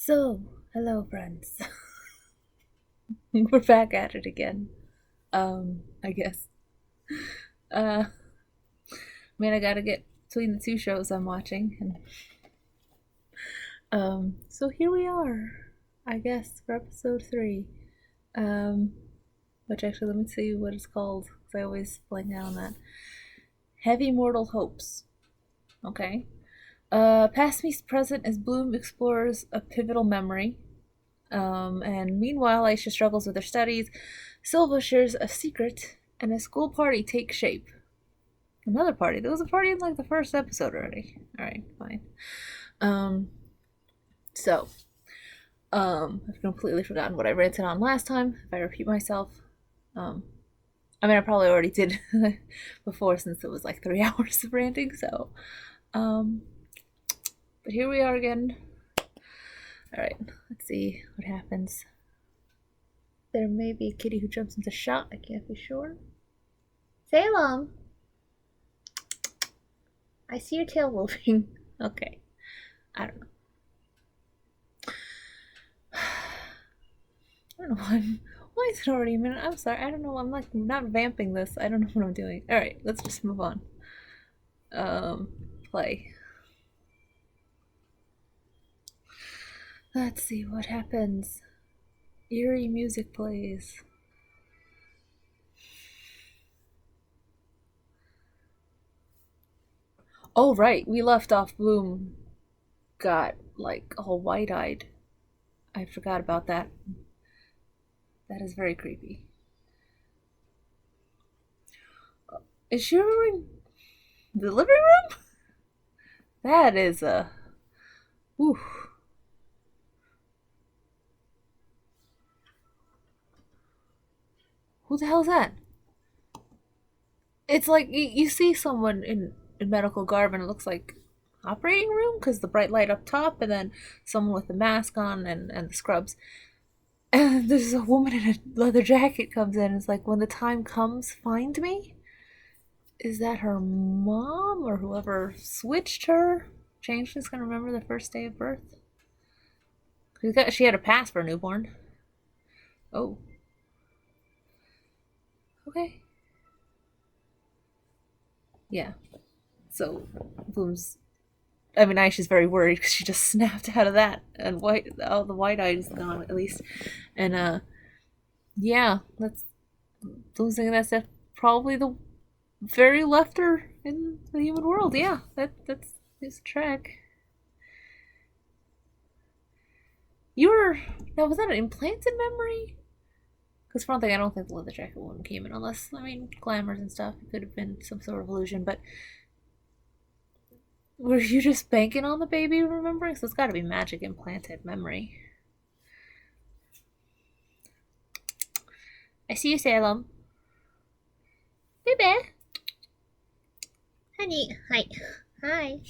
So, hello, friends. We're back at it again. I guess. Uh, I gotta get between the two shows I'm watching, and so here we are. I guess for episode 3. Um, which actually, let me see what it's called, because I always blank out on that. Heavy Mortal Hopes. Okay. Past meets present as Bloom explores a pivotal memory. And meanwhile, Aisha struggles with her studies. Silva shares a secret, and a school party takes shape. Another party? There was a party in like the first episode already. Alright, fine. Um, so, I've completely forgotten what I ranted on last time, if I repeat myself. Um, I probably already did before since it was like 3 hours of ranting, so. But here we are again. Alright, let's see what happens. There may be a kitty who jumps into shot, I can't be sure. Salem! I see your tail moving. Okay. I don't know. I don't know why is it already a minute? I'm sorry. I don't know. I'm like not vamping this. I don't know what I'm doing. Alright, let's just move on. Play. Let's see what happens. Eerie music plays. Oh, right. We left off Bloom got like all wide-eyed. I forgot about that. That is very creepy. Is she remembering the living room? That is a. Ooh. Who the hell is that? It's like you see someone in medical garb and it looks like operating room because the bright light up top and then someone with the mask on and the scrubs. And there's a woman in a leather jacket comes in and it's like, when the time comes, find me? Is that her mom or whoever switched her? Changed is gonna remember the first day of birth? She had a pass for a newborn. Oh. Okay. Yeah. So, Bloom's. Aisha's very worried because she just snapped out of that, and the white eye is gone at least, and yeah, that's Bloom's thinking that's probably the very left her in the human world. Yeah, that's his track. You were now was that an implanted memory? Because for one thing, I don't think the leather jacket one came in unless glamours and stuff. It could have been some sort of illusion, but were you just banking on the baby remembering? So it's got to be magic implanted memory. I see you, Salem. Baby. Honey. Hi. Hi.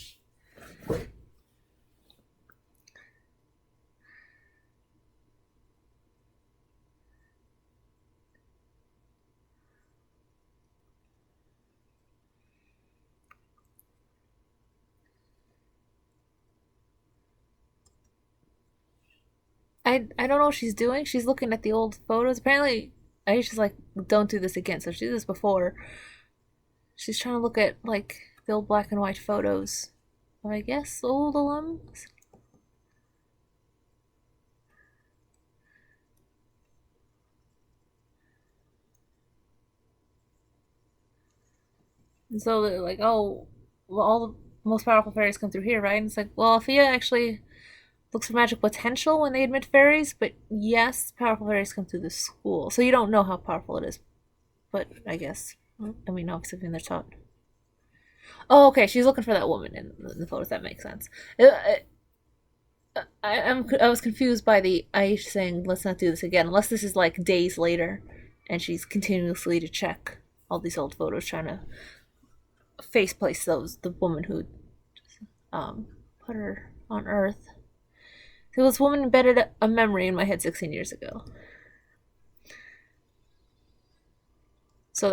I don't know what she's doing. She's looking at the old photos. Apparently, Aisha's like, don't do this again. So she did this before. She's trying to look at like the old black and white photos. I guess old alums. And so they're like, oh, well, all the most powerful fairies come through here, right? And it's like, well, Althea actually looks for magic potential when they admit fairies, but yes, powerful fairies come through the school. So you don't know how powerful it is, but I guess. Obviously, when they're taught. Oh, okay. She's looking for that woman in the photos. That makes sense. I was confused by the Aish saying, "Let's not do this again," unless this is like days later, and she's continuously to check all these old photos, trying to face place the woman who put her on Earth. So this woman embedded a memory in my head 16 years ago. So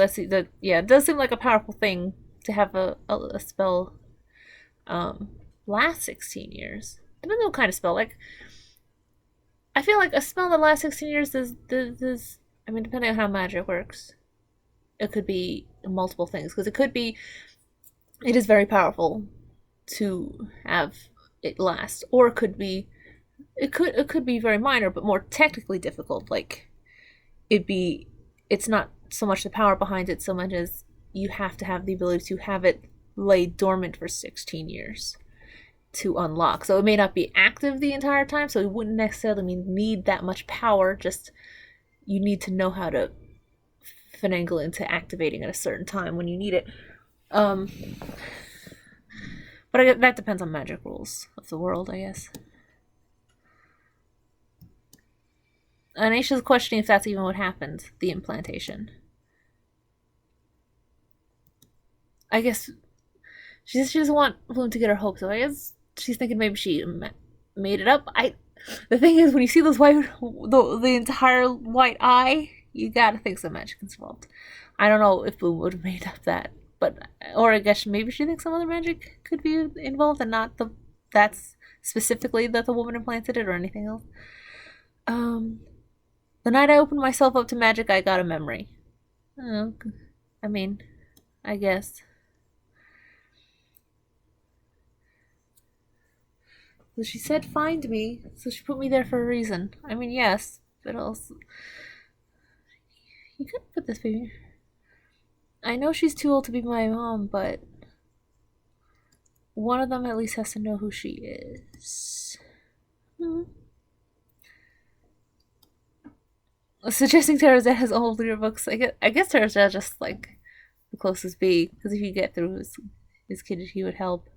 yeah, it does seem like a powerful thing to have a spell last 16 years. Depends on what kind of spell. Like, I feel like a spell in the last 16 years is I mean, depending on how magic works, it could be multiple things. Because it could be, it is very powerful to have it last. Or it could be, it could be very minor, but more technically difficult. Like, it's not so much the power behind it so much as you have to have the ability to have it lay dormant for 16 years to unlock. So it may not be active the entire time, so it wouldn't necessarily need that much power, just you need to know how to finagle into activating at a certain time when you need it. Um, but that depends on magic rules of the world, I guess. And Aisha's questioning if that's even what happened, the implantation. I guess she doesn't want Bloom to get her hopes up. I guess she's thinking maybe she made it up. The thing is, when you see those the entire white eye, you gotta think some magic's involved. I don't know if Bloom would have made up that, but or I guess maybe she thinks some other magic could be involved and not that's specifically that the woman implanted it or anything else. The night I opened myself up to magic, I got a memory. Oh, I mean, I guess. So she said find me, so she put me there for a reason. I mean, yes, but also... You could put this baby... I know she's too old to be my mom, but... One of them at least has to know who she is. Suggesting Terrazette has older books. I guess Terrazette just, like, the closest be, because if you get through his kid, he would help.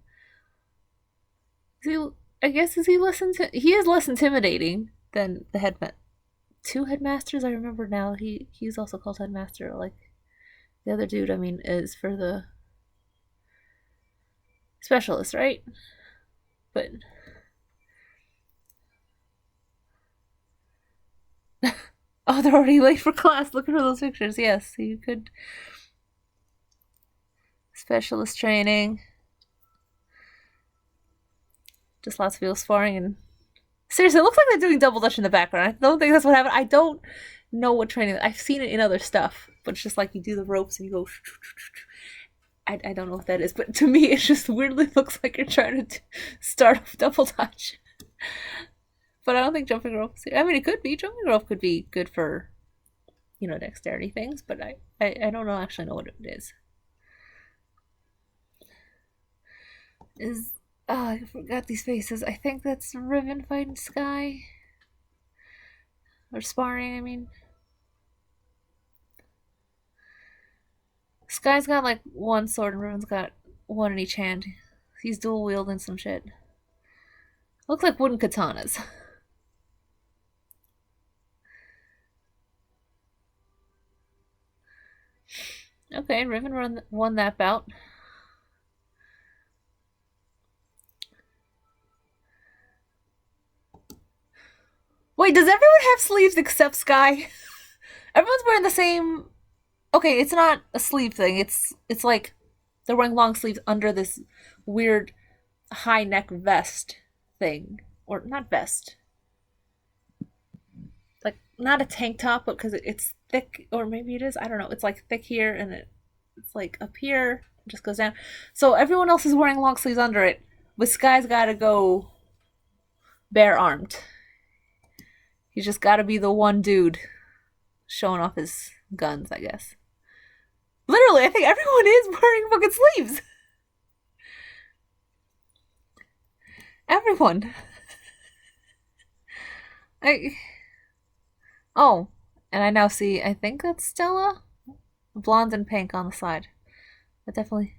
I guess he is less intimidating than the two headmasters. I remember now. He's also called headmaster. Like the other dude, I mean, is for the specialist, right? But oh, they're already late for class. Look at those pictures. Yes, you could specialist training. Just lots of people sparring and seriously, it looks like they're doing double dutch in the background. I don't think that's what happened. I don't know what training. I've seen it in other stuff, but it's just like you do the ropes and you go. I don't know what that is, but to me, it just weirdly looks like you're trying to start off double dutch. But I don't think jumping rope. I mean, it could be jumping rope could be good for, dexterity things, but I don't actually know what it is. I forgot these faces. I think that's Riven fighting Sky. Or sparring, I mean. Sky's got like one sword and Riven's got one in each hand. He's dual wielding some shit. Looks like wooden katanas. Okay, Riven won that bout. Wait, does everyone have sleeves except Sky? Everyone's wearing the same... Okay, it's not a sleeve thing. It's like they're wearing long sleeves under this weird high neck vest thing. Or not vest. Like, not a tank top, but because it's thick, or maybe it is. I don't know. It's like thick here and it's like up here. It just goes down. So everyone else is wearing long sleeves under it. But Sky's gotta go bare armed. He's just gotta be the one dude showing off his guns, I guess. Literally, I think everyone is wearing fucking sleeves. Everyone. Oh, and I now see, I think that's Stella? Blonde and pink on the side. That definitely...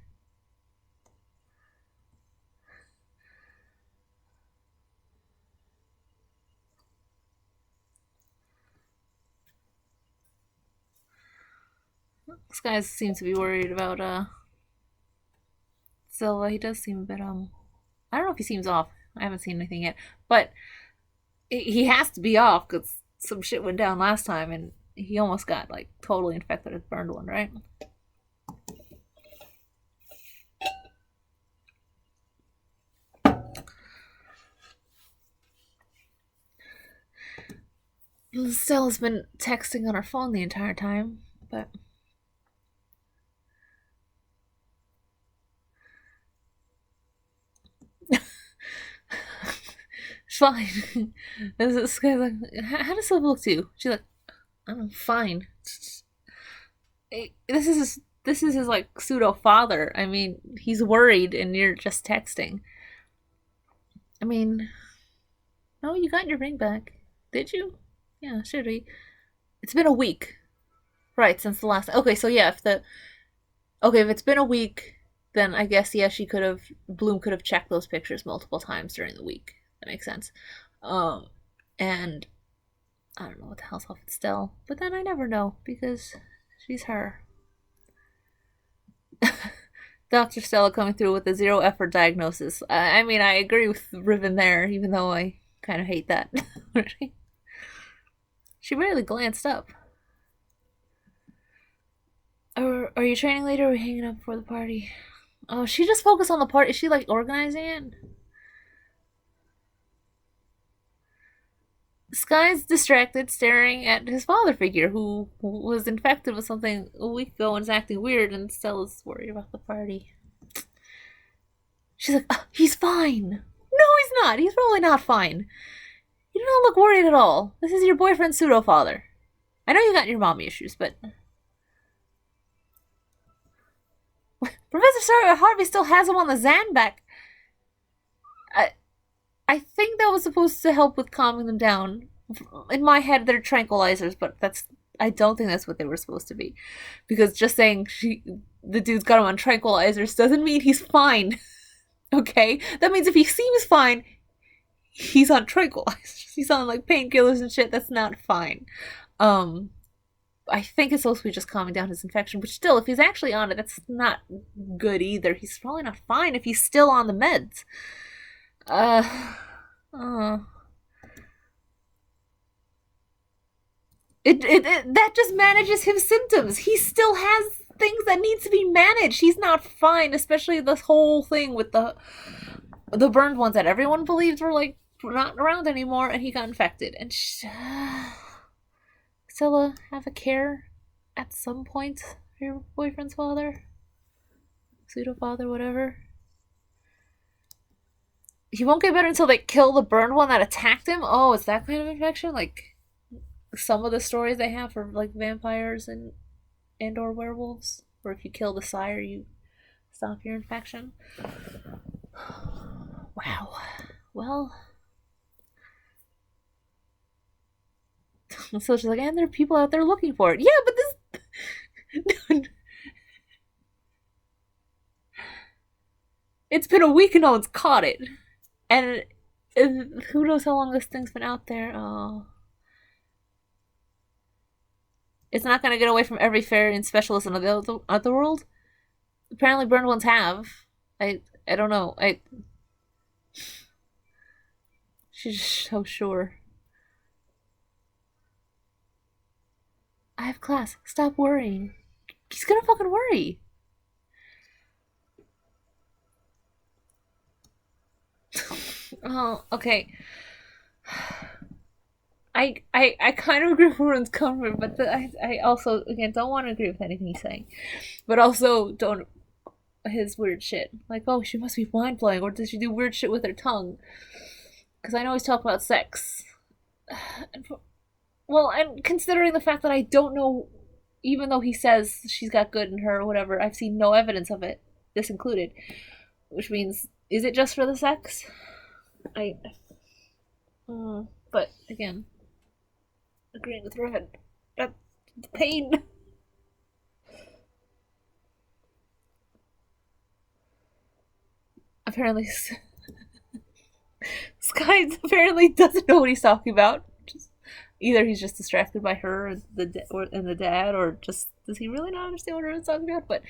This guy seems to be worried about, Silva. He does seem a bit, I don't know if he seems off. I haven't seen anything yet. But he has to be off because some shit went down last time and he almost got, like, totally infected with burned one, right? Stella's been texting on her phone the entire time, but it's fine. This guy's like, how does it look to you? She's like, I'm fine. This is his like pseudo father. I mean, he's worried, and you're just texting. I mean, no, you got your ring back, did you? Yeah, should we? It's been a week, right, since the last. Okay, so yeah, if it's been a week, then I guess yeah, Bloom could have checked those pictures multiple times during the week. That makes sense. Um, and I don't know what the hell's off with Stell, but then I never know because she's her. Dr. Stella coming through with a zero effort diagnosis. I mean, I agree with Riven there, even though I kind of hate that. She barely glanced up. Are you training later or are we hanging out before the party? Oh, she just focused on the party. Is she like organizing it? Sky's distracted, staring at his father figure, who was infected with something a week ago and is acting weird, and Stella's worried about the party. She's like, he's fine. No, he's not. He's probably not fine. You do not look worried at all. This is your boyfriend's pseudo father. I know you got your mommy issues, but Professor Harvey still has him on the Zanback. I think that was supposed to help with calming them down. In my head, they're tranquilizers, but I don't think that's what they were supposed to be. Because just saying the dude's got him on tranquilizers doesn't mean he's fine. Okay? That means if he seems fine, he's on tranquilizers. He's on like painkillers and shit. That's not fine. I think it's supposed to be just calming down his infection, but still, if he's actually on it, that's not good either. He's probably not fine if he's still on the meds. Uh, uh. It that just manages his symptoms. He still has things that need to be managed. He's not fine, especially this whole thing with the burned ones that everyone believed were like not around anymore, and he got infected. And Stella have a care at some point for your boyfriend's father, pseudo father, whatever. He won't get better until they kill the burned one that attacked him. Oh, it's that kind of infection. Like some of the stories they have for like vampires and or werewolves, where if you kill the sire, you stop your infection. Wow. Well, so she's like, and there are people out there looking for it. Yeah, but this. It's been a week and no one's caught it. And who knows how long this thing's been out there. Oh. It's not going to get away from every fairy and specialist in the other world. Apparently burned ones have. I don't know. She's just so sure. I have class. Stop worrying. He's gonna fucking worry. Oh, okay. I kind of agree with where it's coming from, but I also again don't want to agree with anything he's saying, but also don't his weird shit like, oh, she must be mind blowing, or does she do weird shit with her tongue? Because I know he's talking about sex. Well, and considering the fact that I don't know, even though he says she's got good in her or whatever, I've seen no evidence of it, this included, which means is it just for the sex? But again, agreeing with Red. That pain. Apparently, Sky apparently doesn't know what he's talking about. Either he's just distracted by her and the dad, or just does he really not understand what he's talking about? But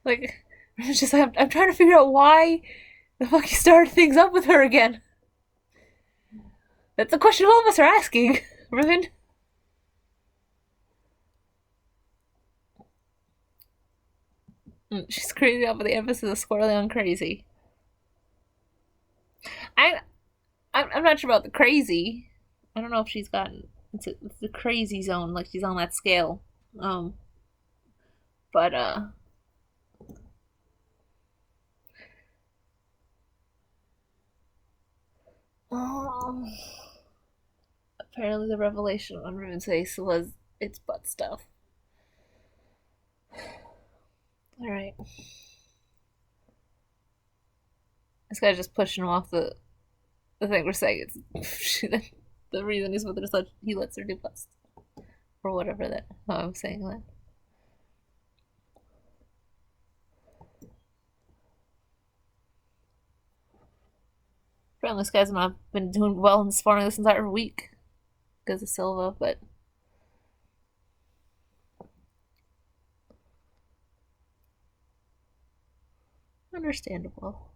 like, it's just I'm trying to figure out why the fuck he started things up with her again. That's a question all of us are asking, Riven. She's crazy off with the emphasis of squarely on crazy. I'm not sure about the crazy. I don't know if she's gotten it's the crazy zone, like she's on that scale. Um, but um, apparently the revelation on Rune's face was its butt stuff. All right, this guy's just pushing him off the thing we're saying. It's the reason is whether he lets her do butt stuff or whatever that. Oh, I'm saying that. Apparently, this guy's not been doing well in sparring this entire week because of Silva, but understandable.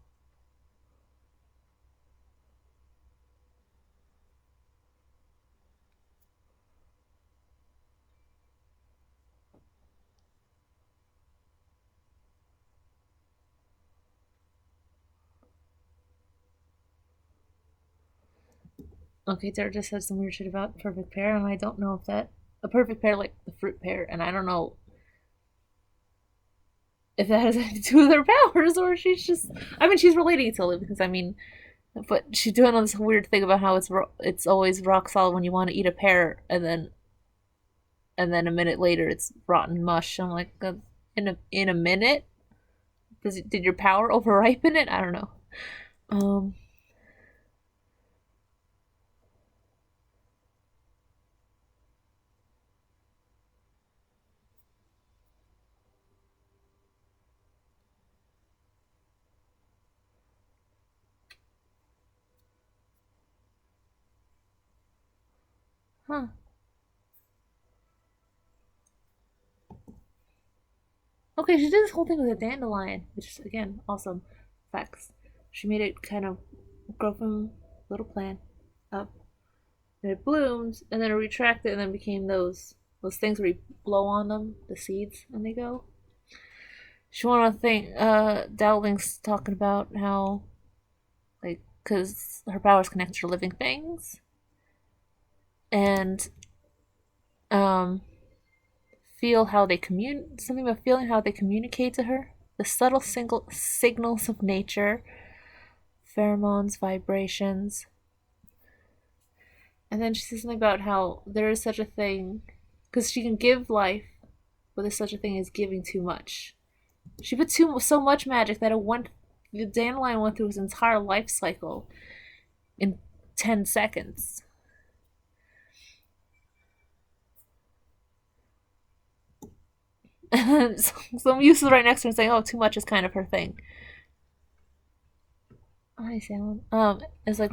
Okay, Tara just said some weird shit about perfect pair, and I don't know if that a perfect pair like the fruit pair, and I don't know if that has anything to do with her powers or she's just. I mean, she's relating to it because I mean, but she's doing all this weird thing about how it's always rock solid when you want to eat a pear, and then a minute later it's rotten mush. I'm like, in a minute, did your power overripen it? I don't know. Um, huh. Okay, she did this whole thing with a dandelion, which is again awesome. Facts. She made it kind of grow from a little plant up, and it blooms, and then it retracted, and then became those things where you blow on them, the seeds, and they go. She wanted to think. Dowling's talking about how, like, because her powers connect to living things, and um, feel how they something about feeling how they communicate to her. The subtle single signals of nature, pheromones, vibrations. And then she says something about how there is such a thing, because she can give life, but there's such a thing as giving too much. She put so much magic that the dandelion went through his entire life cycle in 10 seconds. Some uses right next to her saying, "Oh, too much is kind of her thing." Hi, Alan. It's like,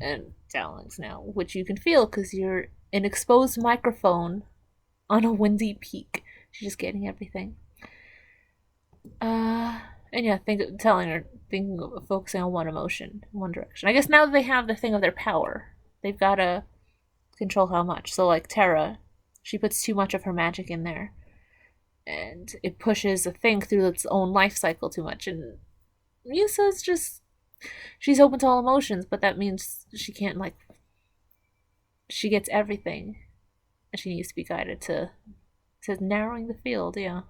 and Dowling's now, which you can feel because you're an exposed microphone on a windy peak. She's just getting everything. And yeah, thinking of focusing on one emotion, one direction. I guess now that they have the thing of their power, they've got to control how much. So, like Terra, she puts too much of her magic in there, and it pushes a thing through its own life cycle too much. And Musa's just she's open to all emotions, but that means she can't like she gets everything, and she needs to be guided to narrowing the field. Yeah.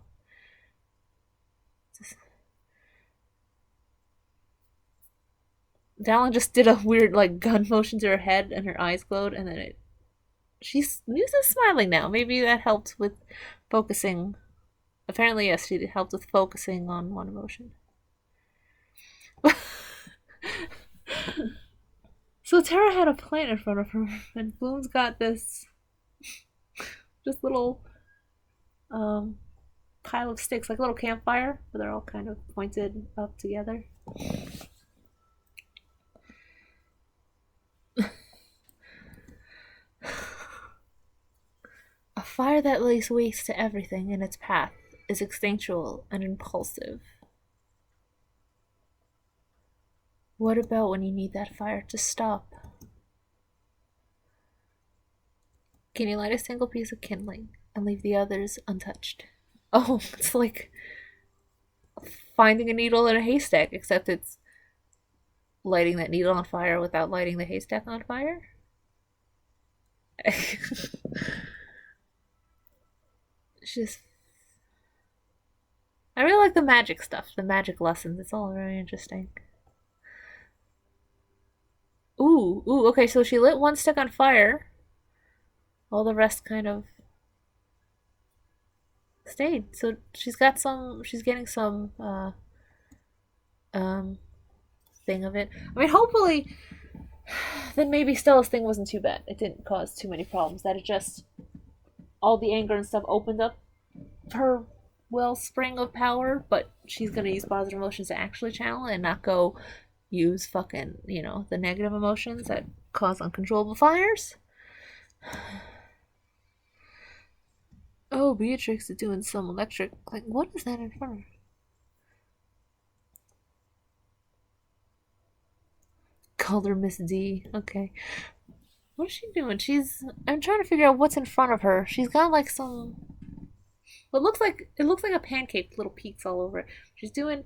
Dallin just did a weird like gun motion to her head, and her eyes glowed, and then she's smiling now. Maybe that helped with focusing. Apparently, yes, she helped with focusing on one emotion. So Tara had a plant in front of her, and Bloom's got this just little um pile of sticks, like a little campfire, but they're all kind of pointed up together. A fire that lays waste to everything in its path is instinctual and impulsive. What about when you need that fire to stop? Can you light a single piece of kindling and leave the others untouched? Oh, it's like finding a needle in a haystack, except it's lighting that needle on fire without lighting the haystack on fire. Just, I really like the magic stuff, the magic lessons. It's all very interesting. Ooh, okay, so she lit one stick on fire. All the rest kind of stayed. So she's getting some um thing of it. I mean, hopefully, then maybe Stella's thing wasn't too bad. It didn't cause too many problems. That it just, all the anger and stuff opened up her wellspring of power, but she's gonna use positive emotions to actually channel it and not go use fucking, the negative emotions that cause uncontrollable fires. Oh, Beatrix is doing some electric. Like, what is that in front of her? Called her Miss D. Okay. What is she doing? I'm trying to figure out what's in front of her. She's got like some. It looks like a pancake with little peaks all over it. She's doing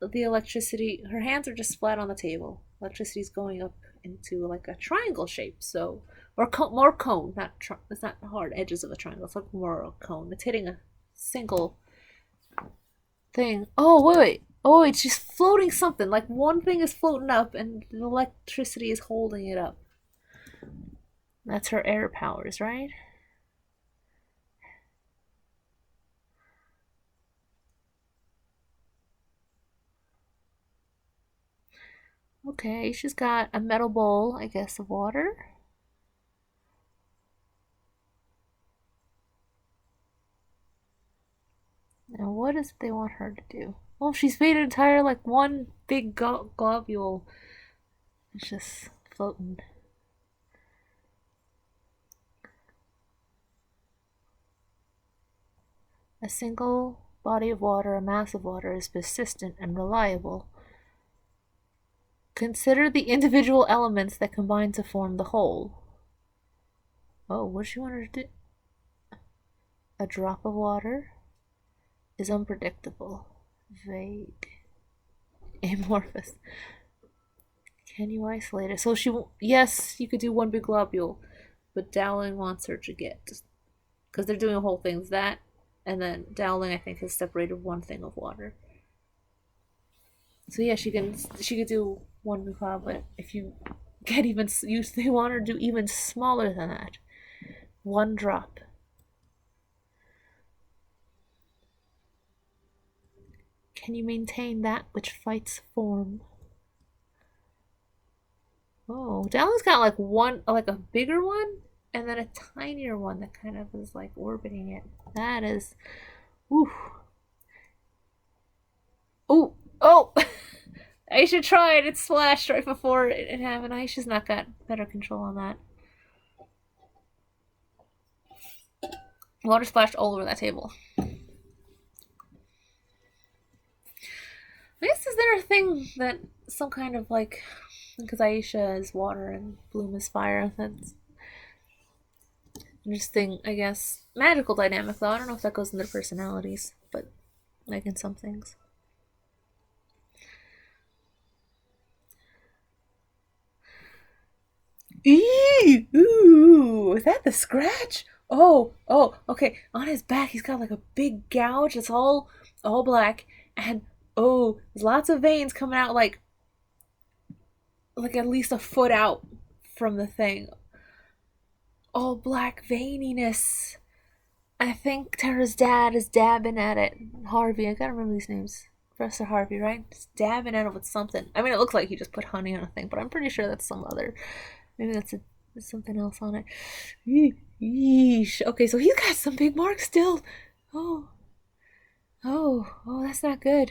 the electricity. Her hands are just flat on the table. Electricity's going up into like a triangle shape. So, or more cone. It's not hard edges of a triangle. It's like more a cone. It's hitting a single thing. Oh wait, she's floating something. Like one thing is floating up, and the electricity is holding it up. That's her air powers, right? Okay, she's got a metal bowl, I guess, of water. Now, what is it they want her to do? Well, she's made an entire, like, one big globule. It's just floating. A single body of water, a mass of water, is persistent and reliable. Consider the individual elements that combine to form the whole. Oh, what does she want her to do? A drop of water is unpredictable, vague, amorphous. Can you isolate it? So yes, you could do one big globule, but Dowling wants her to get, because they're doing a whole thing with that, and then Dowling, I think, has separated one thing of water. So yeah, she could do one big cloud, but if you get even, they want her to do even smaller than that. One drop. Can you maintain that which fights form? Oh, Dowling's got like a bigger one, and then a tinier one that kind of is like orbiting it. That is, ooh, oh! Aisha tried. It splashed right before it happened. Aisha's not got better control on that. Water splashed all over that table. I guess is there a thing that some kind of like, because Aisha is water and Bloom is fire. That's interesting, I guess. Magical dynamic though. I don't know if that goes in their personalities, but like in some things. Ooh, is that the scratch? Oh, okay. On his back, he's got like a big gouge. It's all black, and oh, there's lots of veins coming out, like at least a foot out from the thing. All black veininess. I think Tara's dad is dabbing at it. Harvey, I gotta remember these names. Professor Harvey, right? Just dabbing at it with something. I mean, it looks like he just put honey on a thing, but I'm pretty sure that's some other. Maybe there's something else on it. Yeesh. Okay, so he's got some big marks still. Oh, oh, that's not good.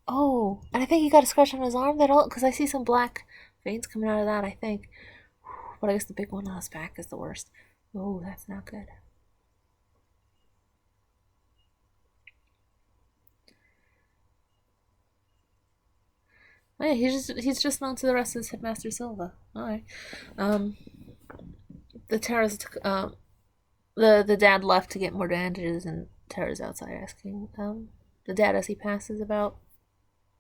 Oh, and I think he got a scratch on his arm. Because I see some black veins coming out of that. I think, but I guess the big one on his back is the worst. Oh, that's not good. Oh, yeah, he's just known to the rest as Headmaster Silva. All right. Um, the Tara's the dad left to get more bandages, and Tara's outside asking the dad as he passes about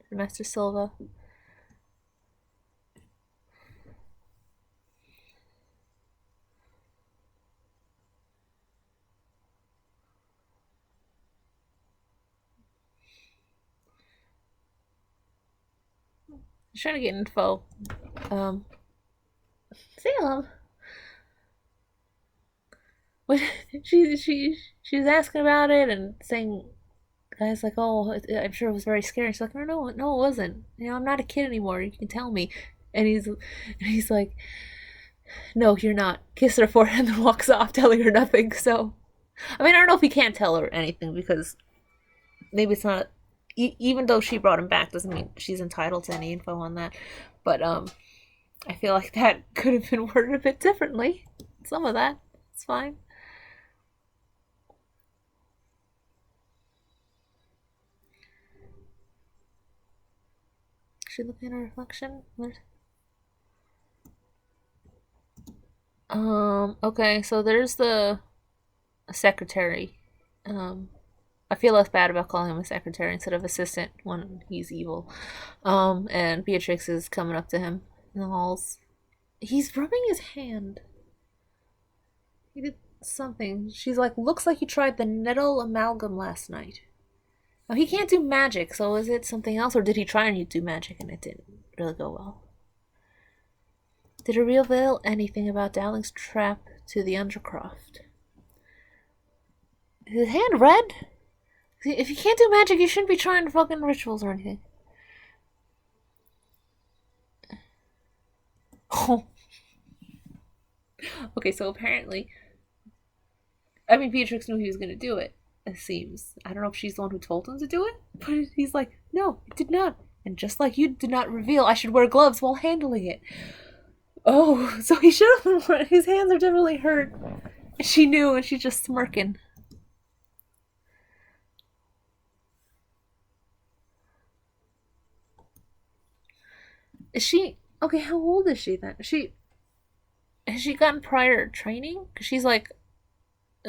Headmaster Silva. She's trying to get info. Um, Salem. What she was asking about it and saying, guys, like, oh, I'm sure it was very scary. She's like, no, it wasn't. I'm not a kid anymore. You can tell me. And he's like, no, you're not. Kiss her forehead and then walks off, telling her nothing. So, I mean, I don't know if he can't tell her anything because maybe it's not. Even though she brought him back, doesn't mean she's entitled to any info on that. But I feel like that could have been worded a bit differently. Some of that, it's fine. Is she looking at her reflection? Okay, so there's the secretary. Um, I feel less bad about calling him a secretary instead of assistant when he's evil. And Beatrix is coming up to him in the halls. He's rubbing his hand. He did something. She's like, looks like you tried the nettle amalgam last night. Now, he can't do magic, so is it something else, or did he try and do magic and it didn't really go well? Did it reveal anything about Dowling's trap to the Undercroft? Is his hand red? If you can't do magic, you shouldn't be trying fucking rituals or anything. Oh. Okay, so apparently, I mean, Beatrix knew he was going to do it, it seems. I don't know if she's the one who told him to do it, but he's like, no, I did not. And just like you did not reveal I should wear gloves while handling it. Oh, so he should have. His hands are definitely hurt. She knew, and she's just smirking. Is she okay? How old is she then? Has she gotten prior training? Because she's like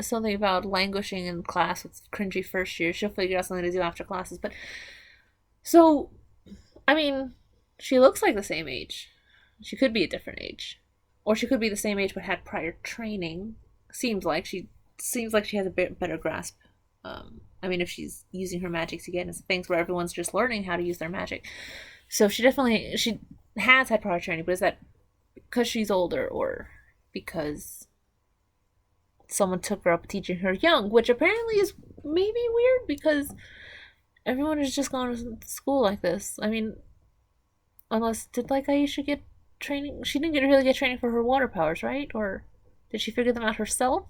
something about languishing in class with cringy first year. She'll figure out something to do after classes. But so, I mean, she looks like the same age. She could be a different age, or she could be the same age but had prior training. Seems like she has a bit better grasp. I mean, if she's using her magic to get into things where everyone's just learning how to use their magic, so she has had prior training. But is that because she's older or because someone took her up teaching her young, which apparently is maybe weird because everyone has just gone to school like this. I mean, unless did like Aisha get training? She didn't really get training for her water powers, right? Or did she figure them out herself?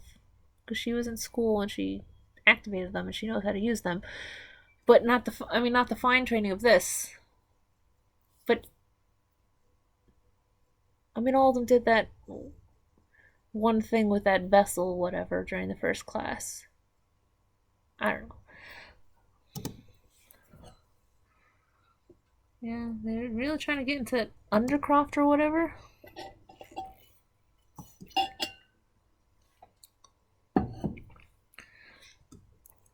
Because she was in school and she activated them and she knows how to use them, but not the fine training of this. But I mean, all of them did that one thing with that vessel, whatever, during the first class. I don't know. Yeah, they're really trying to get into Undercroft or whatever.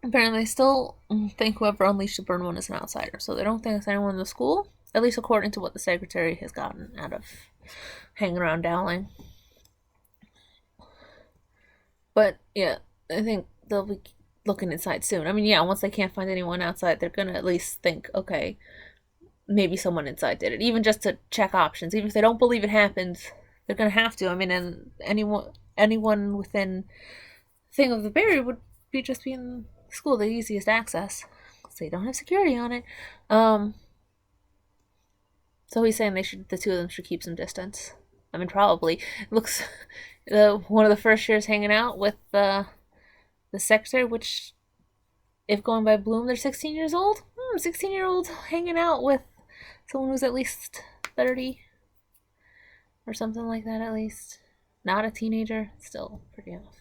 Apparently, they still think whoever unleashed the burn one is an outsider, so they don't think it's anyone in the school, at least according to what the secretary has gotten out of hanging around Dowling. But yeah, I think they'll be looking inside soon. I mean, yeah, once they can't find anyone outside, they're gonna at least think, okay, maybe someone inside did it, even just to check options. Even if they don't believe it happened, they're gonna have to. I mean, and anyone within thing of the barrier would be just being school the easiest access, so they don't have security on it. So he's saying the two of them should keep some distance. I mean, probably it looks one of the first years hanging out with the secretary, which if going by Bloom, they're 16 years old. 16-year-old hanging out with someone who's at least 30 or something like that, at least. Not a teenager, still pretty enough.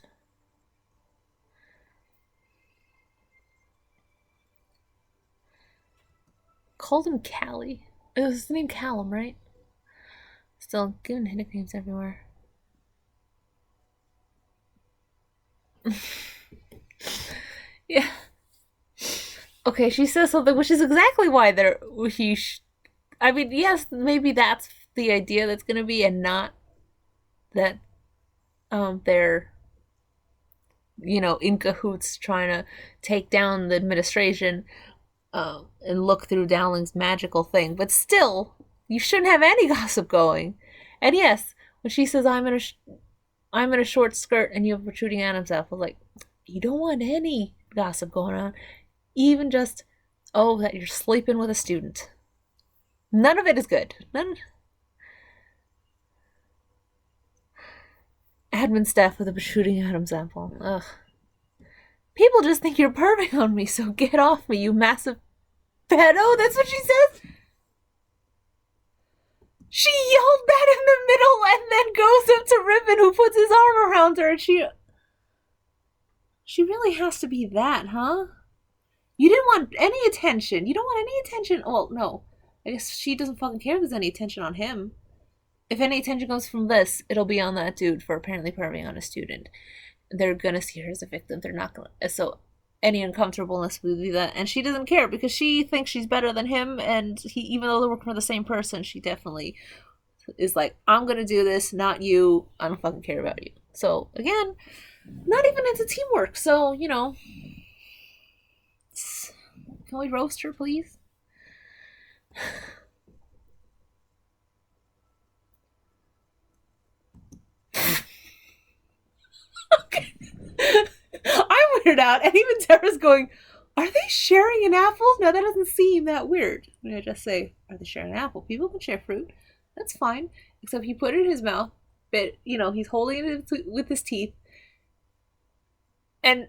Called him Callie. It was his name Callum, right? Still giving nicknames everywhere. Yeah. Okay, she says something, which is exactly why I mean, yes, maybe that's the idea that's gonna be, and not that they're in cahoots trying to take down the administration and look through Dowling's magical thing. But still, You shouldn't have any gossip going. And yes, when she says I'm in a short skirt and you have a protruding Adam's apple, like you don't want any gossip going on, even just that you're sleeping with a student. None of it is good. None. Admin staff with a protruding Adam's apple. Ugh. People just think you're perving on me, so get off me, you massive pedo. That's what she says. She yelled that in the middle and then goes up to Ribbon, who puts his arm around her, and she really has to be that, huh? You didn't want any attention. You don't want any attention. Well, no. I guess she doesn't fucking care if there's any attention on him. If any attention comes from this, it'll be on that dude for apparently perving on a student. They're gonna see her as a victim. They're not gonna. So any uncomfortableness would be that. And she doesn't care because she thinks she's better than him. And he, even though they're working for the same person, she definitely is like, I'm gonna do this, not you. I don't fucking care about you. So again, not even into teamwork. So, you know, can we roast her, please? Okay. I'm weirded out, and even Tara's going, are they sharing an apple? No, that doesn't seem that weird. I'm gonna just say, are they sharing an apple? People can share fruit. That's fine. Except he put it in his mouth, but, you know, he's holding it with his teeth. And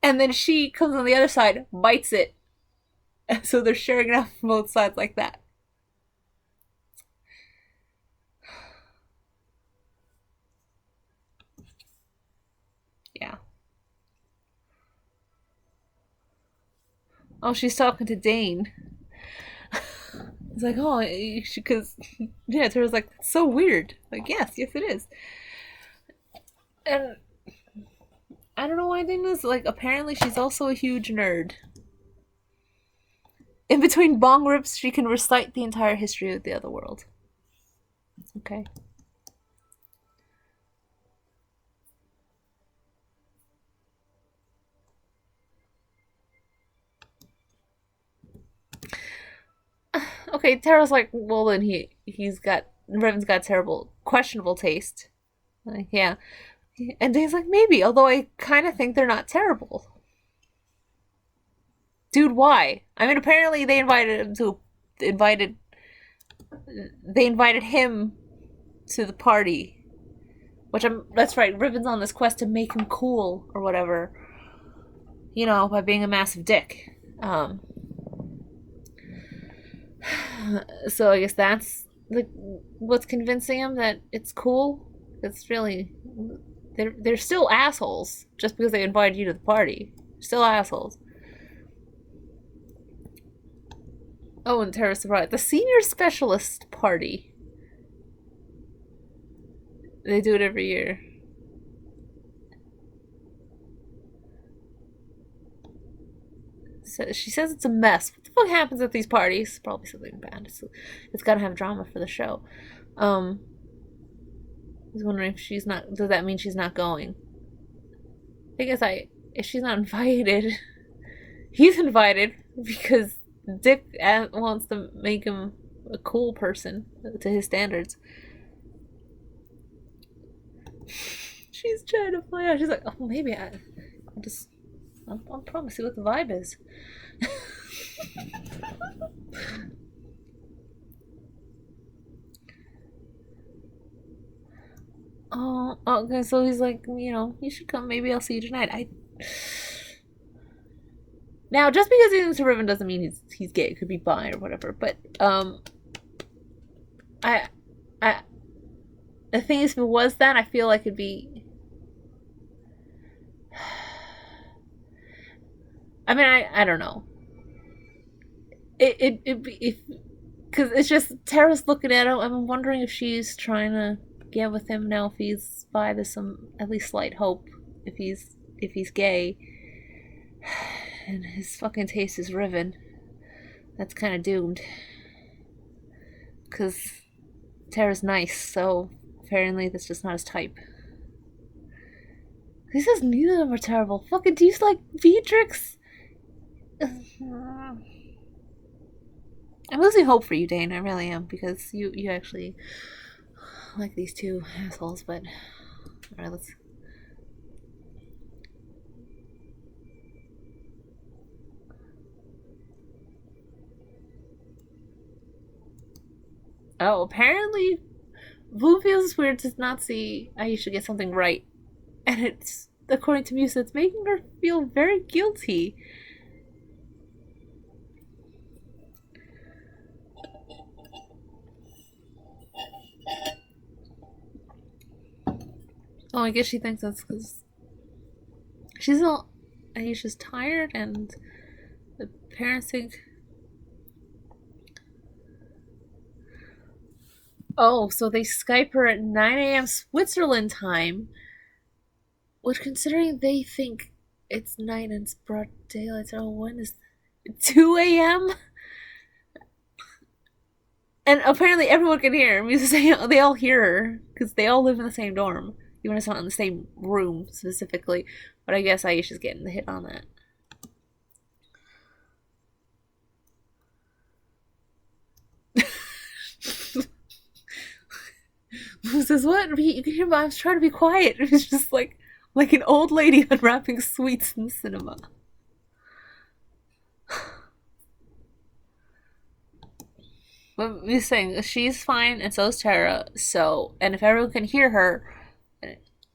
then she comes on the other side, bites it. And so they're sharing it out from both sides like that. Yeah. Oh, she's talking to Dane. It's like, oh, because, yeah, Tara's like, it's so weird. Like, yes, it is. And I don't know why Dane is, like, apparently she's also a huge nerd. In between bong rips, she can recite the entire history of the other world. Okay. Okay, Tara's like, well, then Revan's got terrible, questionable taste. Like, yeah. And Dane's like, maybe, although I kind of think they're not terrible. Dude, why? I mean, apparently they invited him to the party. That's right, Ribbon's on this quest to make him cool, or whatever. You know, by being a massive dick. So I guess that's like what's convincing him that it's cool. It's really they're still assholes just because they invited you to the party. Still assholes. Oh, and Tara's surprised. The senior specialist party. They do it every year. So she says it's a mess. What the fuck happens at these parties? Probably something bad. It's gotta have drama for the show. I was wondering if she's not. Does that mean she's not going? I guess if she's not invited, he's invited because Dick wants to make him a cool person to his standards. She's trying to play out. She's like, oh, maybe I'll probably see what the vibe is. Oh, okay. So he's like, you know, you should come. Maybe I'll see you tonight. Now, just because he's into Riven doesn't mean he's gay. It could be bi or whatever. But I the thing is, if it was that, I feel like it'd be. I mean, I don't know. Because it's just Tara's looking at him. I'm wondering if she's trying to get with him now. If he's bi, there's some at least slight hope. If he's gay, and his fucking taste is Riven, that's kind of doomed. Because Tara's nice, so apparently that's just not his type. He says neither of them are terrible. Fucking, do you like Beatrix? I'm losing hope for you, Dane. I really am, because you actually like these two assholes. But all right, let's. Oh, apparently Bloom feels weird does not see Aisha get something right, and it's according to Musa, it's making her feel very guilty. Oh, I guess she thinks that's because she's all Aisha's tired, and the parents think. Oh, so they Skype her at 9 a.m. Switzerland time, which, considering they think it's night and it's broad daylight, oh, when is 2 a.m.? And apparently everyone can hear her because they all hear her because they all live in the same dorm, even if it's not in the same room specifically. But I guess Aisha's getting the hit on that. Who says what? You can hear my. I was trying to be quiet. It was just like an old lady unwrapping sweets in the cinema. But I'm just saying, she's fine, and so is Tara. So, and if everyone can hear her,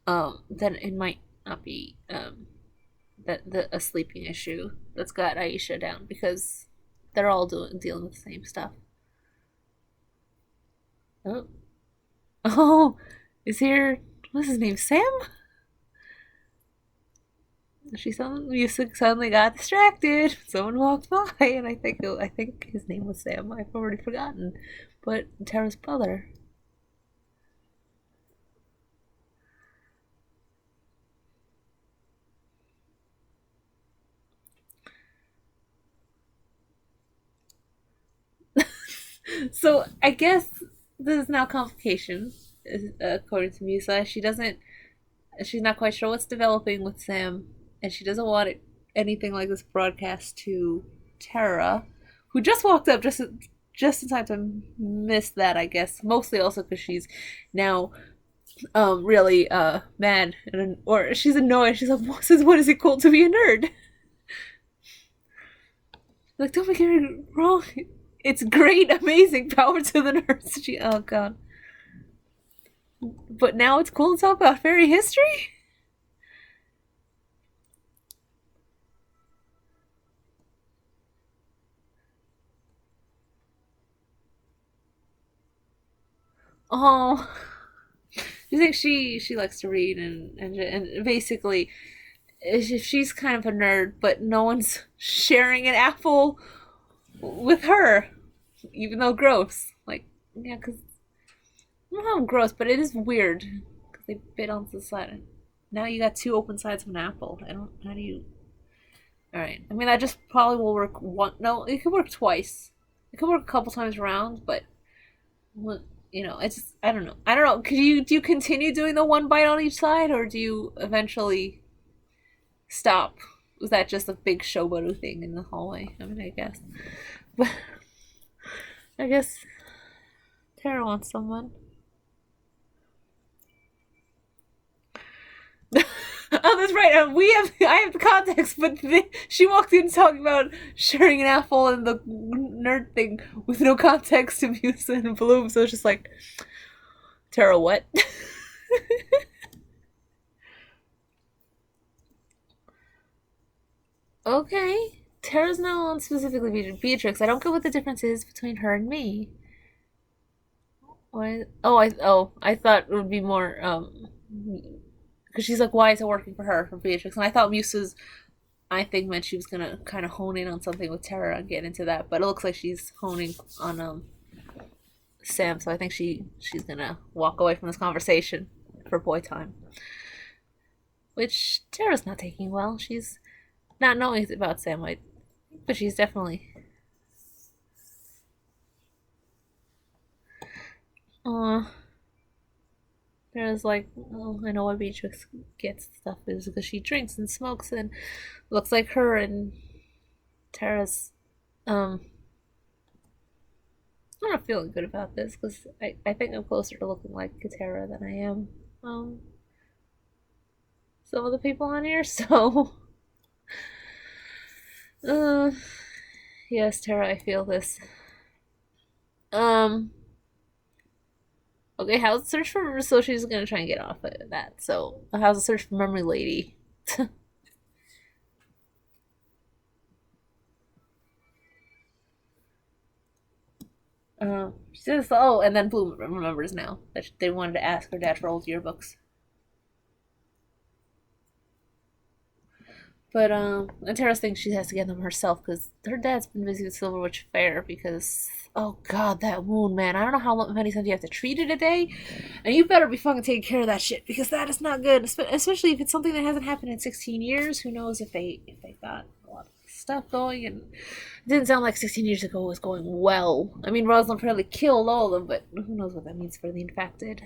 then it might not be a sleeping issue that's got Aisha down, because they're all dealing with the same stuff. Oh, oh, is here? What's his name? Sam? Suddenly got distracted. Someone walked by, and I think his name was Sam. I've already forgotten, but Tara's brother. So I guess this is now complication, according to Musa. She's not quite sure what's developing with Sam, and she doesn't want anything like this broadcast to Tara, who just walked up just in time to miss that. I guess mostly also because she's now really mad, or she's annoyed. She's like, "Since when is it cool to be a nerd?" Like, don't make me wrong. It's great, amazing, power to the nerds. Oh god. But now it's cool to talk about fairy history? Oh. You think she likes to read, and basically she's kind of a nerd, but no one's sharing an apple with her, even though gross. Like, yeah, because I don't know how gross, but it is weird because they bit onto the side. Now you got two open sides of an apple. I don't. How do you? All right. I mean, that just probably will work one. No, it could work twice. It could work a couple times around, but it's I don't know. I don't know. Do you continue doing the one bite on each side, or do you eventually stop? Was that just a big showboat thing in the hallway? I mean, I guess, but I guess Tara wants someone. Oh, that's right. I have the context, but she walked in talking about sharing an apple and the nerd thing with no context to Musa and Bloom. So it's just like, Tara, what? Okay. Tara's not on specifically Beatrix. I don't get what the difference is between her and me. Why? I thought it would be more because she's like, why is it working for her, for Beatrix? And I thought Musa's, I think, meant she was gonna kind of hone in on something with Tara and get into that, but it looks like she's honing on Sam. So I think she's gonna walk away from this conversation for boy time, which Tara's not taking well. She's not knowing about Sam, but she's definitely. Uh, Tara's like, oh, I know why Beatrix gets stuff is because she drinks and smokes and looks like her, and Tara's, um, I'm not feeling good about this because I think I'm closer to looking like Katera than I am some of the people on here. So, uh, yes, Tara, I feel this. Um, okay, how's the search for? So she's gonna try and get off of that. So, how's the search for Memory Lady? She says, "Oh," and then Bloom remembers now that they wanted to ask her dad for old yearbooks. But and Tara thinks she has to get them herself because her dad's been busy with Silverwitch Fair because oh god, that wound, man. I don't know how many times you have to treat it a day, and you better be fucking taking care of that shit because that is not good. Especially if it's something that hasn't happened in 16 years. Who knows if they got a lot of stuff going, and it didn't sound like 16 years ago was going well. I mean, Rosalind probably killed all of them, but who knows what that means for the infected.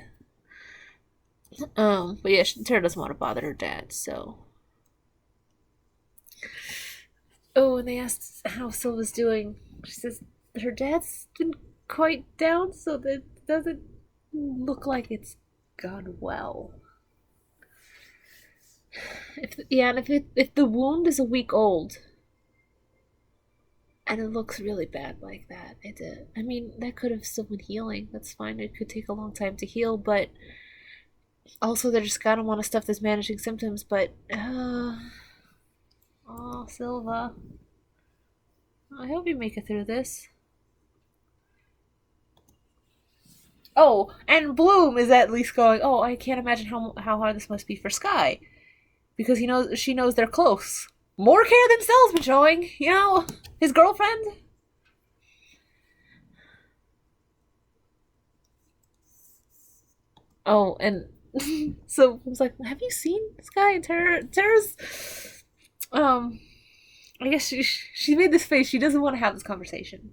But yeah, Tara doesn't want to bother her dad, so. Oh, and they asked how Silva's doing. She says her dad's been quite down, so that it doesn't look like it's gone well. And if the wound is a week old, and it looks really bad like that, I mean, that could have still been healing. That's fine. It could take a long time to heal, but also they just gotta want to stuff this managing symptoms. But oh, Silva, I hope you make it through this. Oh, and Bloom is at least going, oh, I can't imagine how hard this must be for Sky. Because she knows they're close. More care than Stell's been showing, you know? His girlfriend? Oh, and so I was like, have you seen Sky and Tara? Tara's I guess she made this face, she doesn't want to have this conversation.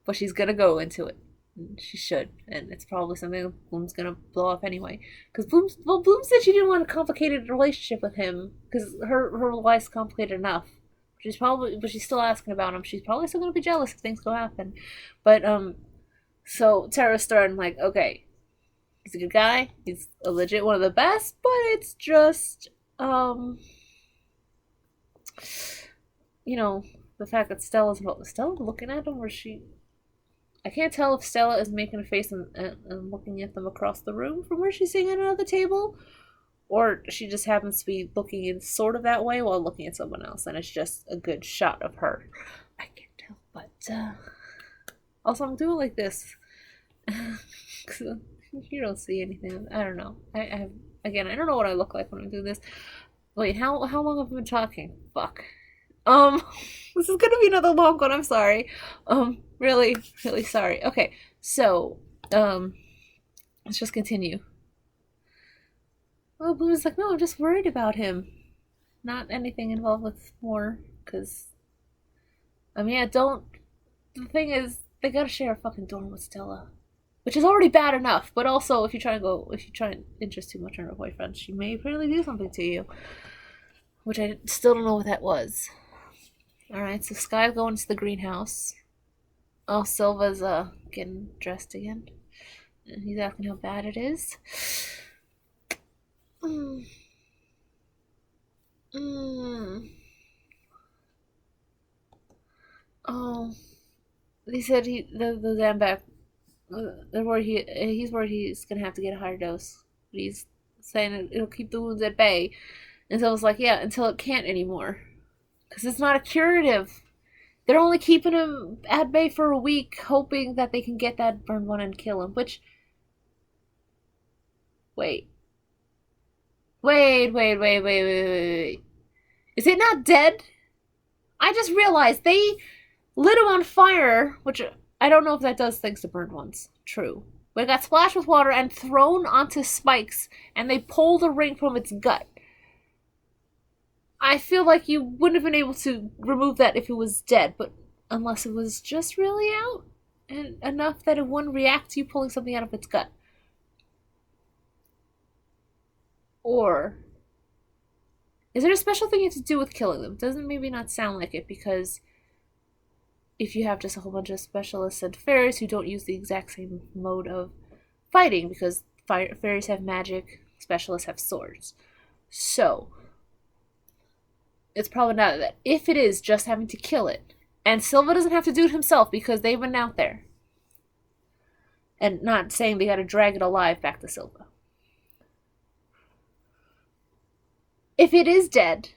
But she's gonna go into it. She should, and it's probably something Bloom's gonna blow up anyway. Because Bloom said she didn't want a complicated relationship with him because her life's complicated enough. But she's still asking about him. She's probably still gonna be jealous if things go happen. But so Tara's starting like, okay, he's a good guy. He's a legit one of the best, but it's just you know, the fact that Stella's looking at him, or she I can't tell if Stella is making a face and looking at them across the room from where she's sitting at another table, or she just happens to be looking in sort of that way while looking at someone else, and it's just a good shot of her. I can't tell, but also I'm doing like this. You don't see anything. I don't know. I don't know what I look like when I'm doing this. Wait, how long have I been talking? Fuck. This is gonna be another long one. I'm sorry. Really, really sorry. Okay, so let's just continue. Well, Bloom's like, no, I'm just worried about him. Not anything involved with more, because I mean, yeah, don't. The thing is, they gotta share a fucking dorm with Stella, which is already bad enough. But also, if you try and interest too much in her boyfriend, she may really do something to you, which I still don't know what that was. Alright, so Sky's going to the greenhouse. Oh, Silva's getting dressed again. And he's asking how bad it is. Mm. Mm. Oh, he said the Zambac. They're worried he's worried he's gonna have to get a higher dose. But he's saying it'll keep the wounds at bay. And so I was like, yeah, until it can't anymore. Because it's not a curative. They're only keeping him at bay for a week, hoping that they can get that burned one and kill him. Which, wait. Is it not dead? I just realized they lit him on fire, which I don't know if that does things to burned ones. True. But it got splashed with water and thrown onto spikes, and they pulled a ring from its gut. I feel like you wouldn't have been able to remove that if it was dead, but unless it was just really out and enough that it wouldn't react to you pulling something out of its gut. Or is there a special thing you have to do with killing them? Doesn't maybe not sound like it because if you have just a whole bunch of specialists and fairies who don't use the exact same mode of fighting, because fairies have magic, specialists have swords. So, it's probably not that. If it is just having to kill it, and Silva doesn't have to do it himself because they've been out there. And not saying they gotta drag it alive back to Silva. If it is dead,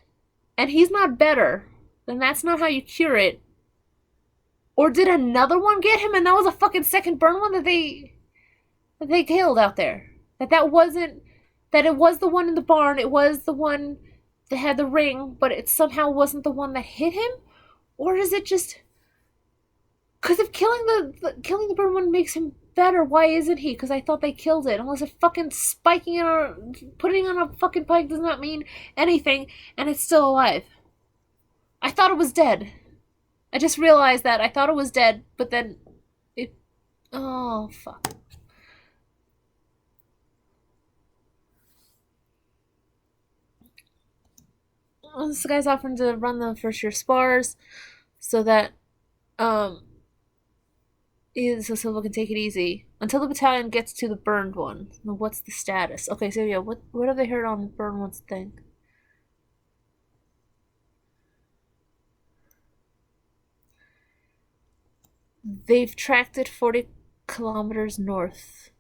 and he's not better, then that's not how you cure it. Or did another one get him and that was a fucking second burn one that they killed out there? That wasn't, that it was the one in the barn, it was the one that had the ring, but it somehow wasn't the one that hit him? Or is it just, because if killing the burn one makes him better, why isn't he? Because I thought they killed it. Unless if fucking spiking it or putting it on a fucking pike does not mean anything, and it's still alive. I thought it was dead. I just realized that I thought it was dead, but then it. Oh fuck. Well, this guy's offering to run the first year spars, so that so Silva can take it easy until the battalion gets to the burned one. Now, what's the status? Okay, so yeah, what have they heard on the burned one's thing? They've tracked it 40 kilometers north.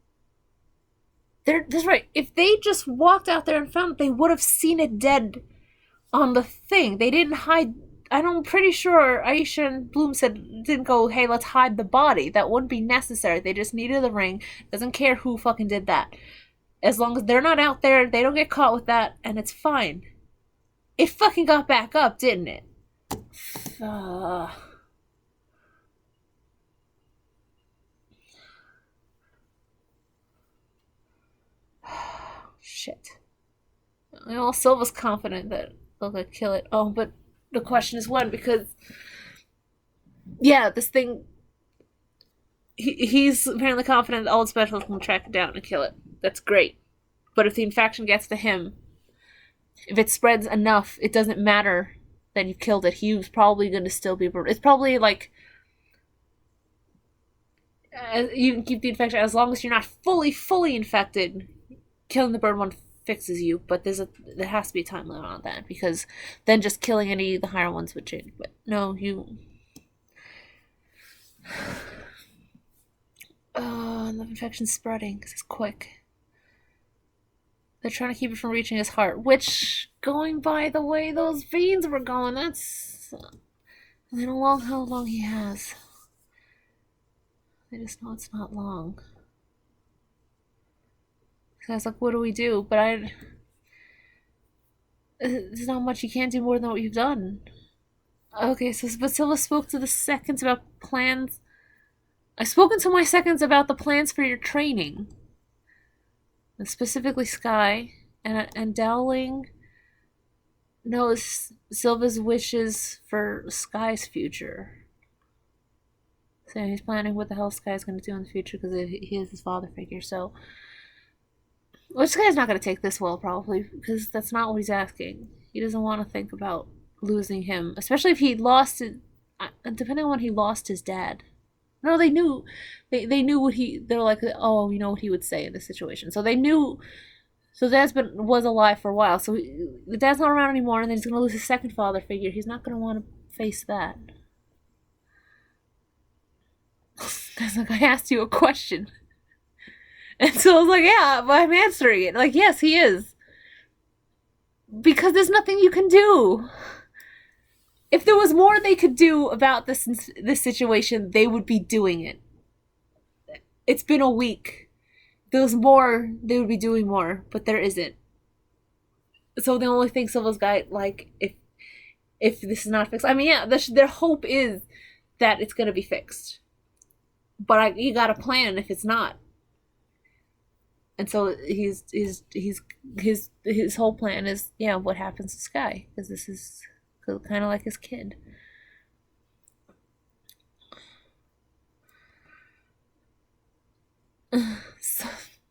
That's right. If they just walked out there and found it, they would have seen it dead on the thing. They didn't hide. I'm pretty sure Aisha and Bloom didn't go, hey, let's hide the body. That wouldn't be necessary. They just needed the ring. Doesn't care who fucking did that. As long as they're not out there, they don't get caught with that, and it's fine. It fucking got back up, didn't it? Shit. You know, Silva's confident that they'll kill it. Oh, but the question is when, because yeah, this thing, he's apparently confident that all the specialists can track it down and kill it. That's great. But if the infection gets to him, if it spreads enough, it doesn't matter that you killed it. He was probably going to still be burned. It's probably like, you can keep the infection as long as you're not fully infected. Killing the bird one fixes you, but there has to be a time limit on that, because then just killing any of the higher ones would change. But no, you. And the infection's spreading because it's quick. They're trying to keep it from reaching his heart, which, going by the way those veins were going, that's. I don't know how long he has. I just know it's not long. So I was like, what do we do? But there's not much you can't do more than what you've done. Okay, so but Silva spoke to the seconds about plans. I've spoken to my seconds about the plans for your training. And specifically Sky. And Dowling knows Silva's wishes for Sky's future. So he's planning what the hell Sky's going to do in the future, because he is his father figure, so. Which this guy's not going to take this well, probably, because that's not what he's asking. He doesn't want to think about losing him, especially if he lost it, depending on when he lost his dad. No, they knew what they were like, oh, you know what he would say in this situation. So they knew, so Dad's was alive for a while, so the dad's not around anymore, and then he's going to lose his second father figure. He's not going to want to face that. Because, like, I asked you a question. And so I was like, yeah, but I'm answering it. Like, yes, he is. Because there's nothing you can do. If there was more they could do about this situation, they would be doing it. It's been a week. If there was more, they would be doing more, but there isn't. So the only thing Silva's got, like, if this is not fixed, I mean, yeah, their hope is that it's going to be fixed. But you got to plan if it's not. And so his whole plan is, yeah, what happens to Sky, because this is kind of like his kid.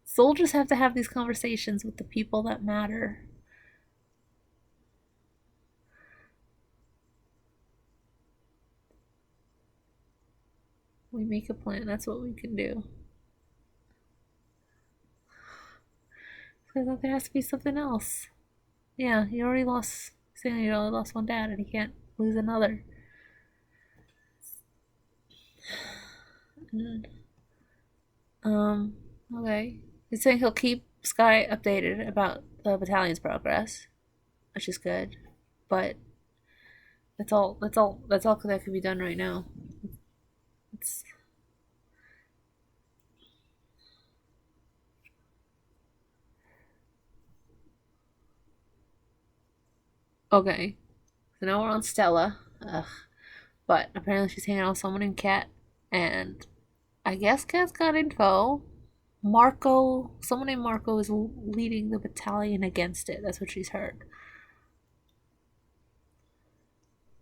Soldiers have to have these conversations with the people that matter. We make a plan. That's what we can do. Because there has to be something else. Yeah, you already lost. Saying you only lost one dad, and he can't lose another. Okay. He's saying he'll keep Sky updated about the battalion's progress, which is good. But that's all that can be done right now. It's okay. So now we're on Stella. Ugh. But apparently she's hanging out with someone named Cat, and I guess Cat's got info. Someone named Marco is leading the battalion against it. That's what she's heard.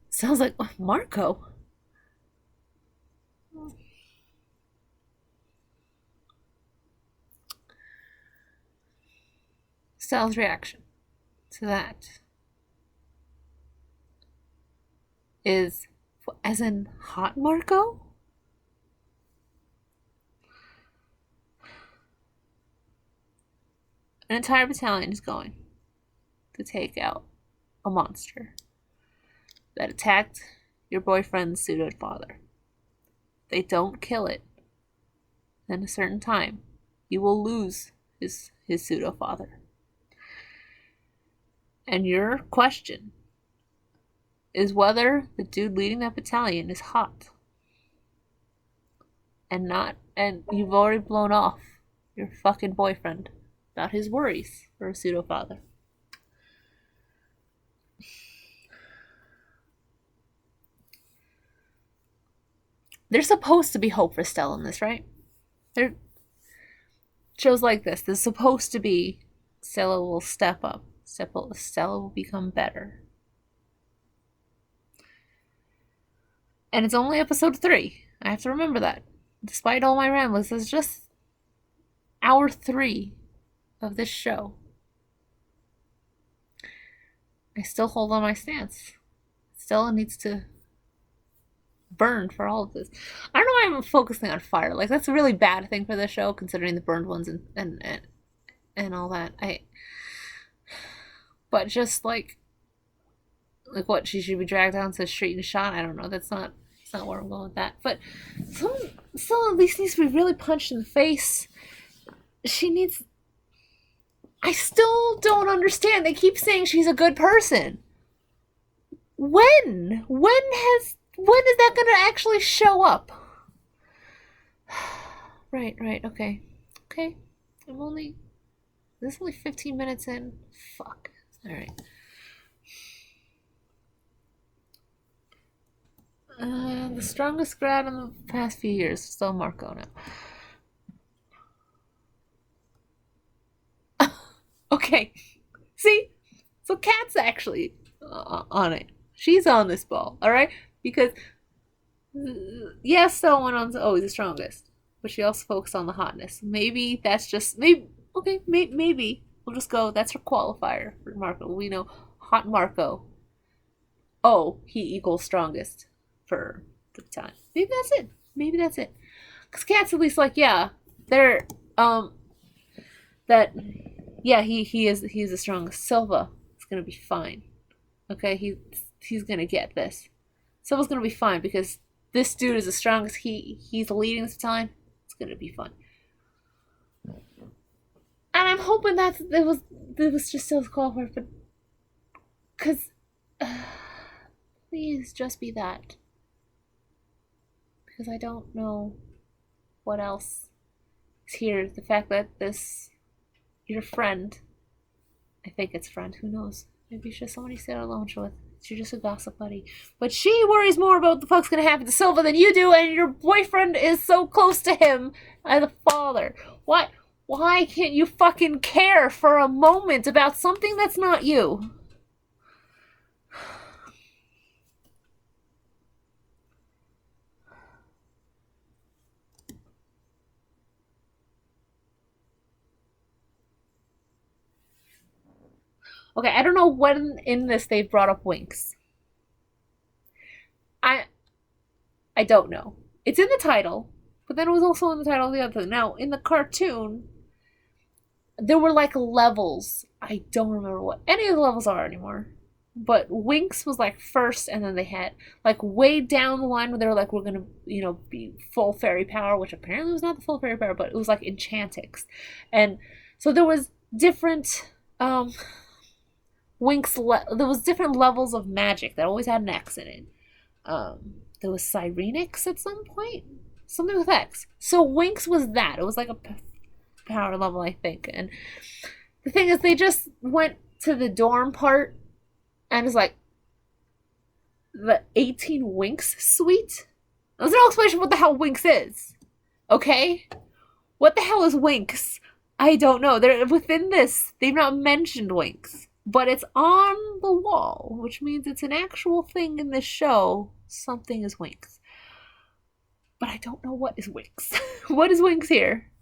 Sounds like Marco. Stella's reaction to that is, as in hot Marco? An entire battalion is going to take out a monster that attacked your boyfriend's pseudo father. They don't kill it in a certain time, you will lose his pseudo father. And your question is whether the dude leading that battalion is hot. And you've already blown off your fucking boyfriend about his worries for a pseudo father. There's supposed to be hope for Stella in this, right? There shows like this. There's supposed to be Stella will step up. Stella will become better. And it's only episode 3. I have to remember that. Despite all my ramblings, it's just hour 3 of this show. I still hold on my stance. Stella needs to burn for all of this. I don't know why I'm focusing on fire. Like, that's a really bad thing for the show, considering the burned ones and all that. But just like what, she should be dragged down to the street and shot? I don't know. That's not where I'm going with that. But someone at least needs to be really punched in the face. She needs. I still don't understand. They keep saying she's a good person. When? When is that gonna actually show up? Right, okay. This is only 15 minutes in. Fuck. Alright. The strongest grad in the past few years, still Marco now. Okay. See? So Kat's actually on it. She's on this ball, alright? Because, yes, Stella went on to, he's the strongest. But she also focused on the hotness. Maybe that's just, maybe we'll just go, that's her qualifier for Marco. We know hot Marco. He equals strongest for the time. Maybe that's it. Because Kat's at least like, yeah, they're, he is the strongest. Silva is gonna be fine. Okay, he's gonna get this. Silva's gonna be fine because this dude is the strongest. He's leading this time. It's gonna be fun. And I'm hoping that it was just Silva's qualifier, but because please just be that. Because I don't know what else is here. The fact that your friend, I think it's friend, who knows? Maybe it's just somebody you sit alone with. You're just a gossip buddy. But she worries more about what the fuck's gonna happen to Silva than you do, and your boyfriend is so close to him as a father. Why can't you fucking care for a moment about something that's not you? Okay, I don't know when in this they brought up Winx. I don't know. It's in the title, but then it was also in the title of the other thing. Now, in the cartoon, there were like levels. I don't remember what any of the levels are anymore. But Winx was like first, and then they had like way down the line where they were like, we're gonna, be full fairy power, which apparently was not the full fairy power, but it was like Enchantix. And so there was different there was different levels of magic that always had an X in it. There was Cyrenix at some point, something with X. So Winx was that. It was like a power level, I think. And the thing is, they just went to the dorm part, and it's like the 18 Winx suite. There's no explanation what the hell Winx is. Okay, what the hell is Winx? I don't know. They're within this. They've not mentioned Winx. But it's on the wall, which means it's an actual thing in this show. Something is Winx. But I don't know what is Winx. What is Winx here?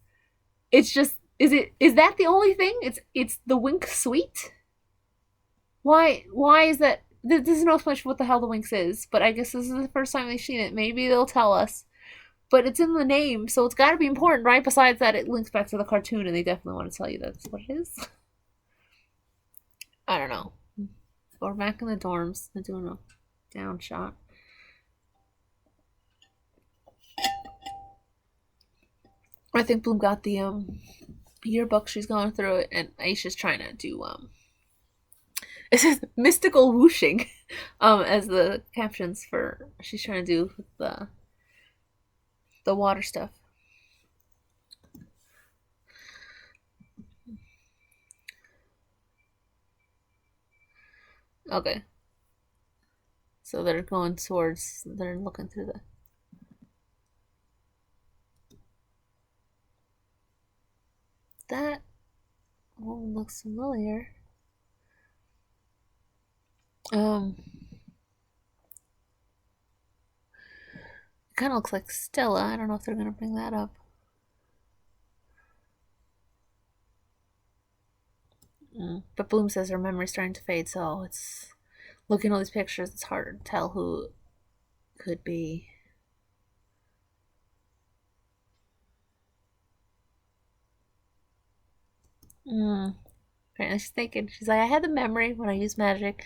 It's just, is that the only thing? It's the Winx suite? Why is that? This is no explanation what the hell the Winx is, but I guess this is the first time they've seen it. Maybe they'll tell us. But it's in the name, so it's gotta be important, right? Besides that, it links back to the cartoon, and they definitely want to tell you that's what it is. I don't know. We're back in the dorms. They're doing a down shot. I think Bloom got the yearbook. She's going through it, and Aisha's trying to do it says mystical whooshing as the captions for she's trying to do the water stuff. Okay. So they're going towards, they're looking through the. That one looks familiar. Kind of looks like Stella. I don't know if they're gonna bring that up. But Bloom says her memory's starting to fade, so it's looking at all these pictures. It's hard to tell who could be. Apparently she's thinking. She's like, I had the memory when I used magic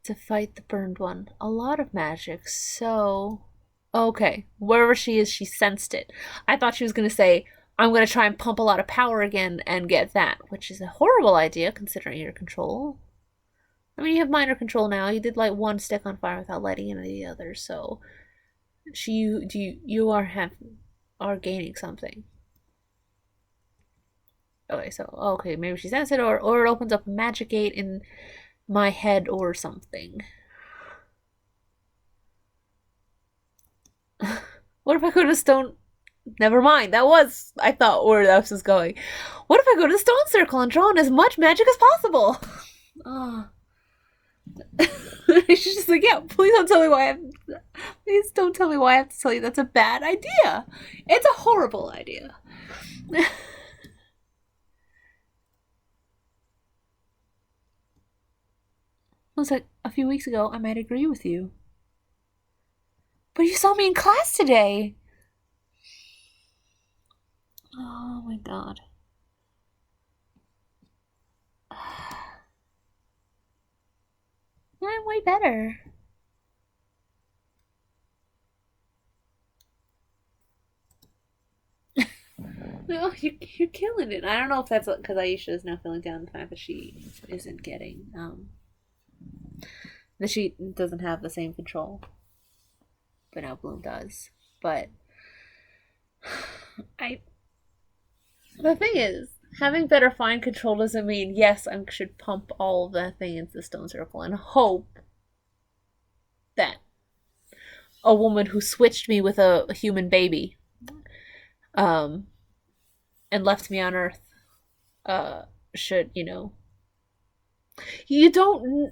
to fight the burned one. A lot of magic, so okay. Wherever she is, she sensed it. I thought she was gonna say, I'm gonna try and pump a lot of power again and get that, which is a horrible idea considering your control. I mean, you have minor control now. You did light one stick on fire without lighting any of the others, so you are gaining something. Okay, so okay, maybe she sensed it, or it opens up a magic gate in my head or something. What if I go to stone? Never mind. That was, I thought, where that was going. What if I go to the stone circle and draw in as much magic as possible? Oh. She's just like, yeah, please don't tell me why please don't tell me why I have to tell you that's a bad idea. It's a horrible idea. It was like a few weeks ago, I might agree with you. But you saw me in class today. Oh my god. I'm way better. No, you're killing it. I don't know if that's because Aisha is now feeling down the fact that she isn't getting, that she doesn't have the same control. But now Bloom does. But the thing is, having better fine control doesn't mean, yes, I should pump all of that thing into the stone circle and hope that a woman who switched me with a human baby and left me on Earth should, you don't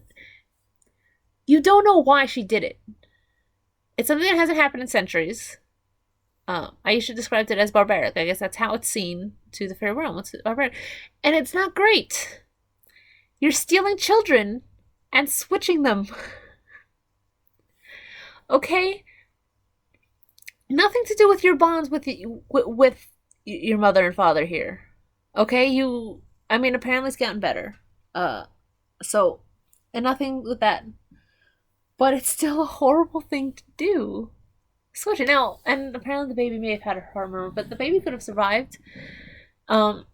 know why she did it. It's something that hasn't happened in centuries. Aisha described it as barbaric. I guess that's how it's seen to the fairy realm. It's barbaric. And it's not great. You're stealing children and switching them. Okay? Nothing to do with your bonds with your mother and father here. Okay, I mean, apparently it's gotten better. Uh, so, and nothing with that. But it's still a horrible thing to do. Switch it now, and apparently the baby may have had a heart murmur, but the baby could have survived. Um,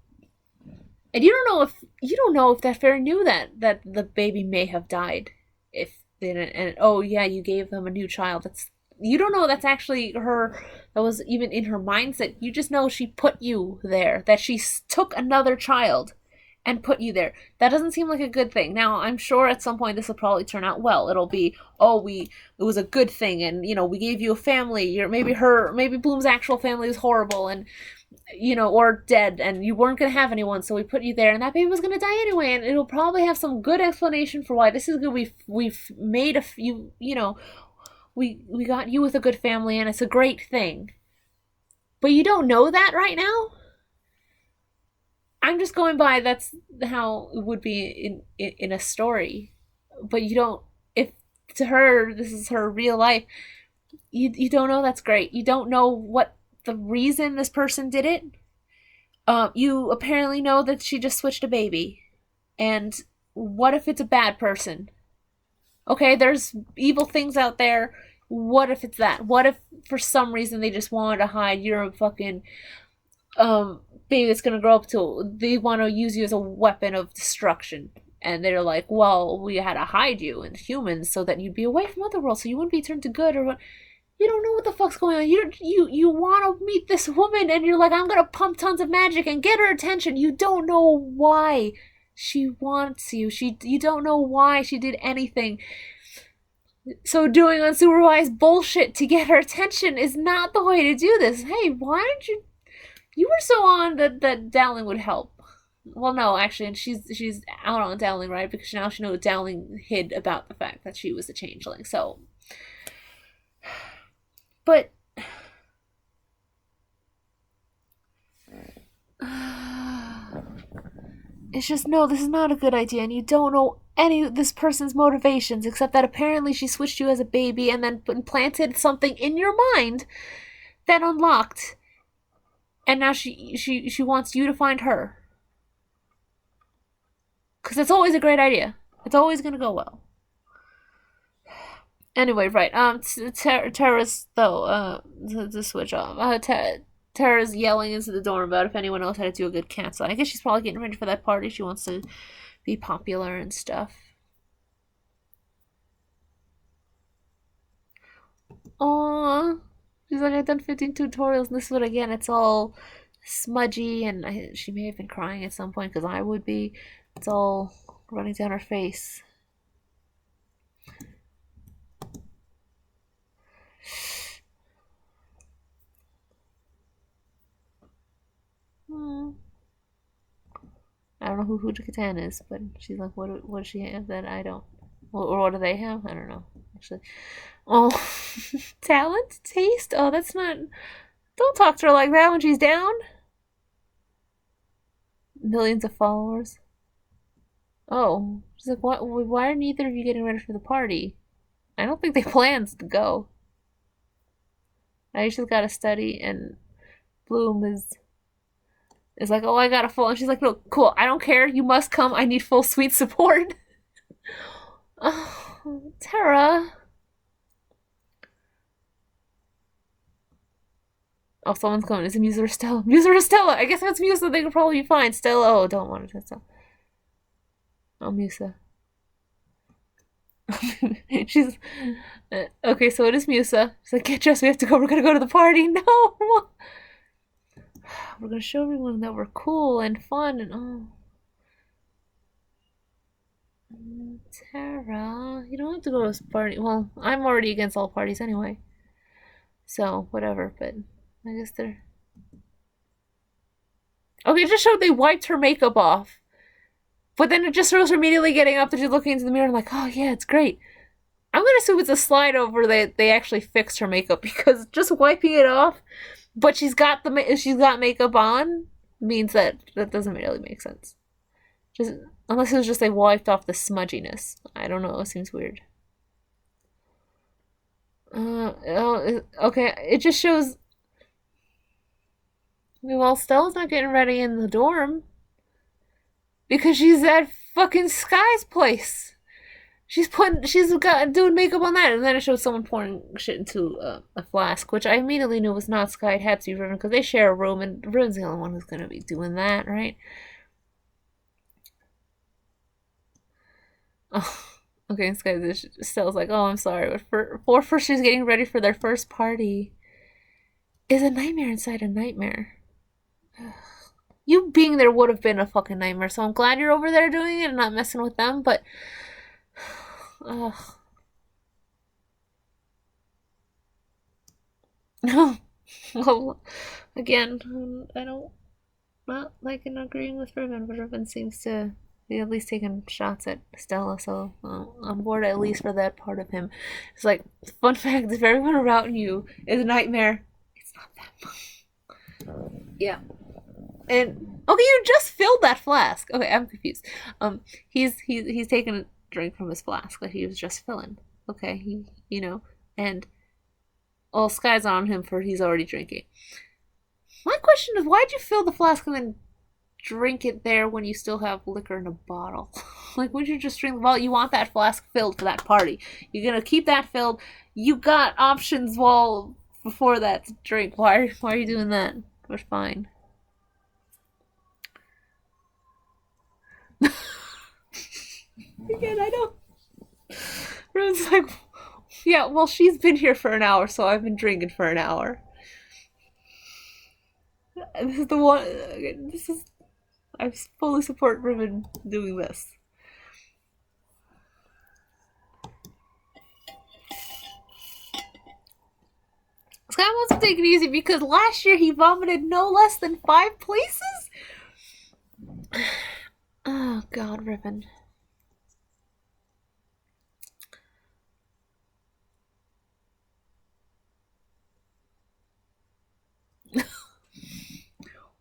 and you don't know if that fairy knew that the baby may have died if they didn't. And oh yeah, you gave them a new child. That's you don't know that's actually her. That was even in her mindset. You just know she put you there. That she took another child and put you there. That doesn't seem like a good thing. Now, I'm sure at some point this will probably turn out well. It'll be, oh, it was a good thing, and we gave you a family. Maybe Bloom's actual family is horrible, and or dead, and you weren't gonna have anyone, so we put you there, and that baby was gonna die anyway, and it'll probably have some good explanation for why this is good. We've made we got you with a good family, and it's a great thing. But you don't know that right now. I'm just going by that's how it would be in a story, but you don't. If to her this is her real life, you don't know that's great. You don't know what the reason this person did it. You apparently know that she just switched a baby, and what if it's a bad person? Okay, there's evil things out there. What if it's that? What if for some reason they just wanted to hide you're a fucking baby that's gonna grow up to they want to use you as a weapon of destruction, and they're like, well, we had to hide you in humans so that you'd be away from other worlds, so you wouldn't be turned to good or what. You don't know what the fuck's going on. You want to meet this woman, and you're like, I'm gonna pump tons of magic and get her attention. You don't know why she wants you. You don't know why she did anything. So doing unsupervised bullshit to get her attention is not the way to do this. Hey, why don't you? You were so on that Dowling would help. Well, no, actually, and she's out on Dowling, right? Because now she knows Dowling hid about the fact that she was a changeling. So, but it's just no. This is not a good idea, and you don't know any of this person's motivations except that apparently she switched you as a baby and then implanted something in your mind that unlocked, and now she wants you to find her. Because it's always a great idea. It's always gonna go well. Anyway, right. Tara's though. To switch off. Tara's yelling into the dorm about if anyone else had to do a good cancel. I guess she's probably getting ready for that party. She wants to be popular and stuff. Aww. She's like, I've done 15 tutorials, and this one again, it's all smudgy, and she may have been crying at some point because I would be. It's all running down her face. Hmm. I don't know who Huja is, but she's like, what does she have that I don't? Or what do they have? I don't know, actually. Oh, talent? Taste? Oh, that's not. Don't talk to her like that when she's down. Millions of followers. Oh, she's like, why are neither of you getting ready for the party? I don't think they planned to go. Aisha's got to study, and Bloom is like, oh, I got a full, and she's like, no, cool, I don't care, you must come, I need full sweet support. Oh, Tara. Oh, someone's coming. Is it Musa or Stella? Musa or Stella? I guess if it's Musa, they could probably be fine. Stella, oh, don't want to touch that. Oh, Musa. She's okay. So it is Musa. She's like, get dressed. We have to go. We're gonna go to the party. No, we're gonna show everyone that we're cool and fun and oh. Tara, you don't have to go to this party. Well, I'm already against all parties anyway. So whatever. But I guess they're okay. It just showed they wiped her makeup off. But then it just shows her immediately getting up and she's looking into the mirror and like, oh yeah, it's great. I'm gonna assume it's a slide over that they actually fixed her makeup because just wiping it off, but she's got makeup on means that doesn't really make sense. Just unless it was just they wiped off the smudginess. I don't know. It seems weird. Okay, it just shows. Well, Stella's not getting ready in the dorm because she's at fucking Sky's place. She's got doing makeup on that, and then it shows someone pouring shit into a flask, which I immediately knew was not Sky. It had to be Riven because they share a room, and Riven's the only one who's gonna be doing that, right? Oh, okay. Sky Stella's like, oh, I'm sorry, but for she's getting ready for their first party is a nightmare inside a nightmare. You being there would have been a fucking nightmare, so I'm glad you're over there doing it and not messing with them, but. Ugh. Well, again, I don't not like in agreeing with Riven, but Riven seems to be at least taking shots at Stella, so I'm bored at least for that part of him. It's like, fun fact: if everyone around you is a nightmare, it's not them. Yeah. And okay, you just filled that flask. Okay, I'm confused. He's taking a drink from his flask that he was just filling. Okay, and all Sky's on him for he's already drinking. My question is, why'd you fill the flask and then drink it there when you still have liquor in a bottle? Like, would you just drink? Well, you want that flask filled for that party. You're gonna keep that filled. You got options while before that to drink. Why are you doing that? We're fine. Again, I don't. Rune's like, yeah, well, she's been here for an hour, so I've been drinking for an hour. This is the one. This is. I fully support Riven doing this. Sky wants to take it easy because last year he vomited no less than 5 places? Oh, God, Riven.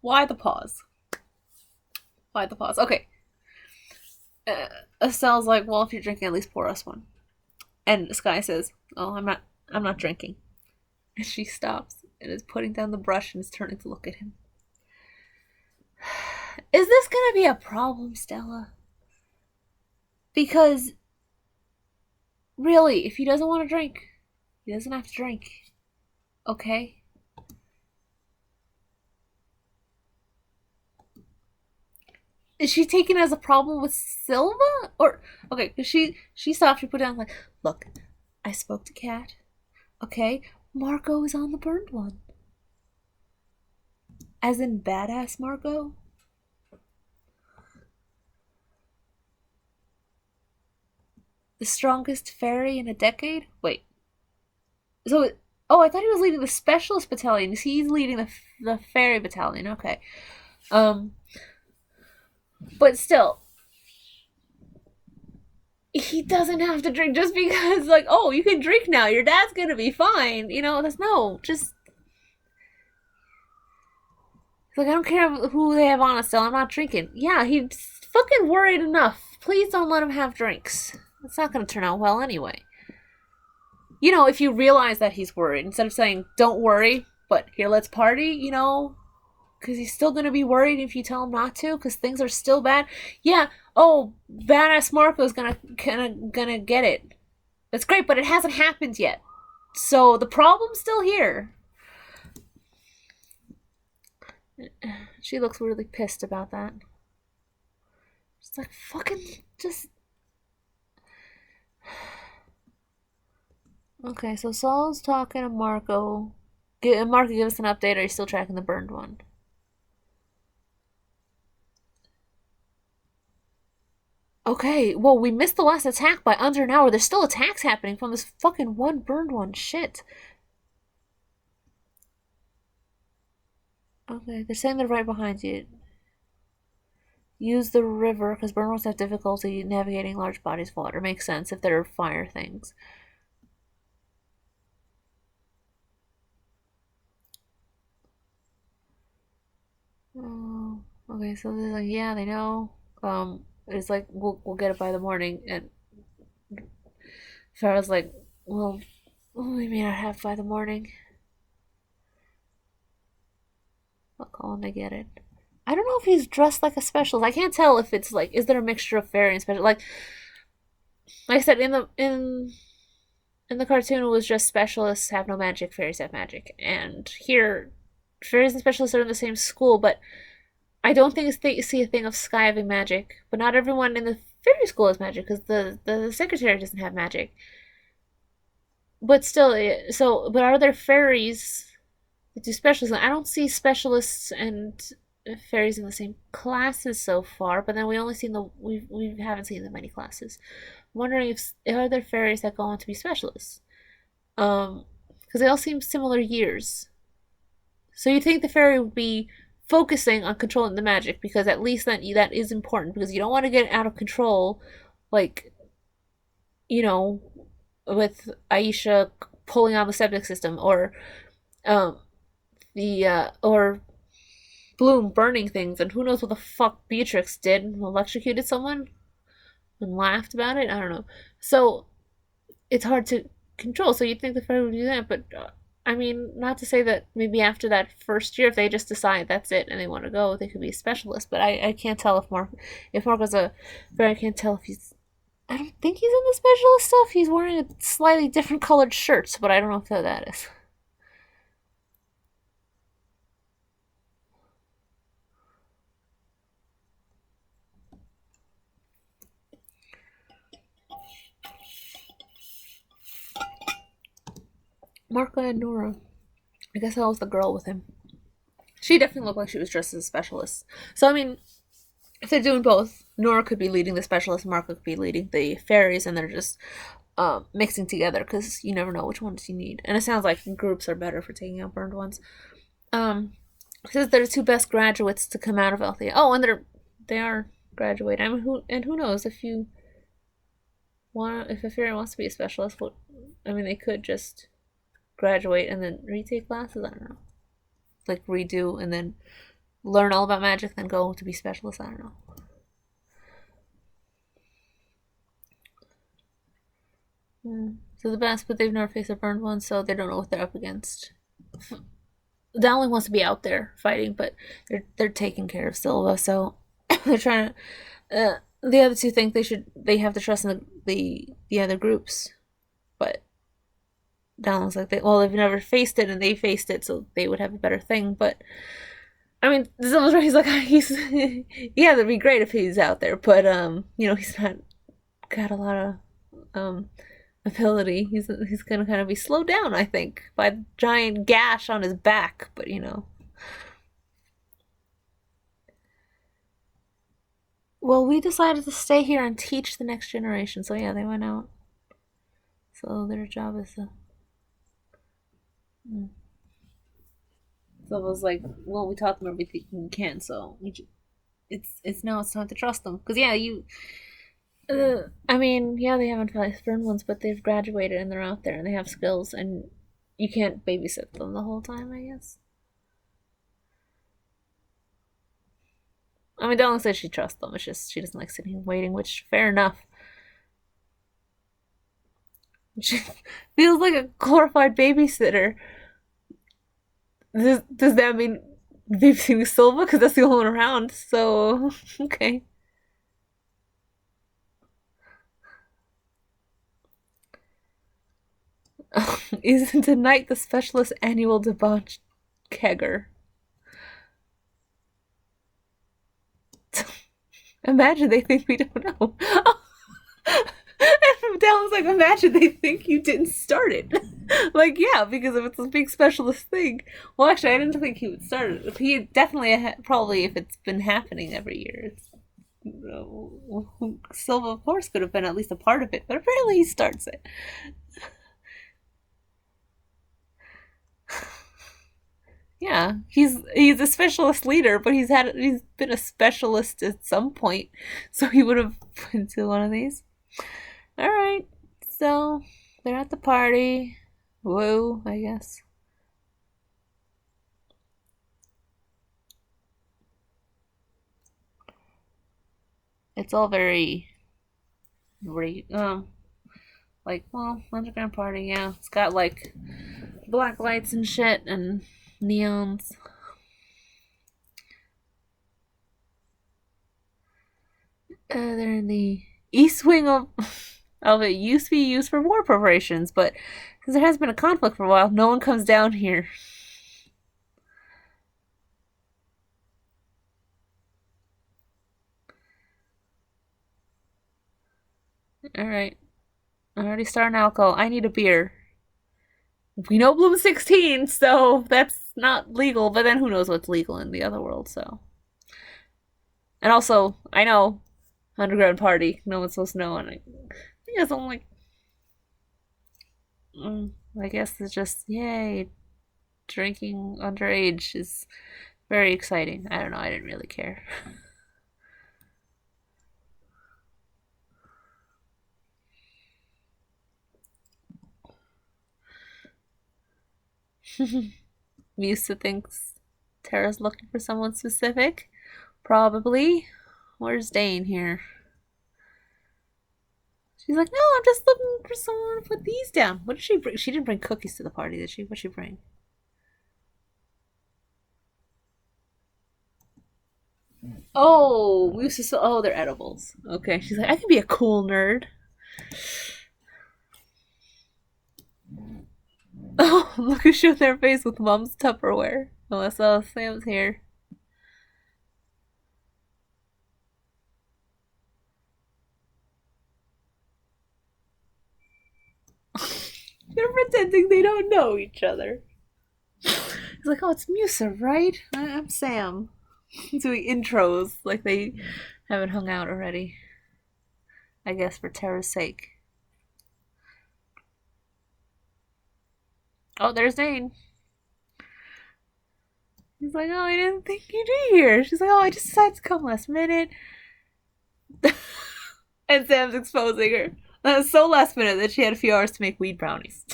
Why the pause? Why the pause? Okay. Estelle's like, well, if you're drinking, at least pour us one. And Sky says, oh, I'm not drinking. And she stops and is putting down the brush and is turning to look at him. Is this gonna be a problem, Stella? Because, really, if he doesn't want to drink, he doesn't have to drink. Okay? Is she taking it as a problem with Silva? Or, okay, because she stopped, she put down, like, look, I spoke to Kat. Okay? Marco is on the burned one. As in badass Marco? The strongest fairy in a decade? Wait. So, oh, I thought he was leading the specialist battalion. He's leading the fairy battalion. Okay. But still, he doesn't have to drink just because, like, oh, you can drink now. Your dad's gonna be fine. That's no, just. Like, I don't care who they have on us still. I'm not drinking. Yeah, he's fucking worried enough. Please don't let him have drinks. It's not gonna turn out well anyway. If you realize that he's worried, instead of saying, don't worry, but here, let's party, because he's still going to be worried if you tell him not to, because things are still bad. Yeah, oh, badass Marco's gonna get it. That's great, but it hasn't happened yet. So the problem's still here. She looks really pissed about that. She's like, fucking, just. Okay, so Saul's talking to Marco. Marco, give us an update. Are you still tracking the burned one? Okay, well, we missed the last attack by under an hour. There's still attacks happening from this fucking one burned one. Shit. Okay, they're saying they're right behind you. Use the river, because burned ones have difficulty navigating large bodies of water. Makes sense if they're fire things. Oh, okay, so they're like, yeah, they know. It's like, we'll get it by the morning. And Farah's like, well, Oh, we may not have by the morning. I'll call him to get it. I don't know if he's dressed like a specialist. I can't tell if it's like, is there a mixture of fairy and special? Like I said, in the cartoon, it was just specialists have no magic, fairies have magic, and here, fairies and specialists are in the same school. But I don't think they see a thing of Sky having magic. But not everyone in the fairy school has magic because the secretary doesn't have magic. But still, but are there fairies that do specialists? I don't see specialists and fairies in the same classes so far. But then we haven't seen them many classes. I'm wondering if are there fairies that go on to be specialists? Because they all seem similar years. So you think the fairy would be focusing on controlling the magic because at least that is important because you don't want to get out of control, like you know, with Aisha pulling on the septic system um or Bloom burning things and who knows what the fuck Beatrix did, electrocuted someone and laughed about it. I don't know. So it's hard to control. So you'd think the fairy would do that, but I mean, not to say that maybe after that first year, if they just decide that's it and they want to go, they could be a specialist. But I can't tell if Mark was a fairy. I can't tell if he's. I don't think he's in the specialist stuff. He's wearing a slightly different colored shirts, but I don't know if that is. Marco and Nora. I guess that was the girl with him. She definitely looked like she was dressed as a specialist. So I mean, if they're doing both, Nora could be leading the specialist, Marco could be leading the fairies, and they're just mixing together because you never know which ones you need. And it sounds like groups are better for taking out burned ones. It says they're the two best graduates to come out of Althea. Oh, and they are graduating. I mean, who knows if you want if a fairy wants to be a specialist? I mean, they could just graduate and then retake classes. I don't know, like redo and then learn all about magic, then go to be specialists. I don't know. So the best, but they've never faced a burned one, so they don't know what they're up against. Dowling wants to be out there fighting, but they're taking care of Silva, so they're trying to. The other two think they have to trust in the other groups, but Dowling's like they've never faced it and they faced it, so they would have a better thing. But I mean, Silva's right. He's like yeah, that'd be great if he's out there, but he's not got a lot of ability. He's gonna kind of be slowed down, I think, by the giant gash on his back. But well, we decided to stay here and teach the next generation. So yeah, they went out. So their job is to. So it was like, well, we taught them everything we can. So it's now it's time to trust them because yeah, you. I mean, yeah, they haven't faced burned ones, but they've graduated and they're out there and they have skills, and you can't babysit them the whole time, I guess. I mean, Dawn says she trusts them. It's just she doesn't like sitting and waiting, which fair enough. She feels like a glorified babysitter. Does that mean babysitting Silva? Because that's the only one around. So okay. Isn't tonight the specialist annual debauch kegger? Imagine they think we don't know. And Dallin was like, imagine they think you didn't start it. Like, yeah, because if it's a big specialist thing. Well, actually, I didn't think he would start it. He definitely, probably, if it's been happening every year, Silva, of course, could have been at least a part of it, but apparently he starts it. Yeah, he's a specialist leader, but he's been a specialist at some point, so he would have been to one of these. All right, so they're at the party. Woo, I guess. It's all very, Like, well, underground party, yeah. It's got like black lights and shit and neons. They're in the east wing of it. Used to be used for war preparations, but because there has been a conflict for a while, no one comes down here. All right, I'm already starting alcohol. I need a beer. We know Bloom's 16, so that's not legal. But then who knows what's legal in the other world? So, and also, I know underground party. No one's supposed to know, and I think it's only. I guess it's just yay. Drinking underage is very exciting. I don't know. I didn't really care. Musa thinks Tara's looking for someone specific. Probably. Where's Dane here? She's like, no, I'm just looking for someone to put these down. What did she bring? She didn't bring cookies to the party, did she? What'd she bring? Oh, Musa. Oh, they're edibles. Okay. She's like, I can be a cool nerd. Oh, look who's showing their face with mom's Tupperware. Melissa, Sam's here. They're pretending they don't know each other. He's like, oh, it's Musa, right? I'm Sam. Doing intros like they haven't hung out already. I guess for Tara's sake. Oh, there's Dane. He's like, oh, I didn't think you'd be here. She's like, oh, I just decided to come last minute. And Sam's exposing her. That was so last minute that she had a few hours to make weed brownies.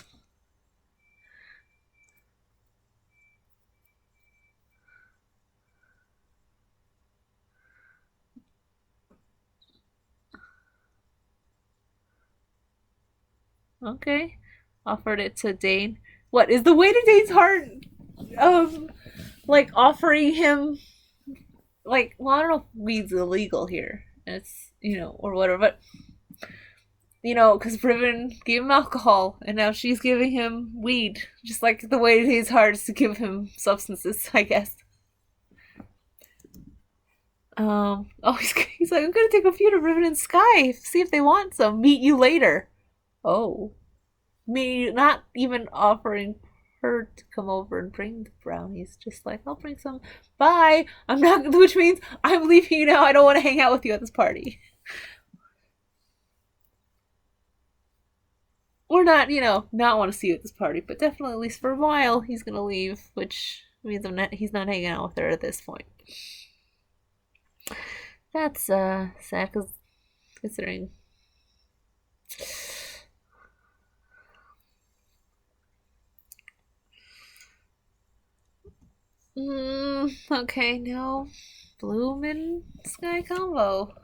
Okay. Offered it to Dane. What is the way to Dane's heart of like offering him like, well, I don't know if weed's illegal here. It's or whatever, but because Riven gave him alcohol, and now she's giving him weed. Just like the way to his heart is to give him substances, I guess. Oh, he's like, I'm gonna take a few to Riven and Sky, see if they want some. Meet you later. Oh, me not even offering her to come over and bring the brownies. Just like, I'll bring some. Bye. I'm not, which means I'm leaving you now. I don't want to hang out with you at this party. Or not, not want to see you at this party, but definitely at least for a while he's gonna leave, which means he's not hanging out with her at this point. That's sad, cause considering. Okay, no. Bloom and Sky combo.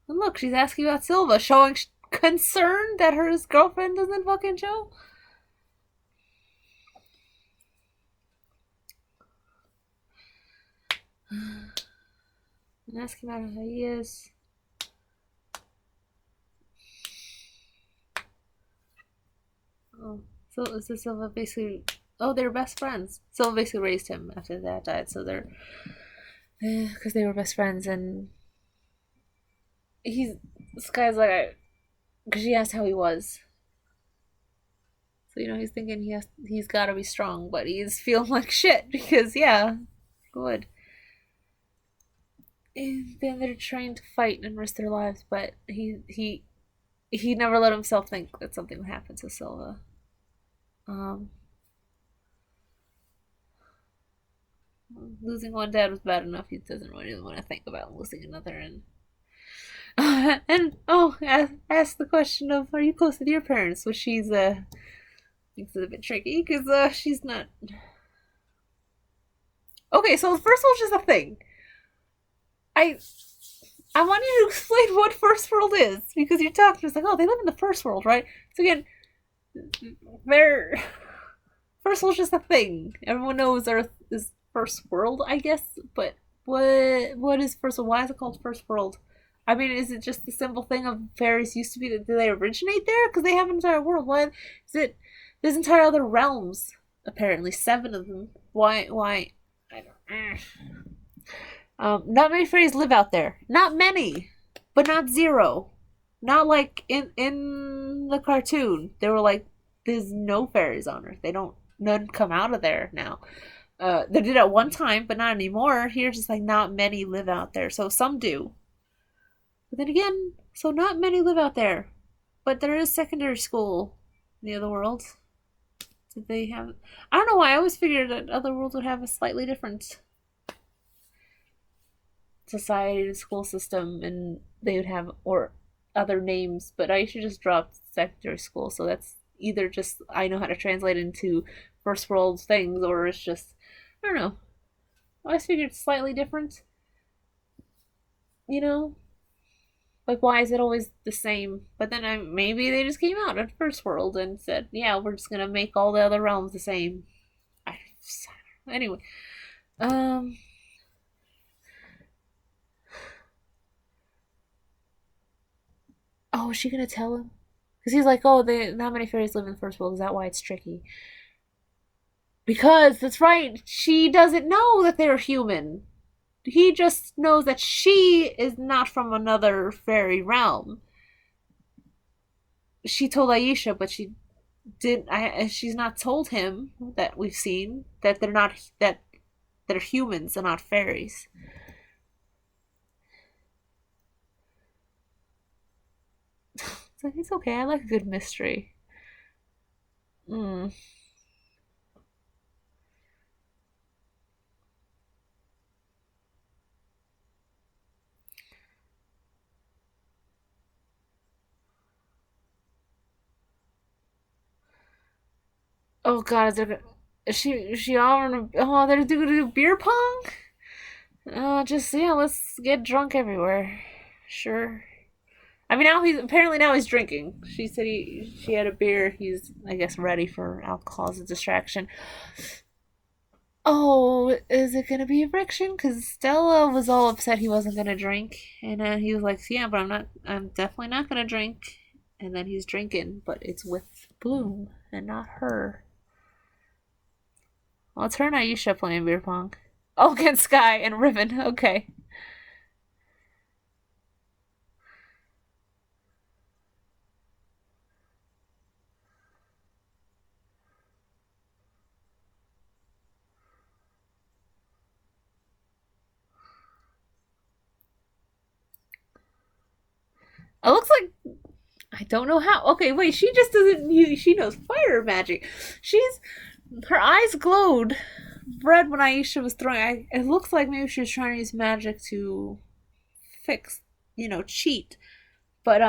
And look, she's asking about Silva, showing concern that her girlfriend doesn't fucking show. And asking about how he is. Oh, so is this Silva basically? Oh, they're best friends. Silva basically raised him after Dad died, so they're because they were best friends, and this guy's like, because she asked how he was. So he's thinking he's got to be strong, but he's feeling like shit because good. And then they're trying to fight and risk their lives, but he never let himself think that something would happen to Silva. Um, Losing one dad was bad enough. He doesn't really want to think about losing another. And ask the question of, are you close with your parents? Which she's thinks is a bit tricky because she's not. Okay, so the first one's just a thing. I want you to explain what first world is, because you're talking just like, oh, they live in the first world, right? So again, they're first world's just a thing. Everyone knows Earth is first world, I guess. But what is first world? Why is it called first world? I mean, is it just the simple thing of fairies used to be? Did they originate there? Because they have an entire world. Why is it? There's entire other realms. Apparently, 7 of them. Why? Why? I don't. Not many fairies live out there. Not many, but not zero. Not like in the cartoon. They were like, there's no fairies on Earth. They don't. None come out of there now. They did at one time, but not anymore. Here, just like not many live out there. So some do. But then again, so not many live out there. But there is secondary school in the other world. Did they have? I don't know why. I always figured that other worlds would have a slightly different society and school system, and they would have or other names. But I should just drop secondary school. So that's either just I know how to translate into first world things, or it's just I don't know. I always figured it's slightly different. You know, like why is it always the same? But then maybe they just came out at first world and said, yeah, we're just gonna make all the other realms the same. I, anyway, um, oh, is she gonna tell him? Because he's like, oh, not many fairies live in the first world. Is that why it's tricky? Because that's right. She doesn't know that they're human. He just knows that she is not from another fairy realm. She told Aisha, but she did. She's not told him that we've seen that they're not that they're humans and not fairies. It's like it's okay. I like a good mystery. Mm. Oh God, is she on? Oh, they're gonna do beer pong. Just yeah, let's get drunk everywhere. Sure. I mean, now he's drinking. She said she had a beer. He's I guess ready for alcohol as a distraction. Oh, is it gonna be eviction? Because Stella was all upset he wasn't gonna drink, and he was like, "Yeah, but I'm not. I'm definitely not gonna drink." And then he's drinking, but it's with Bloom and not her. Well, it's her and Aisha playing beer pong. Oh, against Sky and Riven. Okay. It looks like I don't know how. Okay, wait. She just doesn't. She knows fire magic. She's her eyes glowed red when Aisha was throwing. It looks like maybe she was trying to use magic to fix, cheat. But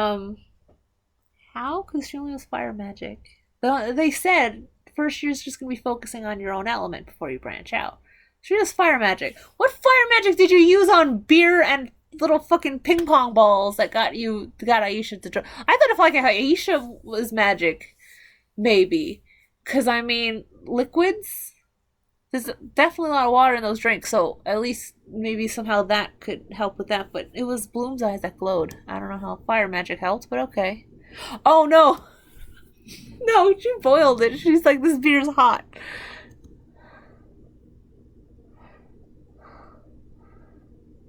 how? Because she only knows fire magic. They said first you're just gonna be focusing on your own element before you branch out. She does fire magic. What fire magic did you use on beer and little fucking ping pong balls that got Aisha to drink? I thought if like Aisha was magic, maybe, because I mean liquids. There's definitely a lot of water in those drinks, so at least maybe somehow that could help with that. But it was Bloom's eyes that glowed. I don't know how fire magic helped, but okay. Oh no, no, she boiled it. She's like, this beer's hot.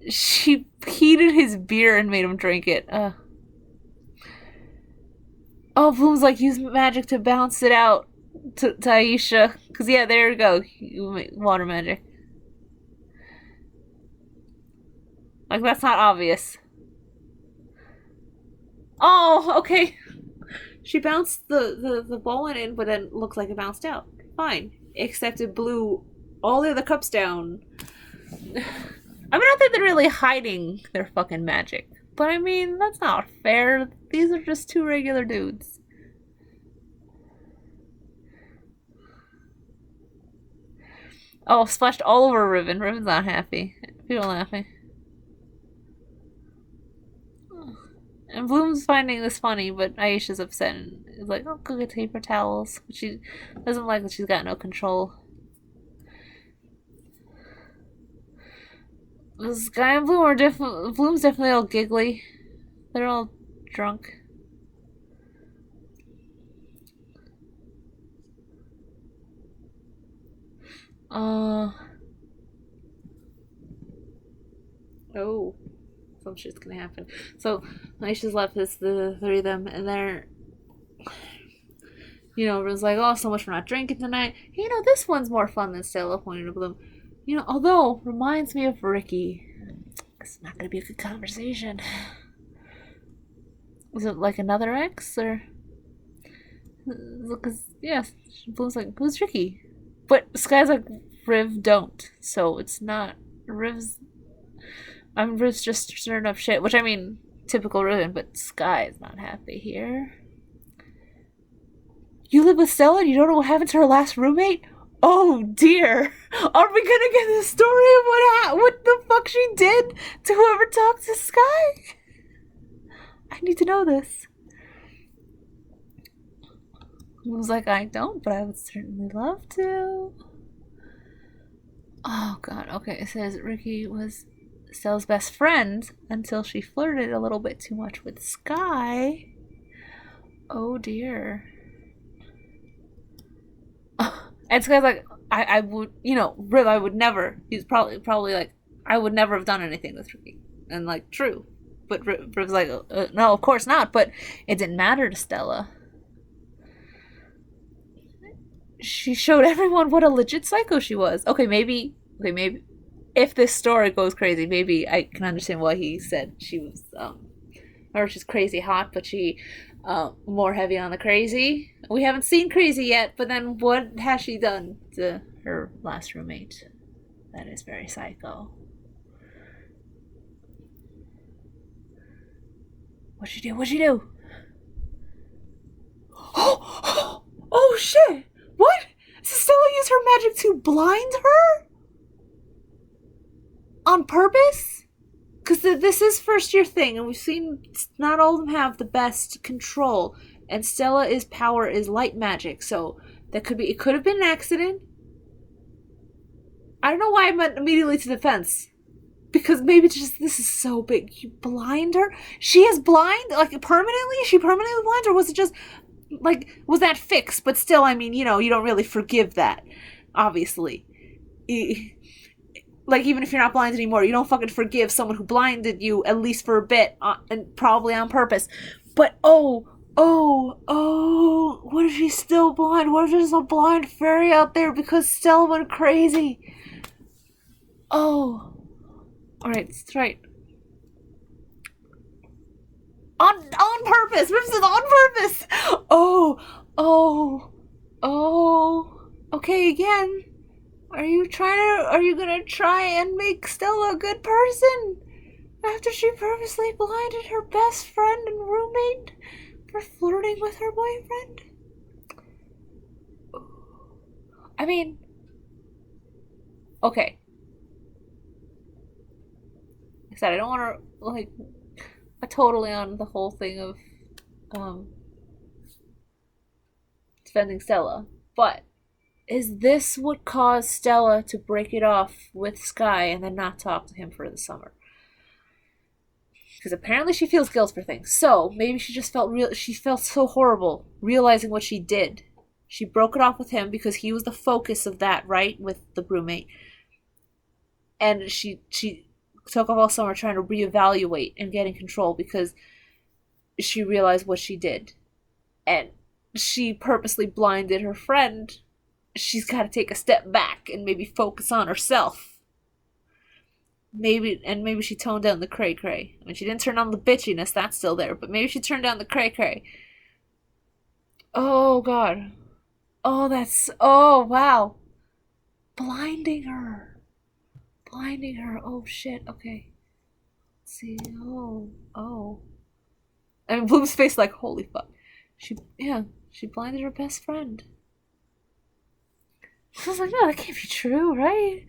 She heated his beer and made him drink it. Oh, Bloom's like, use magic to bounce it out to Aisha. Because, yeah, there you go. Water magic. Like, that's not obvious. Oh, okay. She bounced the ball in, but then looked like it bounced out. Fine. Except it blew all the other cups down. I mean, not that they're really hiding their fucking magic. But I mean, that's not fair. These are just two regular dudes. Oh, splashed all over Riven. Riven's not happy. People laughing. And Bloom's finding this funny, but Aisha's upset and is like, oh, go get paper towels. But she doesn't like that she's got no control. Sky and Bloom are Bloom's definitely all giggly. They're all drunk. Oh. Some shit's gonna happen. So, Aisha's left is the three of them, and they're. Everyone's like, oh, so much for not drinking tonight. This one's more fun than Stella, pointing to Bloom. Although, reminds me of Ricky. It's not gonna be a good conversation. Was it like another ex, or? Because, yeah, Bloom's like, who's Ricky? But Sky's like, Riv don't. So it's not. Riv's just stirring up shit, which I mean, typical Riven, but Sky is not happy here. You live with Stella and you don't know what happened to her last roommate? Oh dear. Are we gonna get the story of what the fuck she did to whoever talked to Sky? I need to know this. I was like, I don't, but I would certainly love to. Oh god, okay, it says Ricky was Stella's best friend until she flirted a little bit too much with Sky. Oh dear. And Sky's like, I would, Riv, I would never. He's probably like, I would never have done anything with Ricky. And like, true. But Riv's like, no, of course not. But it didn't matter to Stella. She showed everyone what a legit psycho she was. Okay, maybe. If this story goes crazy, maybe I can understand why he said she was, or she's crazy hot, but she more heavy on the crazy. We haven't seen crazy yet, but then what has she done to her last roommate? That is very psycho. What'd she do? Oh shit! What? Did Stella use her magic to blind her? On purpose? Because this is first year thing, and we've seen not all of them have the best control. And Stella's power is light magic, so it could have been an accident. I don't know why I went immediately to defense. Because maybe this is so big. You blind her? She is blind? Like, permanently? Is she permanently blind? Or was it just, like, was that fixed? But still, I mean, you don't really forgive that. Obviously. Like, even if you're not blind anymore, you don't fucking forgive someone who blinded you, at least for a bit, and probably on purpose. But, what if she's still blind? What if there's a blind fairy out there because Stella went crazy? Oh. Alright, that's right. On purpose! Rips is on purpose! Okay, again. Are you gonna try and make Stella a good person? After she purposely blinded her best friend and roommate for flirting with her boyfriend? I mean, okay. Like I said, I don't want to, like, totally on the whole thing of defending Stella, but is this what caused Stella to break it off with Sky and then not talk to him for the summer? Because apparently she feels guilt for things. So maybe she just felt so horrible realizing what she did. She broke it off with him because he was the focus of that, right? With the roommate. And she took off all summer trying to reevaluate and get in control because she realized what she did. And she purposely blinded her friend. She's got to take a step back and maybe focus on herself. Maybe she toned down the cray-cray. I mean, she didn't turn on the bitchiness, that's still there, but maybe she turned down the cray-cray. Oh, God. Oh, wow. Blinding her. Oh, shit, okay. Let's see, oh. I mean, Bloom's face like, holy fuck. She blinded her best friend. I was like, no, that can't be true, right?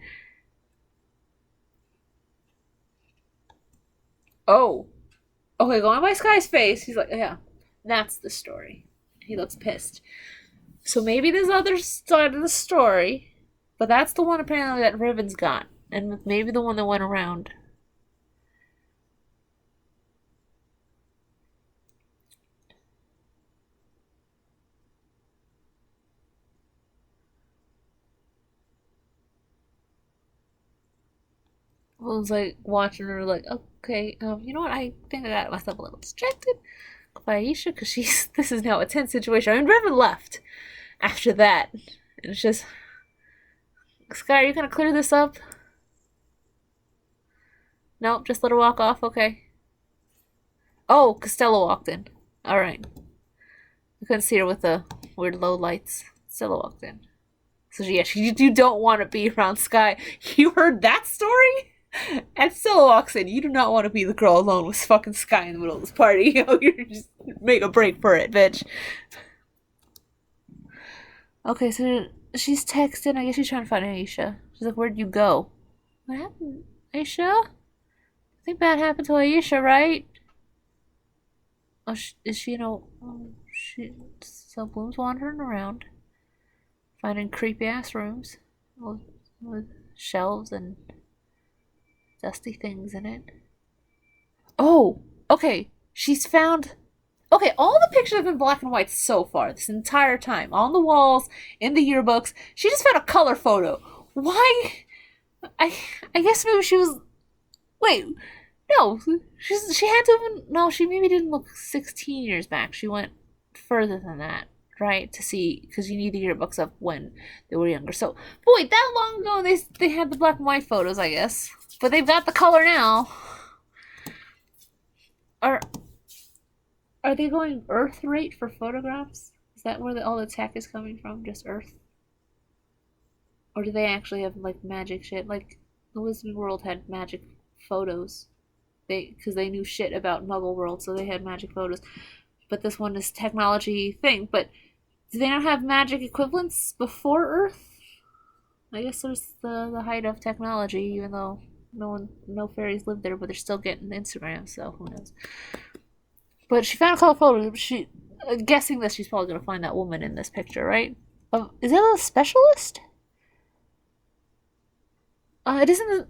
Oh. Okay, going by Sky's face, he's like, yeah, that's the story. He looks pissed. So maybe there's other side of the story, but that's the one apparently that Riven's got, and maybe the one that went around. I was like watching her, like, okay, you know what? I think I got myself a little distracted by Aisha because she's. This is now a tense situation. I mean, Riven left after that, and it's just, Sky, are you gonna clear this up? Nope, just let her walk off. Okay. Oh, Costello walked in. All right. I couldn't see her with the weird low lights. Costello walked in. So yeah, you don't want to be around Sky. You heard that story? And Stella walks in. You do not want to be the girl alone with fucking Sky in the middle of this party. You know, you're just make a break for it, bitch. Okay, so she's texting. I guess she's trying to find Aisha. She's like, "Where'd you go? What happened, Aisha? I think bad happened to Aisha, right? Oh, is she? You know, so Bloom's wandering around, finding creepy ass rooms with shelves and dusty things in it. Oh, okay. She's found. Okay, all the pictures have been black and white so far this entire time. On the walls, in the yearbooks. She just found a color photo. Why? I I guess maybe she was. Wait, no. She had to have been. No, she maybe didn't look 16 years back. She went further than that, right? To see, because you need the yearbooks up when they were younger. So, but wait, that long ago they had the black and white photos, I guess. But they've got the color now. Are are they going Earth rate for photographs? Is that where all the tech is coming from? Just Earth? Or do they actually have like magic shit? Like the Wizarding World had magic photos. Because they knew shit about Muggle World, so they had magic photos. But this one is technology thing. But do they not have magic equivalents before Earth? I guess there's the height of technology, even though no fairies live there, but they're still getting Instagram, so who knows. But she found a couple photos. She, guessing this, she's probably gonna find that woman in this picture, right? Is that a specialist? It isn't.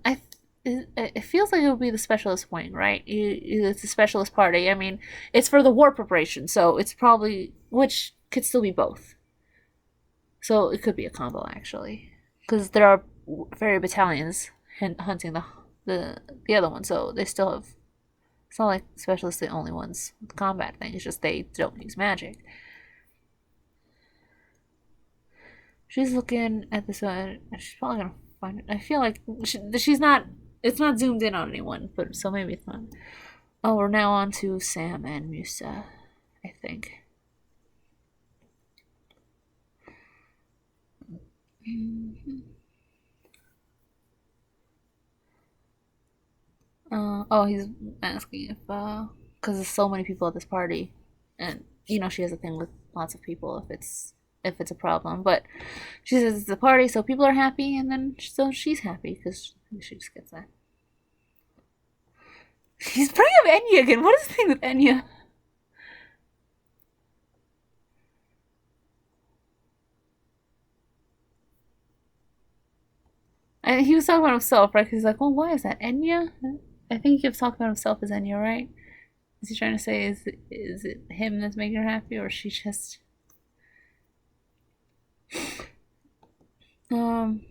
It feels like it would be the specialist wing, right? It's a specialist party. I mean, it's for the war preparation, so it's probably, which could still be both. So it could be a combo actually, because there are fairy battalions hunting the other one, so they still have. It's not like specialists are the only ones with combat thing. It's just they don't use magic. She's looking at this one. She's probably gonna find it. I feel like she's not. It's not zoomed in on anyone, but so maybe it's not. Oh, we're now on to Sam and Musa, I think. Oh, he's asking if because there's so many people at this party, and you know she has a thing with lots of people if it's a problem. But she says it's a party, so people are happy, and then so she's happy because she just gets that. He's bringing up Enya again. What is the thing with Enya? And he was talking about himself, right? Because he's like, well, why is that Enya? I think he keeps talking about himself as Enya, right? Is he trying to say is it him that's making her happy, or she just um?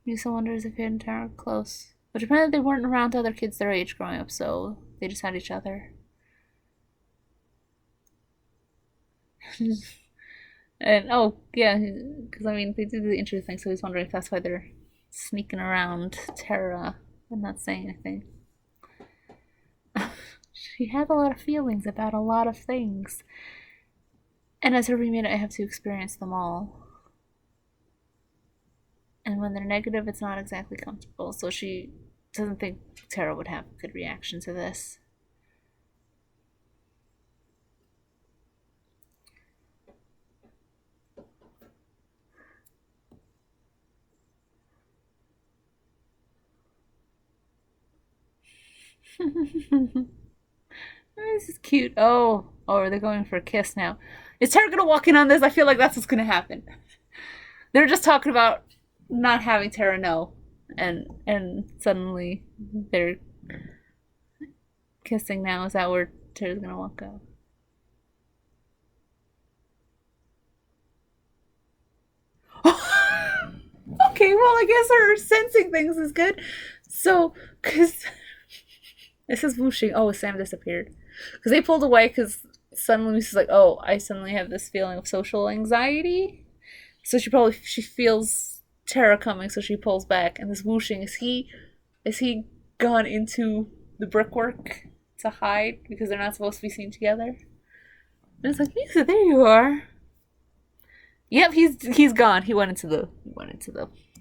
Lisa wonders if he and Tara are close, but apparently they weren't around other kids their age growing up, so they just had each other. And oh yeah, because I mean they do the interesting thing, so he's wondering if that's why they're sneaking around Tara and not saying anything. She has a lot of feelings about a lot of things, and as a roommate, I have to experience them all. And when they're negative, it's not exactly comfortable. So she doesn't think Tara would have a good reaction to this. this is cute. Oh, they're going for a kiss now. Is Tara gonna walk in on this? I feel like that's what's gonna happen. They're just talking about not having Tara know, and suddenly they're kissing now. Is that where Tara's gonna walk out? Okay, well, I guess her sensing things is good. So, because this is whooshing. Oh, Sam disappeared. Because they pulled away because suddenly she's like, oh, I suddenly have this feeling of social anxiety. So she feels Tara coming, so she pulls back. And this whooshing, is he gone into the brickwork to hide because they're not supposed to be seen together? And it's like, Lisa, there you are. Yep, he's gone. He went into the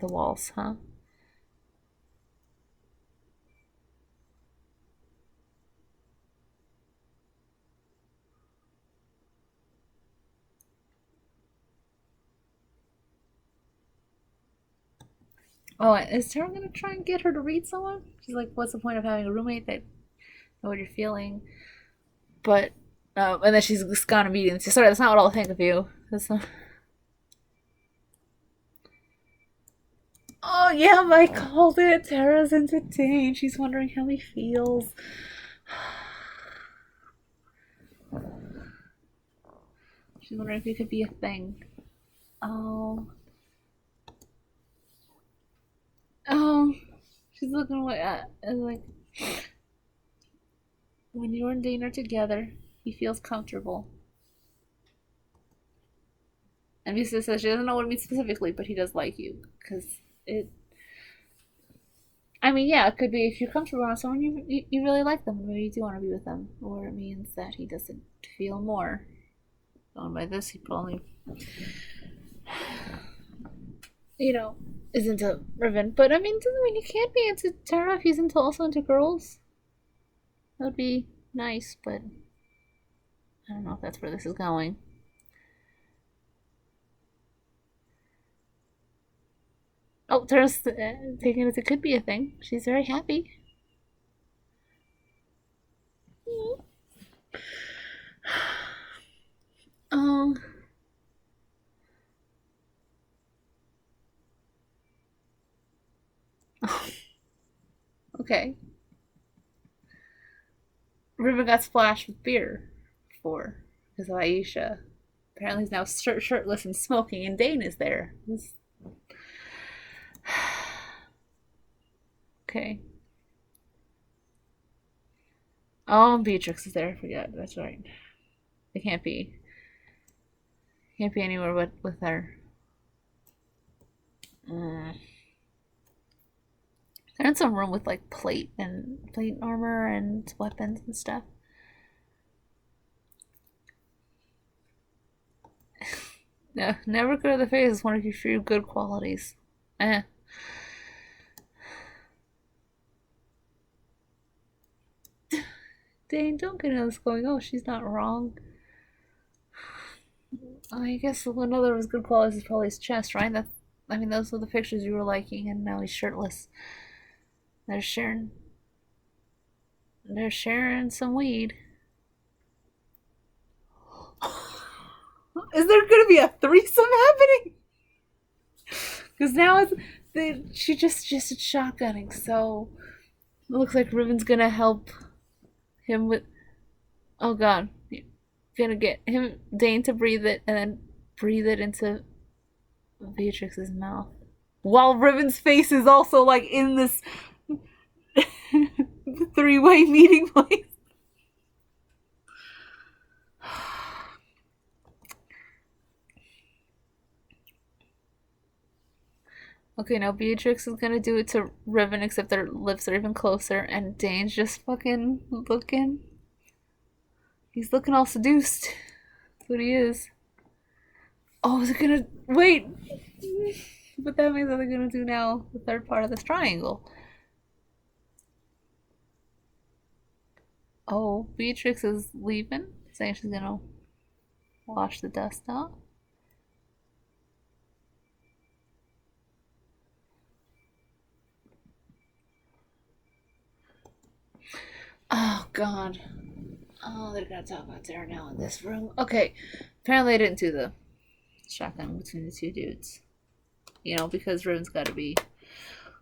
walls, huh? Oh, is Tara gonna try and get her to read someone? She's like, what's the point of having a roommate that know what you're feeling? But and then she's just gone immediately. Sorry, that's not what I'll think of you. That's not. Oh yeah, I called it. Tara's entertained. She's wondering how he feels. She's wondering if it could be a thing. Oh, oh. She's looking away at and like when you and Dane are together, he feels comfortable. And Misa says she doesn't know what it means specifically, but he does like you because it. I mean, yeah, it could be if you're comfortable around someone, you really like them, maybe you do want to be with them, or it means that he doesn't feel more. Going by this, he probably, you know, is into Riven. But I mean, doesn't mean he can't be into Tara if he's also into girls. That would be nice, but I don't know if that's where this is going. Oh, Tara's taking it as it could be a thing. She's very happy. Oh, okay. Riven got splashed with beer before because of Aisha. Apparently, he's now shirtless and smoking, and Dane is there. Okay. Oh, Beatrix is there. I forgot. That's right. They can't be anywhere but with her. Mm. They're in some room with like plate armor and weapons and stuff. No, never go to the face is one of your few good qualities. Eh. Dane, don't get us going. Oh, she's not wrong. I guess another of his good qualities is probably his chest, right? I mean, those were the pictures you were liking, and now he's shirtless. They're sharing. They're sharing some weed. Is there gonna be a threesome happening? Because now she just shotgunning, so it looks like Riven's gonna help him with. Oh God, gonna get him Dane to breathe it and then breathe it into Beatrix's mouth. While Riven's face is also like in this three-way meeting place. Okay, now Beatrix is gonna do it to Riven, except their lips are even closer, and Dane's just fucking looking. He's looking all seduced. That's what he is. Oh, is it gonna. Wait! But that means what they're gonna do now, the third part of this triangle. Oh, Beatrix is leaving, saying she's gonna wash the dust off. Oh, God. Oh, they're gonna talk about Tara now in this room. Okay. Apparently I didn't do the shotgun between the two dudes. You know, because Riven's gotta be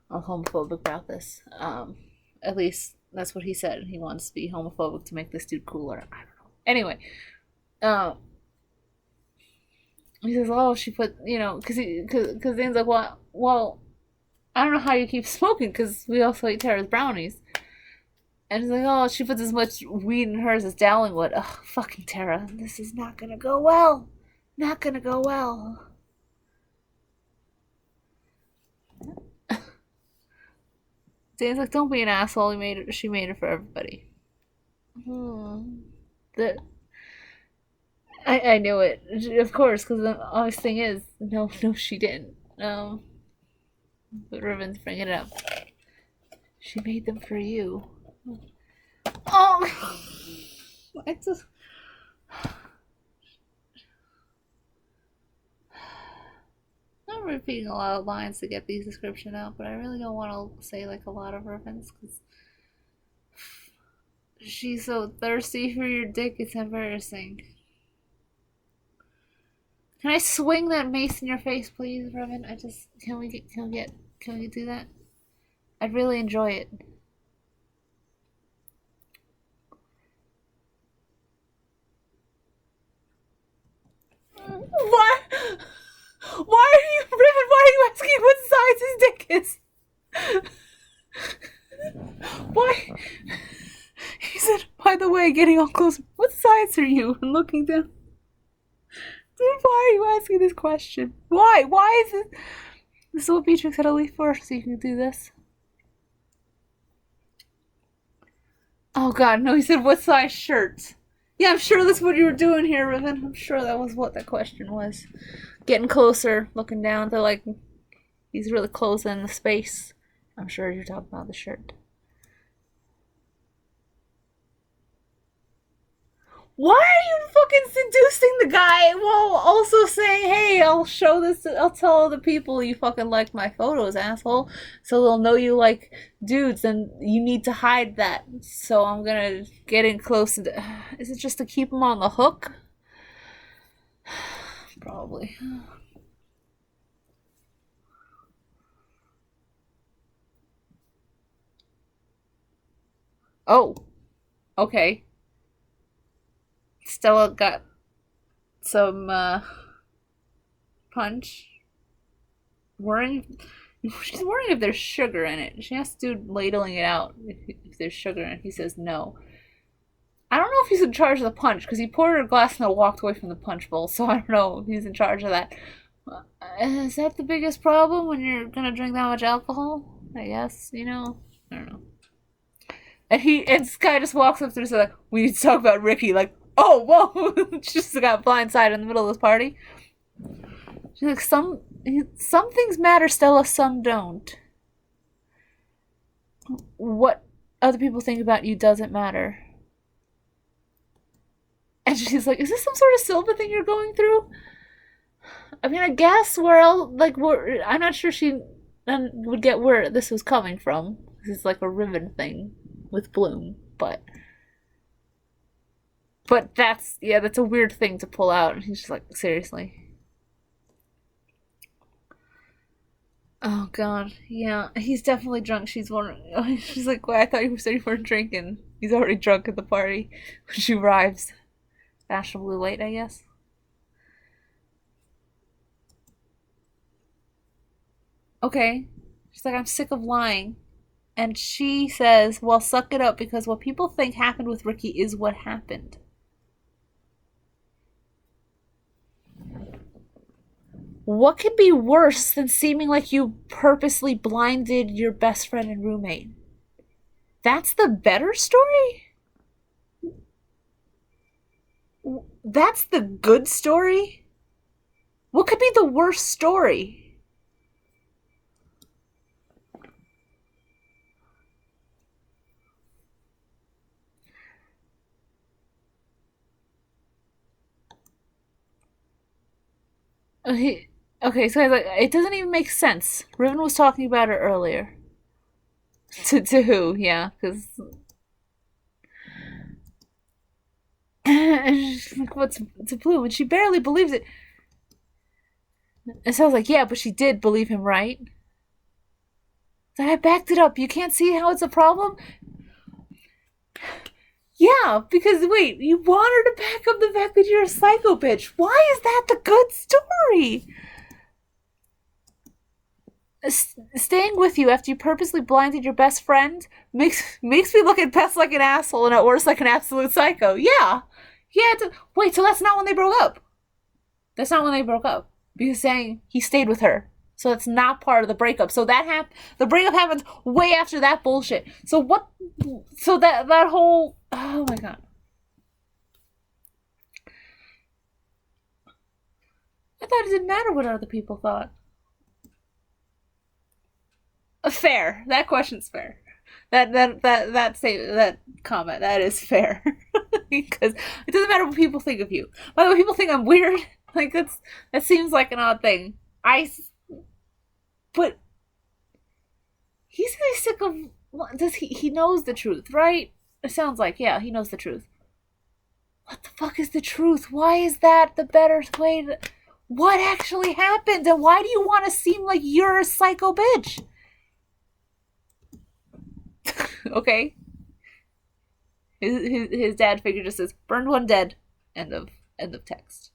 all homophobic about this. At least that's what he said. He wants to be homophobic to make this dude cooler. I don't know. Anyway, he says, "Oh, she put, you know, because Zane's like, well, I don't know how you keep smoking because we also eat Tara's brownies." And he's like, "Oh, she puts as much weed in hers as Dowling would." Ugh, fucking Tara, this is not gonna go well. Not gonna go well. Zane's like, "Don't be an asshole. She made it for everybody." The I knew it, of course, because the obvious thing is, no, no, she didn't. But Riven's bringing it up. She made them for you. Oh, I just. I'm repeating a lot of lines to get these description out, but I really don't want to say like a lot of Riven's because she's so thirsty for your dick. It's embarrassing. Can I swing that mace in your face, please, Revan? Can we do that? I'd really enjoy it. What? Why are you, Revan? Why are you asking what size his dick is? Why? He said, by the way, getting all close. What size are you? And looking down. Dude, why are you asking this question? Why? Why is it? This is what Beatrix had to leave for, so you can do this. Oh god, no, he said, what size shirt? Yeah, I'm sure that's what you were doing here, Riven. I'm sure that was what the question was. Getting closer, looking down. They're like, he's really closing the space. I'm sure you're talking about the shirt. Why are you fucking seducing the guy while also saying, hey, I'll tell other people you fucking like my photos, asshole. So they'll know you like dudes and you need to hide that. So I'm gonna get in close and... Is it just to keep him on the hook? Probably. Oh. Okay. Stella got some punch. She's worrying if there's sugar in it. She asks dude ladling it out if there's sugar in it. He says no. I don't know if he's in charge of the punch because he poured her a glass and walked away from the punch bowl. So I don't know if he's in charge of that. Is that the biggest problem when you're gonna drink that much alcohol? I guess, you know. I don't know. And Sky just walks up to her and says, like, we need to talk about Ricky. Like, oh, whoa! She just got blindsided in the middle of this party. She's like, some things matter, Stella, some don't. What other people think about you doesn't matter. And she's like, is this some sort of Silva thing you're going through? I mean, I guess I'm not sure she would get where this was coming from. This is like a Riven thing with Bloom, but that's a weird thing to pull out. And he's just like, seriously. Oh god, yeah, he's definitely drunk. She's wondering. She's like, "Wait, I thought you said you weren't drinking." He's already drunk at the party when she arrives. Fashionably late, I guess. Okay, she's like, "I'm sick of lying," and she says, "Well, suck it up because what people think happened with Ricky is what happened." What could be worse than seeming like you purposely blinded your best friend and roommate? That's the better story? That's the good story? What could be the worst story? Okay, so it doesn't even make sense. Riven was talking about it earlier. To who? Yeah, because And she's like, what's to Bloom? And she barely believes it. And so I was like, yeah, but she did believe him, right? So I backed it up. You can't see how it's a problem? Yeah, because wait, you want her to back up the fact that you're a psycho bitch. Why is that the good story? Staying with you after you purposely blinded your best friend makes me look at best like an asshole and at worst like an absolute psycho. Yeah. Yeah. Wait, so that's not when they broke up. That's not when they broke up. Because saying he stayed with her. So that's not part of the breakup. So the breakup happens way after that bullshit. So what? So that whole, oh my god. I thought it didn't matter what other people thought. Fair. That question's fair. That comment, that is fair. Because it doesn't matter what people think of you. By the way, people think I'm weird. Like that seems like an odd thing. But he's really sick of. Does he knows the truth, right? It sounds like, yeah, he knows the truth. What the fuck is the truth? Why is that the better way to. What actually happened? And why do you want to seem like you're a psycho bitch? Okay. His dad figure just says, burned one dead. End of text.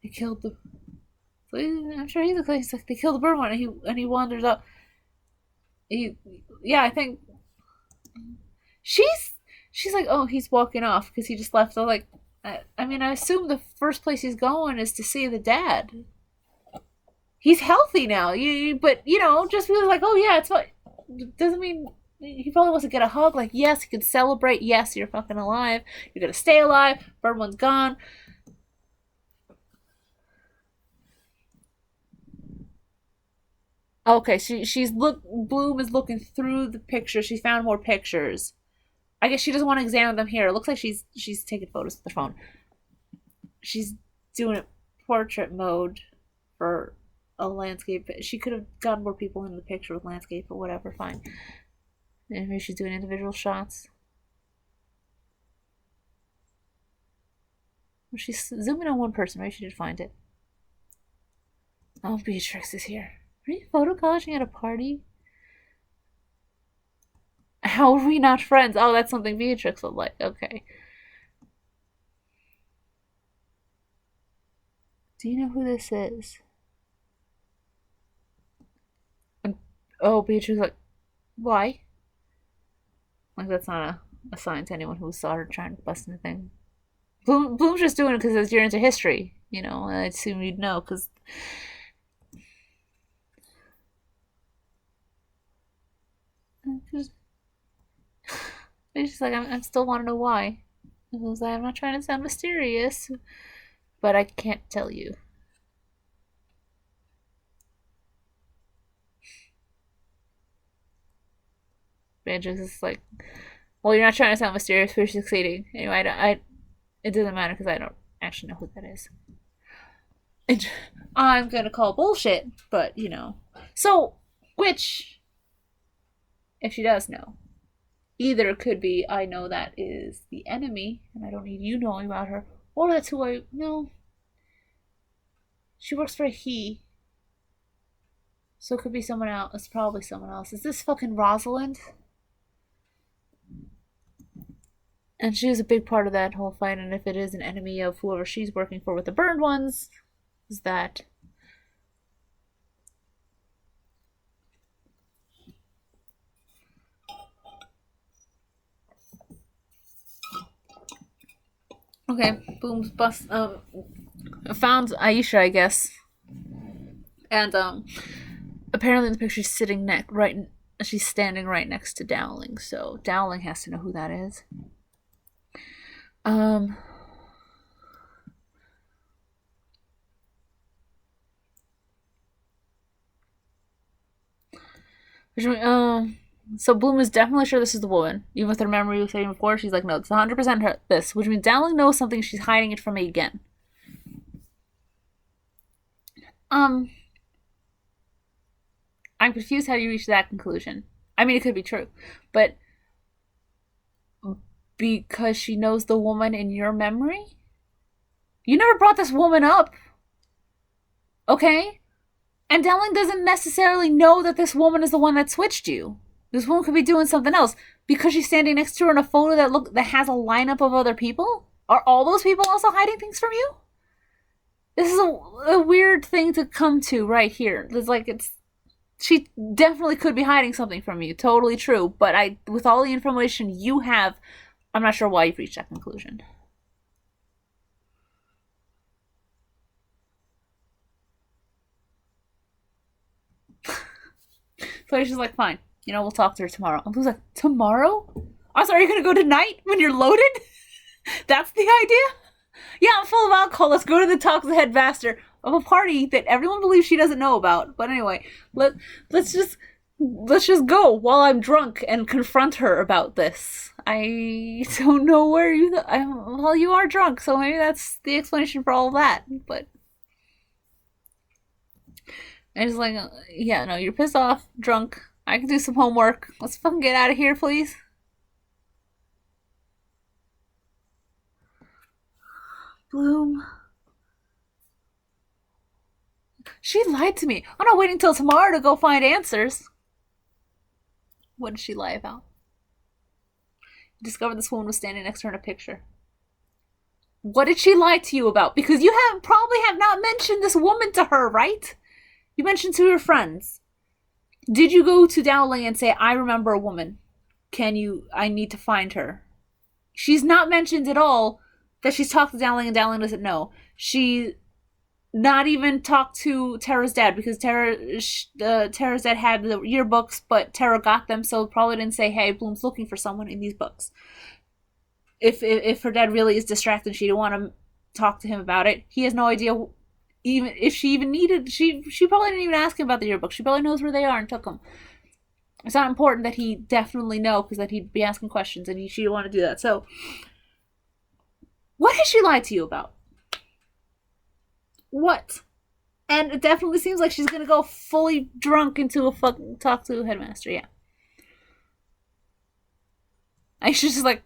They killed the. I'm sure he's like they killed the bird one, and he wanders up. I think she's like, oh, he's walking off because he just left. So like, I mean, I assume the first place he's going is to see the dad. He's healthy now. But just because like, oh yeah, it's fine. Doesn't mean he probably wants to get a hug. Like, yes, he could celebrate. Yes, you're fucking alive. You're gonna stay alive. Bird one's gone. Okay, Bloom is looking through the pictures. She found more pictures. I guess she doesn't want to examine them here. It looks like she's taking photos with the phone. She's doing it portrait mode for a landscape. She could have gotten more people in the picture with landscape or whatever. Fine. And maybe she's doing individual shots. She's zooming on one person. Maybe she did find it. Oh, Beatrix is here. Are you photo collaging at a party? How are we not friends? Oh, that's something Beatrix would like. Okay. Do you know who this is? Oh, Beatrix like, why? Like, that's not a sign to anyone who saw her trying to bust anything. Bloom's just doing it because you're into history. I assume you'd know because. It's just like, I still want to know why. I was like, I'm not trying to sound mysterious, but I can't tell you. Beatrix is like, well, you're not trying to sound mysterious, but you're succeeding. Anyway, it doesn't matter because I don't actually know who that is. And I'm gonna call bullshit, but So, which, if she does know, either could be I know that is the enemy, and I don't need you knowing about her, or that's who I know. She works for a he. So it could be someone else. It's probably someone else. Is this fucking Rosalind? And she is a big part of that whole fight, and if it is an enemy of whoever she's working for with the burned ones, is that. Okay, Boom's bus. Found Aisha, I guess, and apparently in the picture she's standing right next to Dowling, so Dowling has to know who that is. So Bloom is definitely sure this is the woman. Even with her memory was saying before, she's like, no, it's 100% her, this. Which means Dowling knows something, she's hiding it from me again. I'm confused how you reach that conclusion. I mean, it could be true. But Because she knows the woman in your memory? You never brought this woman up. Okay? And Dowling doesn't necessarily know that this woman is the one that switched you. This woman could be doing something else. Because she's standing next to her in a photo that has a lineup of other people? Are all those people also hiding things from you? This is a weird thing to come to right here. She definitely could be hiding something from you. Totally true. But with all the information you have, I'm not sure why you've reached that conclusion. So she's like, fine. We'll talk to her tomorrow. And Blue's like, tomorrow? I'm sorry, you're gonna go tonight when you're loaded? That's the idea? Yeah, I'm full of alcohol. Let's go to the toxic headmaster of a party that everyone believes she doesn't know about. But anyway, let's just go while I'm drunk and confront her about this. I don't know where well, you are drunk, so maybe that's the explanation for all of that. But I'm just like, yeah, no, you're pissed off, drunk. I can do some homework. Let's fucking get out of here, please. Bloom. She lied to me. I'm not waiting till tomorrow to go find answers. What did she lie about? You discovered this woman was standing next to her in a picture. What did she lie to you about? Because you probably have not mentioned this woman to her, right? You mentioned to your friends. Did you go to Dowling and say, I remember a woman. I need to find her. She's not mentioned at all that she's talked to Dowling and Dowling doesn't know. She not even talked to Tara's dad because Tara's dad had the yearbooks, but Tara got them, so probably didn't say, hey, Bloom's looking for someone in these books. If her dad really is distracted, she didn't want to talk to him about it. He has no idea even if she even needed. She probably didn't even ask him about the yearbooks. She probably knows where they are and took them. It's not important that he definitely know because that he'd be asking questions and she didn't want to do that. So, what has she lied to you about? What? And it definitely seems like she's gonna go fully drunk into a fucking talk to a headmaster. Yeah. I should just like,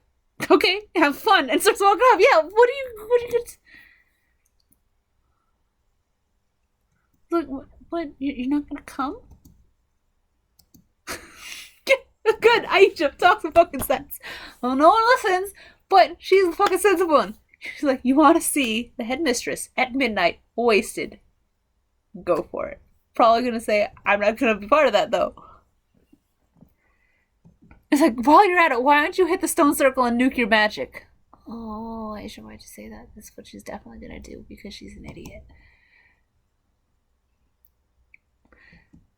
okay, have fun, and starts walking off. Yeah. What are you? Look, what? You're not gonna come? Good, Aisha, talk some fucking sense. Well, no one listens, but she's a fucking sensible one. She's like, you want to see the headmistress at midnight, wasted. Go for it. Probably gonna say, I'm not gonna be part of that, though. It's like, while you're at it, why don't you hit the stone circle and nuke your magic? Oh, Aisha, why'd you say that? That's what she's definitely gonna do, because she's an idiot.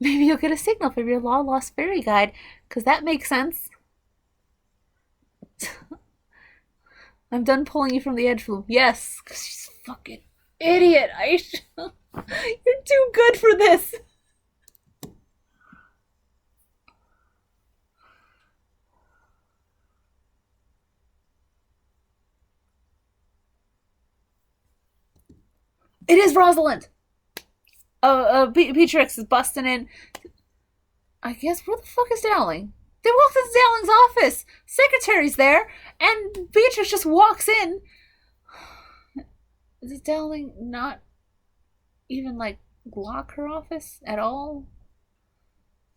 Maybe you'll get a signal from your long-lost fairy guide, because that makes sense. I'm done pulling you from the edge, Bloom. Yes, because she's a fucking idiot, Aisha. You're too good for this. It is Rosalind. Beatrix is busting in. I guess, where the fuck is Dowling? They walked into Dowling's office. Secretary's there, and Beatrix just walks in. Does Dowling not even, like, lock her office at all?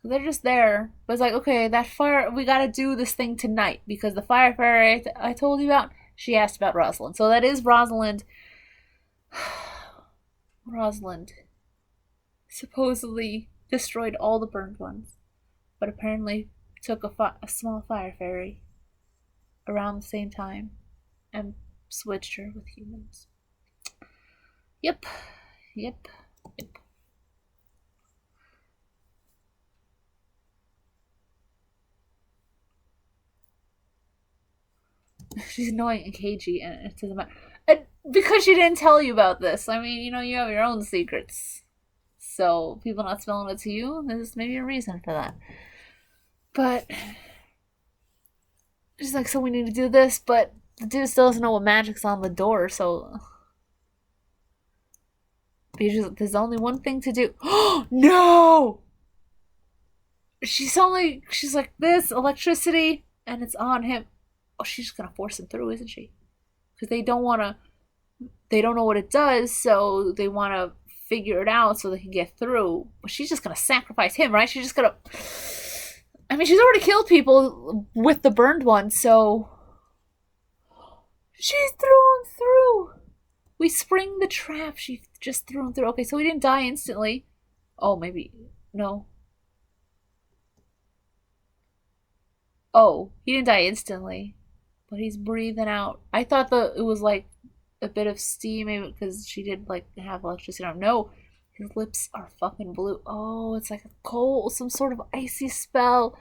They're just there. But it's like, okay, that fire, we gotta do this thing tonight, because the fire fairy I told you about, she asked about Rosalind. So that is Rosalind. Rosalind supposedly destroyed all the burned ones, but apparently took a small fire fairy around the same time and switched her with humans. Yep. She's annoying and cagey, and it doesn't matter. And because she didn't tell you about this. I mean, you have your own secrets. So, people not spilling it to you, there's maybe a reason for that. But, she's like, so we need to do this, but the dude still doesn't know what magic's on the door, so... There's only one thing to do. Oh, no! She's like, this, electricity, and it's on him. Oh, she's just gonna force him through, isn't she? Because they don't know what it does, so they want to figure it out so they can get through. But she's just gonna sacrifice him, right? She's just gonna. I mean, she's already killed people with the burned one, so she threw him through. We spring the trap. She just threw him through. Okay, so he didn't die instantly. Oh, maybe no. Oh, he didn't die instantly, but he's breathing out. I thought that it was like a bit of steam, maybe because she did like have electricity on him. No, his lips are fucking blue. Oh, it's like a cold, some sort of icy spell.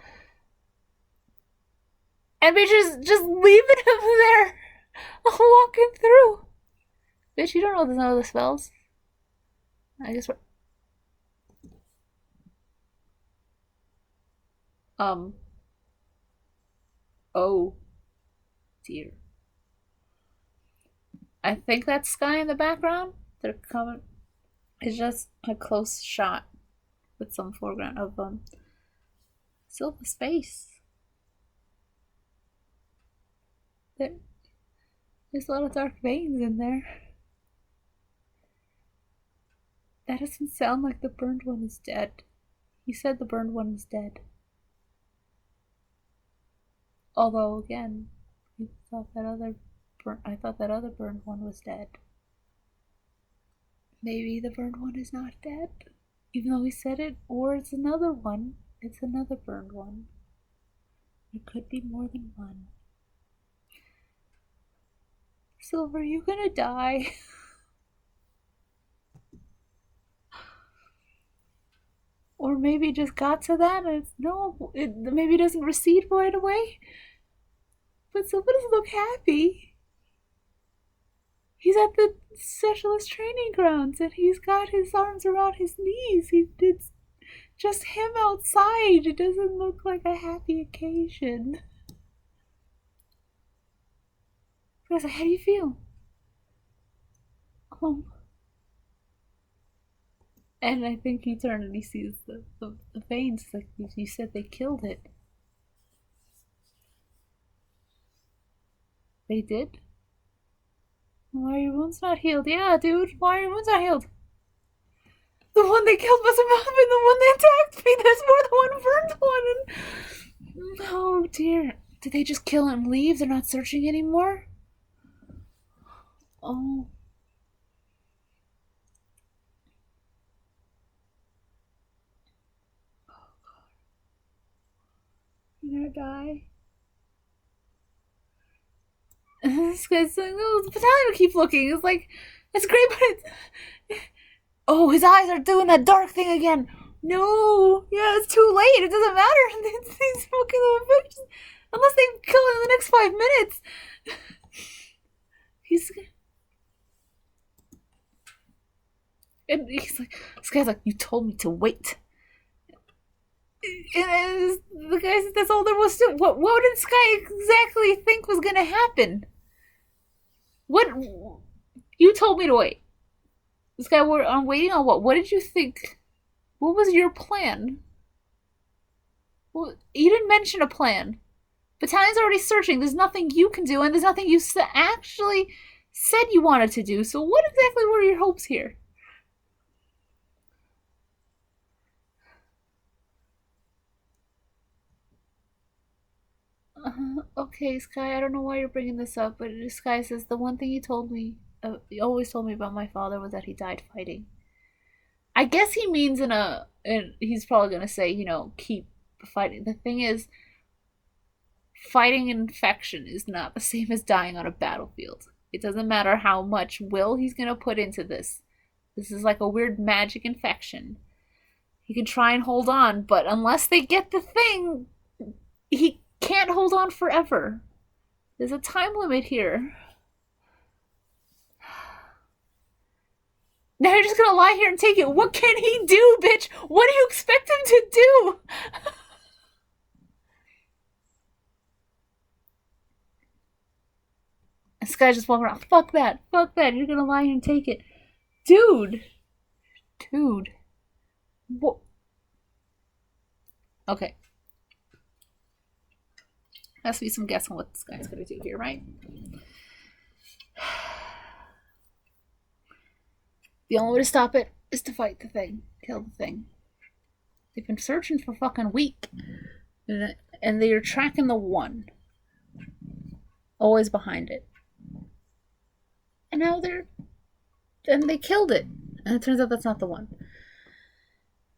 And bitch just leaving him there, walking through. Bitch, you don't know none of the spells. I guess we're. Oh, dear. I think that sky in the background, they're coming, is just a close shot with some foreground of silver space. There's a lot of dark veins in there. That doesn't sound like the burned one is dead. He said the burned one is dead. Although, again, I thought that other burned one was dead. Maybe the burned one is not dead, even though he said it, or it's another one. It's another burned one. There could be more than one. Silver, you gonna die? Or maybe it just got to that and maybe it doesn't recede right away. But Silver doesn't look happy. He's at the specialist training grounds and he's got his arms around his knees. It's just him outside. It doesn't look like a happy occasion. I was like, how do you feel? And I think he turned and he sees the veins. Like you said, they killed it. They did? Why are your wounds not healed? Yeah, dude, why are your wounds not healed? The one they killed must have been the one that attacked me. There's more than one burned one. And... oh dear. Did they just kill and leave? They're not searching anymore? Oh. Oh god. You're gonna die. This guy's like, oh, the battalion will keep looking. It's like, it's great, but it's... oh, his eyes are doing that dark thing again. No, yeah, it's too late. It doesn't matter. He's smoking the fish. Unless they kill it in the next 5 minutes. And he's like, this guy's like, you told me to wait. And the guy said that's all there was to it. What did this guy exactly think was gonna happen? What? You told me to wait. This guy, I'm waiting on what? What did you think? What was your plan? Well, you didn't mention a plan. Battalion's already searching. There's nothing you can do, and there's nothing you actually said you wanted to do. So what exactly were your hopes here? Okay, Sky, I don't know why you're bringing this up, but Sky says the one thing you told me, you always told me about my father was that he died fighting. I guess he means and he's probably gonna say, keep fighting. The thing is, fighting infection is not the same as dying on a battlefield. It doesn't matter how much will he's gonna put into this. This is like a weird magic infection. He can try and hold on, but unless they get the thing, he can't hold on forever. There's a time limit here. Now you're just gonna lie here and take it. What can he do, bitch? What do you expect him to do? This guy's just walking around. Fuck that. Fuck that. You're gonna lie here and take it. Dude. What? Okay. Has to be some guessing what this guy's gonna do here, right? The only way to stop it is to fight the thing. Kill the thing. They've been searching for fucking a week. And they're tracking the one. Always behind it. And now they killed it. And it turns out that's not the one.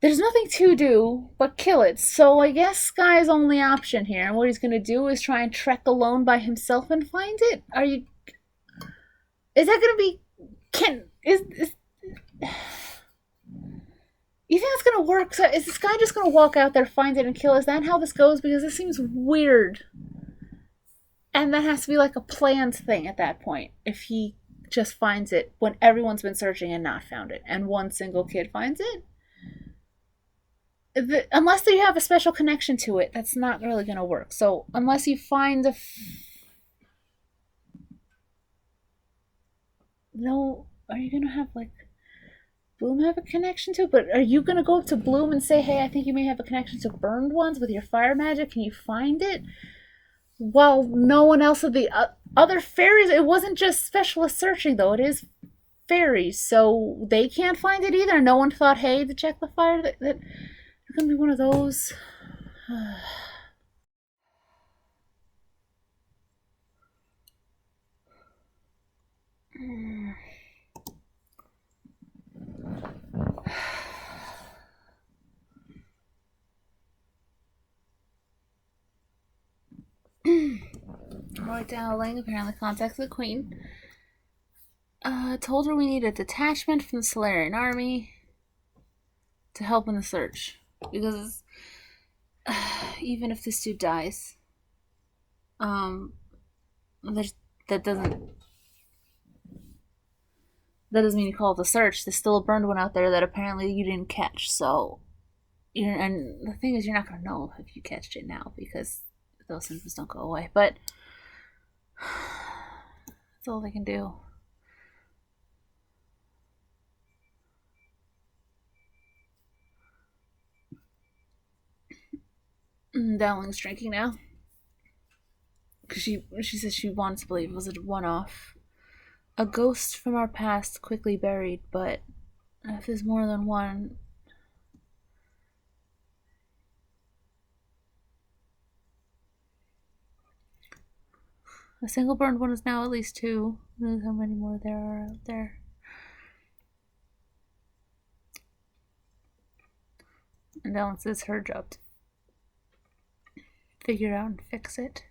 There's nothing to do but kill it. So I guess Sky's only option here. And what he's gonna do is try and trek alone by himself and find it. Is that gonna be... You think that's gonna work? So is this guy just gonna walk out there, find it, and kill? Is that how this goes? Because this seems weird. And that has to be like a planned thing at that point. If he just finds it when everyone's been searching and not found it, and one single kid finds it. Unless you have a special connection to it, that's not really gonna work. So unless you find no, are you gonna have like Bloom have a connection to it? But are you gonna go up to Bloom and say, hey, I think you may have a connection to burned ones with your fire magic? Can you find it? Well, no one else of the other fairies, it wasn't just specialist searching though, it is fairies, so they can't find it either. No one thought, hey, to check the fire, that it's gonna be one of those. Right, Dowling apparently contacted the Queen. Told her we need a detachment from the Solarian army to help in the search. Because even if this dude dies, that doesn't mean you call it the search. There's still a burned one out there that apparently you didn't catch. So, and the thing is, you're not gonna know if you catched it now because those symptoms don't go away. But that's all they can do. Dowling's drinking now. Because she says she wants to believe it was a one-off. A ghost from our past quickly buried, but if there's more than one... A single burned one is now at least two. Who knows how many more there are out there. And Ellen says it's her job to figure it out and fix it.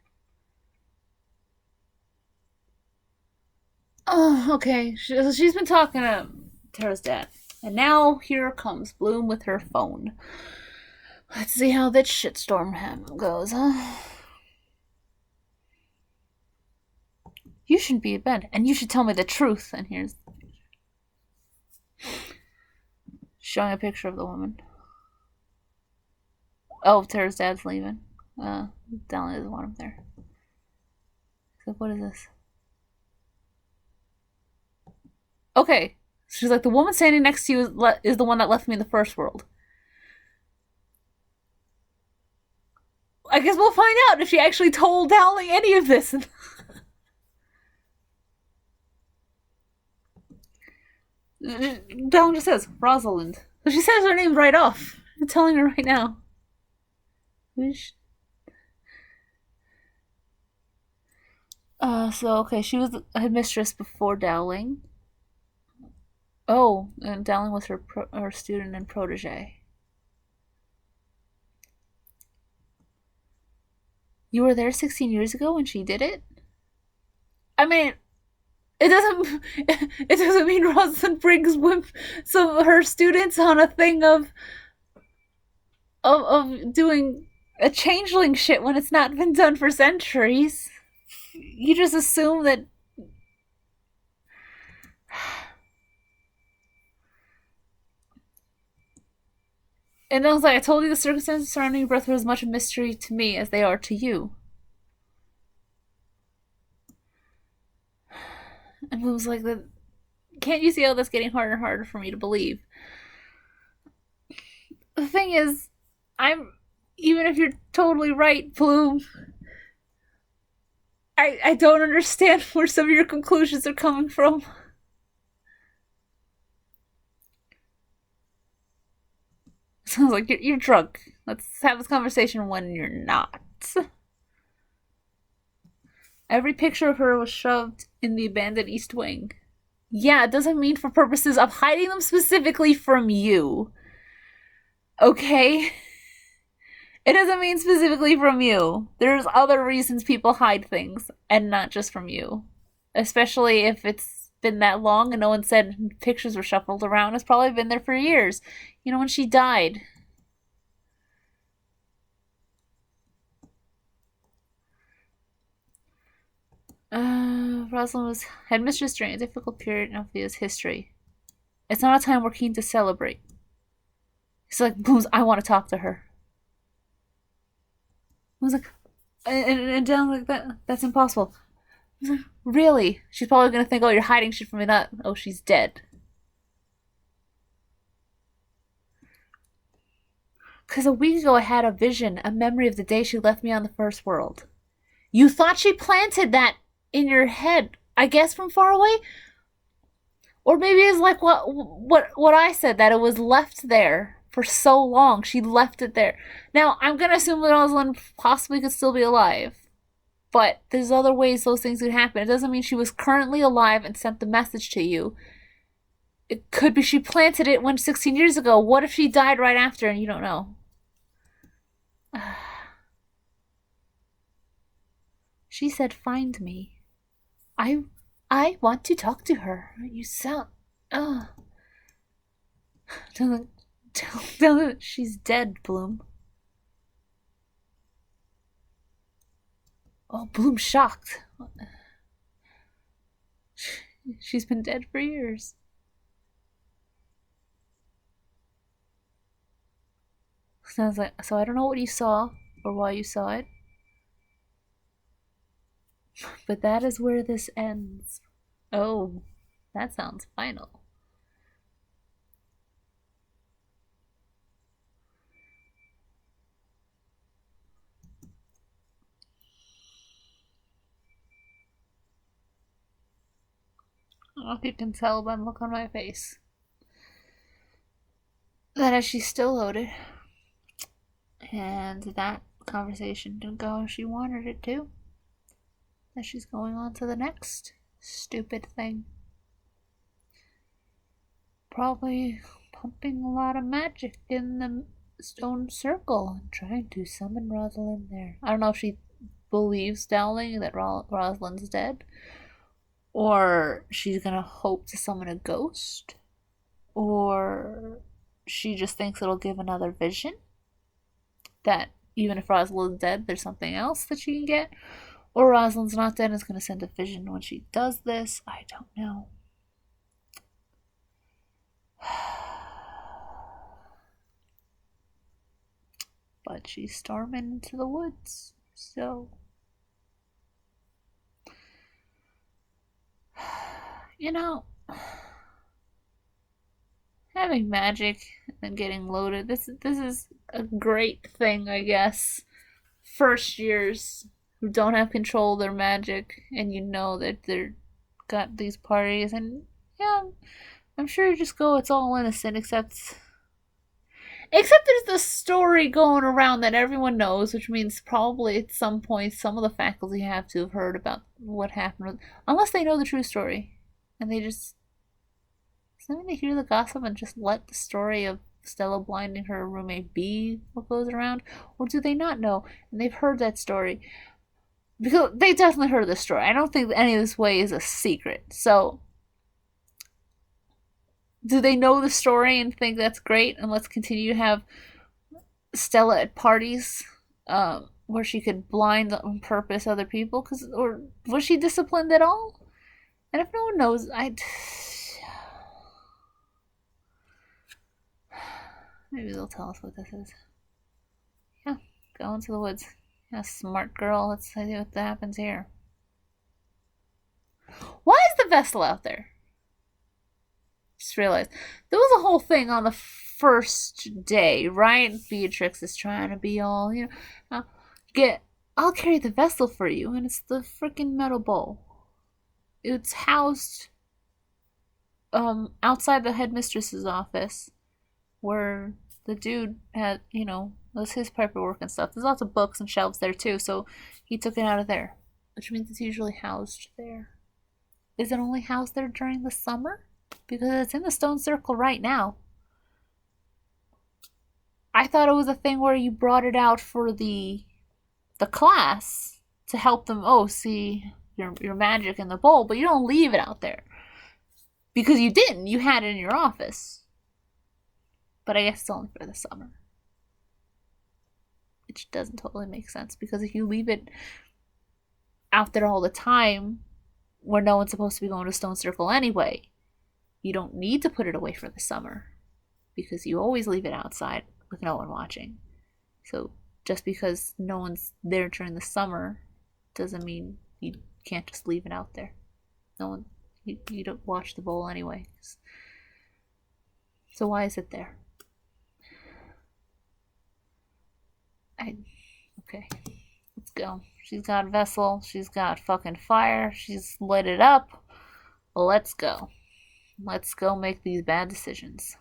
Oh, okay. She's been talking to Tara's dad. And now here comes Bloom with her phone. Let's see how that shitstorm goes, huh? You shouldn't be in bed, and you should tell me the truth. And here's showing a picture of the woman. Oh, Tara's dad's leaving. Dallin doesn't want him there. So what is this? Okay. She's like, the woman standing next to you is the one that left me in the first world. I guess we'll find out if she actually told Dowling any of this. Dowling just says, Rosalind. So she says her name right off. I'm telling her right now. So, okay, she was a headmistress before Dowling. Oh, and Dowling was her student and protege. You were there 16 years ago when she did it? I mean, it doesn't mean Rosalind brings some of her students on a thing of doing a changeling shit when it's not been done for centuries. You just assume that. And I was like, I told you the circumstances surrounding your birth were as much a mystery to me as they are to you. And I was like, can't you see how that's getting harder and harder for me to believe? The thing is, even if you're totally right, Bloom, I don't understand where some of your conclusions are coming from. Sounds like you're drunk. Let's have this conversation when you're not. Every picture of her was shoved in the abandoned East Wing. Yeah, it doesn't mean for purposes of hiding them specifically from you. Okay? It doesn't mean specifically from you. There's other reasons people hide things, and not just from you. Especially if it's been that long and no one said pictures were shuffled around. It's probably been there for years. You know, when she died. Rosalind had mistress during a difficult period in Althea's history. It's not a time we're keen to celebrate. It's like, Blooms, I want to talk to her. I was like, and down like that. That's impossible. I was like, really? She's probably gonna think, oh, you're hiding shit from me. Not, oh, she's dead. Because a week ago I had a vision, a memory of the day she left me on the first world. You thought she planted that in your head, I guess from far away? Or maybe it's like what I said, that it was left there for so long. She left it there. Now, I'm going to assume that Rosalind possibly could still be alive. But there's other ways those things could happen. It doesn't mean she was currently alive and sent the message to you. It could be she planted it 16 years ago. What if she died right after and you don't know? She said, find me. I want to talk to her. You sound... Oh. Tell her she's dead, Bloom. Oh, Bloom's shocked. She's been dead for years. Sounds like... So I don't know what you saw or why you saw it. But that is where this ends. Oh, that sounds final. I don't know if you can tell by the look on my face that as she's still loaded, and that conversation didn't go as she wanted it to, that she's going on to the next stupid thing. Probably pumping a lot of magic in the stone circle and trying to summon Rosalind there. I don't know if she believes Dowling that Rosalind's dead, or she's gonna hope to summon a ghost, or she just thinks it'll give another vision that even if Rosalind's dead, there's something else that she can get, or Rosalind's not dead and is gonna send a vision when she does this. I don't know. But she's storming into the woods, so you know, having magic and getting loaded, this is a great thing, I guess. First years who don't have control of their magic, and you know that they're got these parties, and yeah, I'm sure you just go, it's all innocent, except there's the story going around that everyone knows, which means probably at some point some of the faculty have to have heard about what happened, unless they know the true story, and they just something to hear the gossip and just let the story of Stella blinding her roommate be what goes around, or do they not know and they've heard that story? Because they definitely heard the story. I don't think any of this way is a secret. So do they know the story and think that's great and let's continue to have Stella at parties where she could blind on purpose other people? Or was she disciplined at all? And if no one knows, maybe they'll tell us what this is. Yeah, go into the woods. Yeah, smart girl. Let's see what happens here. Why is the vessel out there? Just realized there was a whole thing on the first day, right? Beatrix is trying to be all, get I'll carry the vessel for you, and it's the freaking metal bowl. It's housed outside the headmistress's office, where the dude had, was his paperwork and stuff. There's lots of books and shelves there too, so he took it out of there, which means it's usually housed there. Is it only housed there during the summer? Because it's in the stone circle right now. I thought it was a thing where you brought it out for the class to help them, see your magic in the bowl, but you don't leave it out there. Because you didn't. You had it in your office. But I guess it's only for the summer. Which doesn't totally make sense, because if you leave it out there all the time, where no one's supposed to be going to Stone Circle anyway, you don't need to put it away for the summer, because you always leave it outside with no one watching. So just because no one's there during the summer doesn't mean you can't just leave it out there. No one, you don't watch the bowl anyway. So why is it there? Okay, let's go. She's got a vessel. She's got fucking fire. She's lit it up. Let's go. Let's go make these bad decisions.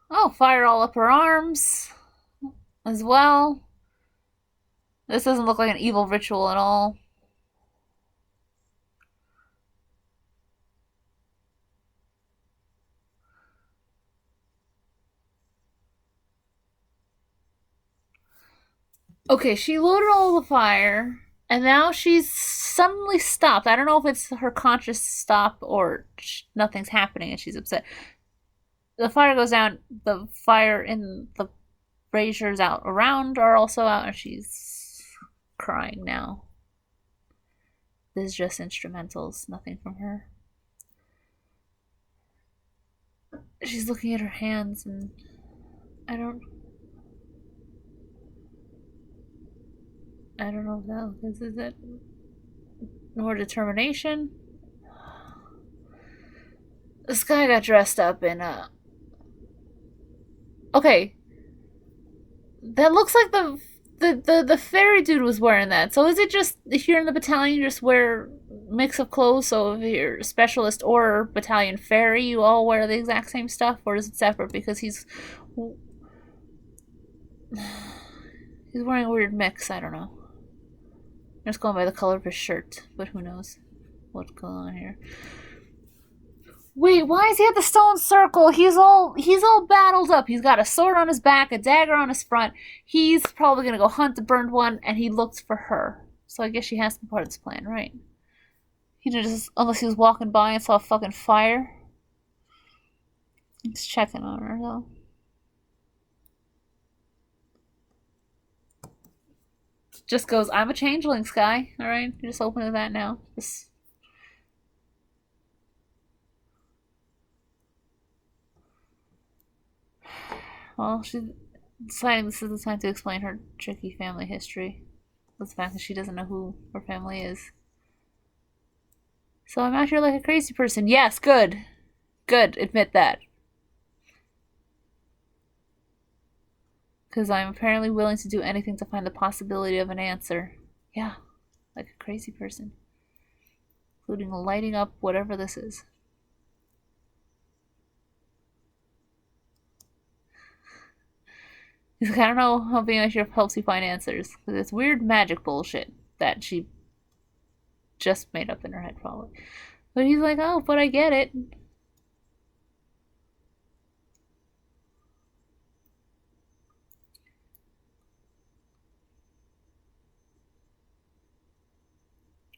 Oh, fire all up her arms as well. This doesn't look like an evil ritual at all. Okay, she loaded all the fire, and now she's suddenly stopped. I don't know if it's her conscious stop or nothing's happening and she's upset. The fire goes down, the fire in the braziers out around are also out, and she's crying now. This is just instrumentals, nothing from her. She's looking at her hands, and I don't know if that is it. More determination. This guy got dressed up in okay. That looks like the fairy dude was wearing that. So is it just, if you're in the battalion, you just wear mix of clothes? So if you're specialist or battalion fairy, you all wear the exact same stuff, or is it separate? Because he's wearing a weird mix. I don't know. I'm just going by the color of his shirt, but who knows what's going on here. Wait, why is he at the stone circle? He's all battled up. He's got a sword on his back, a dagger on his front. He's probably gonna go hunt the burned one, and he looked for her. So I guess she has to be part of this plan, right? He just, unless he was walking by and saw a fucking fire. He's checking on her though. Just goes, I'm a changeling, Sky. Alright, you're just open to that now. Just... Well, she's deciding this is the time to explain her tricky family history. The fact that she doesn't know who her family is. So I'm out here like a crazy person. Yes, good. Good, admit that. Because I'm apparently willing to do anything to find the possibility of an answer. Yeah, like a crazy person. Including lighting up whatever this is. He's like, I don't know how being a sheriff helps you find answers. Because it's weird magic bullshit that she just made up in her head, probably. But he's like, oh, but I get it.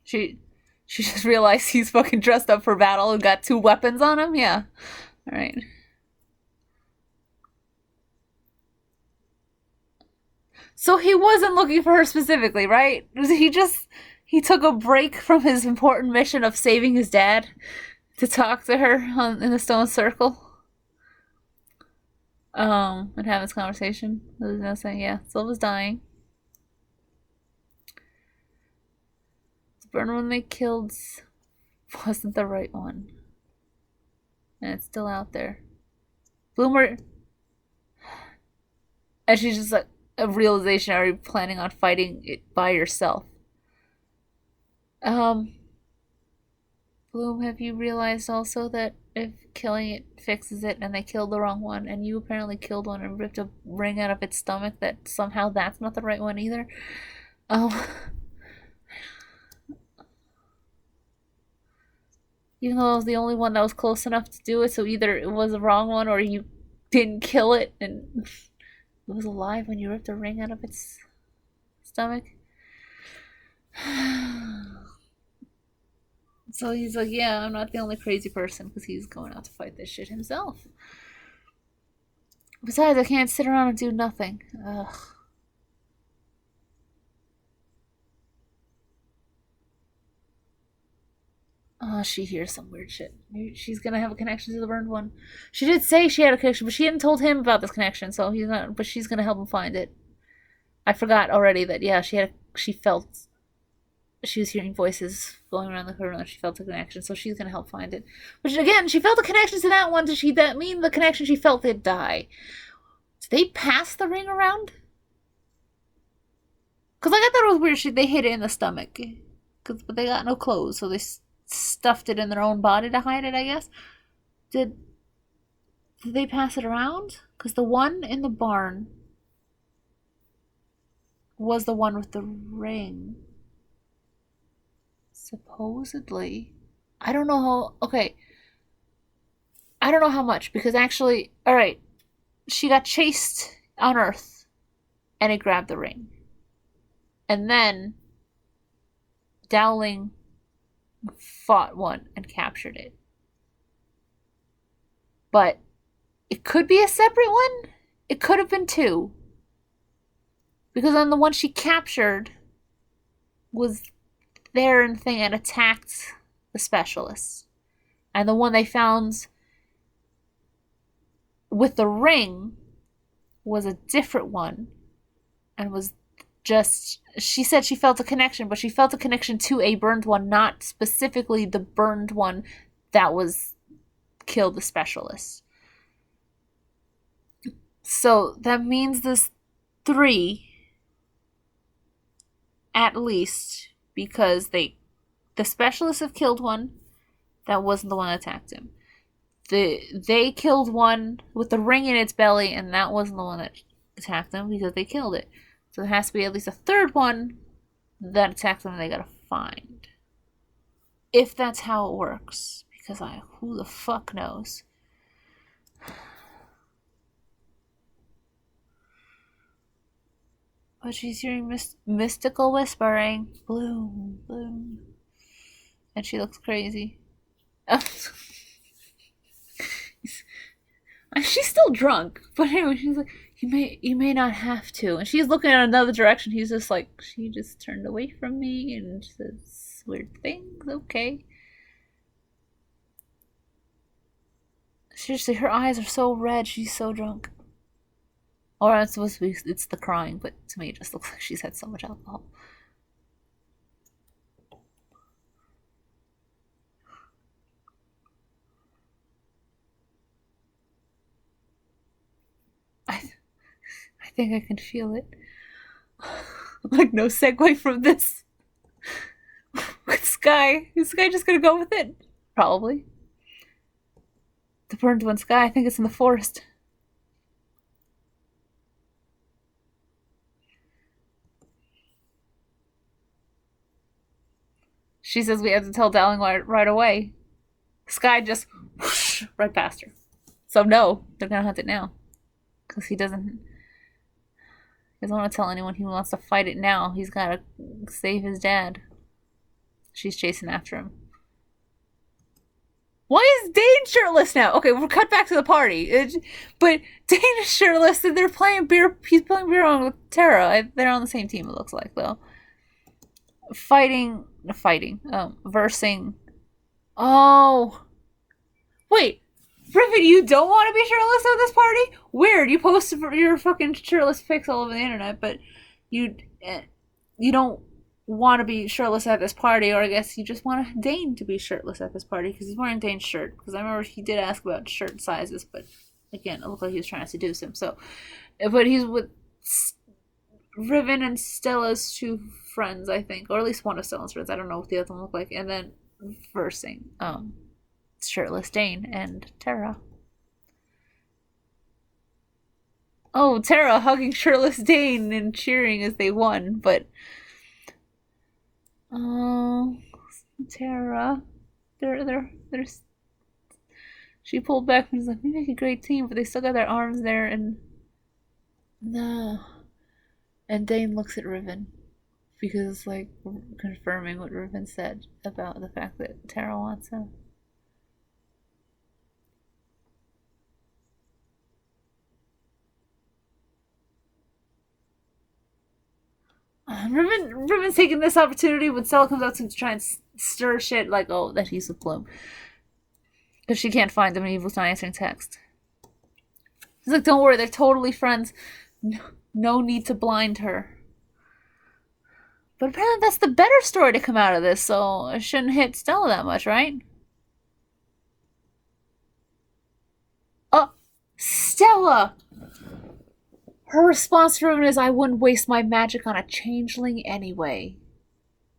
She just realized he's fucking dressed up for battle and got 2 weapons on him? Yeah. Alright. So he wasn't looking for her specifically, right? He took a break from his important mission of saving his dad to talk to her in the stone circle. And have this conversation. There's no saying, yeah, Sylva's dying. The burn one they killed wasn't the right one. And it's still out there. Bloomer... And she's just like, a realization, are you planning on fighting it by yourself? Bloom, have you realized also that if killing it fixes it and they killed the wrong one, and you apparently killed one and ripped a ring out of its stomach, that somehow that's not the right one either? Even though I was the only one that was close enough to do it, so either it was the wrong one or you didn't kill it and it was alive when you ripped a ring out of its stomach. So he's like, yeah, I'm not the only crazy person, because he's going out to fight this shit himself. Besides, I can't sit around and do nothing. Ugh. Oh, she hears some weird shit. Maybe she's gonna have a connection to the burned one. She did say she had a connection, but she hadn't told him about this connection, so he's not. But she's gonna help him find it. I forgot already that, yeah, she felt, she was hearing voices going around the corner, and she felt a connection, so she's gonna help find it. Which, again, she felt a connection to that one. Does that mean the connection she felt did die? Did they pass the ring around? Because I thought it was weird. They hid it in the stomach, but they got no clothes, so they stuffed it in their own body to hide it, I guess. Did they pass it around? Because the one in the barn was the one with the ring. Supposedly. I don't know how... Okay. I don't know how much, because actually... Alright. She got chased on Earth, and it grabbed the ring. And then Dowling fought one and captured it. But it could be a separate one. It could have been two. Because on the one she captured was there and thing and attacked the specialists. And the one they found with the ring was a different one and was just, she said she felt a connection, but she felt a connection to a burned one, not specifically the burned one that was killed the specialist. So that means there's 3 at least, because the specialists have killed one that wasn't the one that attacked him. They killed one with the ring in its belly, and that wasn't the one that attacked them because they killed it. So there has to be at least a 3rd one that attacked them and they gotta find. If that's how it works. Because who the fuck knows? But she's hearing mystical whispering. Bloom, bloom. And she looks crazy. She's still drunk. But anyway, she's like, you may not have to. And she's looking in another direction. He's just like, she just turned away from me and says weird things. Okay. Seriously, her eyes are so red. She's so drunk. Or it's supposed to be, it's the crying, but to me it just looks like she's had so much alcohol. I think I can feel it. Like, no segue from this. Sky. Is Sky just gonna go with it? Probably. The burned one, Sky. I think it's in the forest. She says we have to tell Dowling right away. Sky just whoosh, right past her. So no, they're gonna hunt it now. Because he doesn't want to tell anyone he wants to fight it now. He's gotta save his dad. She's chasing after him. Why is Dane shirtless now? Okay, we'll cut back to the party. But Dane is shirtless and they're playing beer. He's playing beer on with Tara. They're on the same team, it looks like, though. Versing. Oh. Wait. Griffin, you don't want to be shirtless at this party? Weird. You posted your fucking shirtless pics all over the internet, but you don't want to be shirtless at this party, or I guess you just want Dane to be shirtless at this party because he's wearing Dane's shirt. Because I remember he did ask about shirt sizes, but again, it looked like he was trying to seduce him. So, but he's with Riven and Stella's two friends, I think, or at least one of Stella's friends. I don't know what the other one looked like, and then versing shirtless Dane and Terra. Oh, Terra hugging shirtless Dane and cheering as they won, but oh, Terra, they're she pulled back and was like, "We make a great team," but they still got their arms there, and no. And Dane looks at Riven because it's like confirming what Riven said about the fact that Terra wants him. Riven's taking this opportunity when Stella comes out to try and stir shit like, oh, that he's with Bloom. Because she can't find him and Evil's not answering text. He's like, don't worry, they're totally friends. No need to blind her. But apparently that's the better story to come out of this, so it shouldn't hit Stella that much, right? Oh, Stella! Her response to Riven is, I wouldn't waste my magic on a changeling anyway.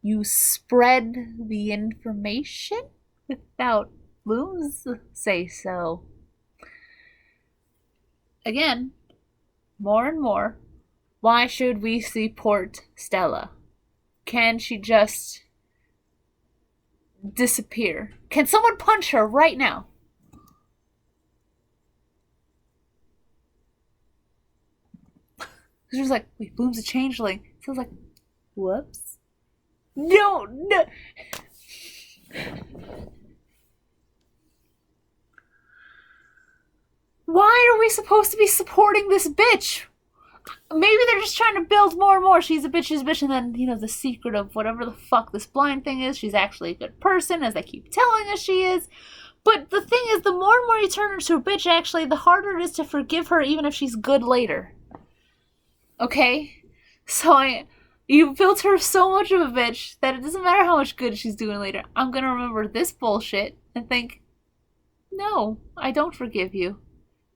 You spread the information without Bloom's say-so. Again, more and more, why should we support Stella? Can she just disappear? Can someone punch her right now? She was like, wait, Bloom's a changeling. So I was like, whoops. No. Why are we supposed to be supporting this bitch? Maybe they're just trying to build more and more. She's a bitch, and then, the secret of whatever the fuck this blind thing is, she's actually a good person, as they keep telling us she is. But the thing is, the more and more you turn her into a bitch, actually, the harder it is to forgive her, even if she's good later. Okay? So you built her so much of a bitch that it doesn't matter how much good she's doing later. I'm gonna remember this bullshit and think, no, I don't forgive you.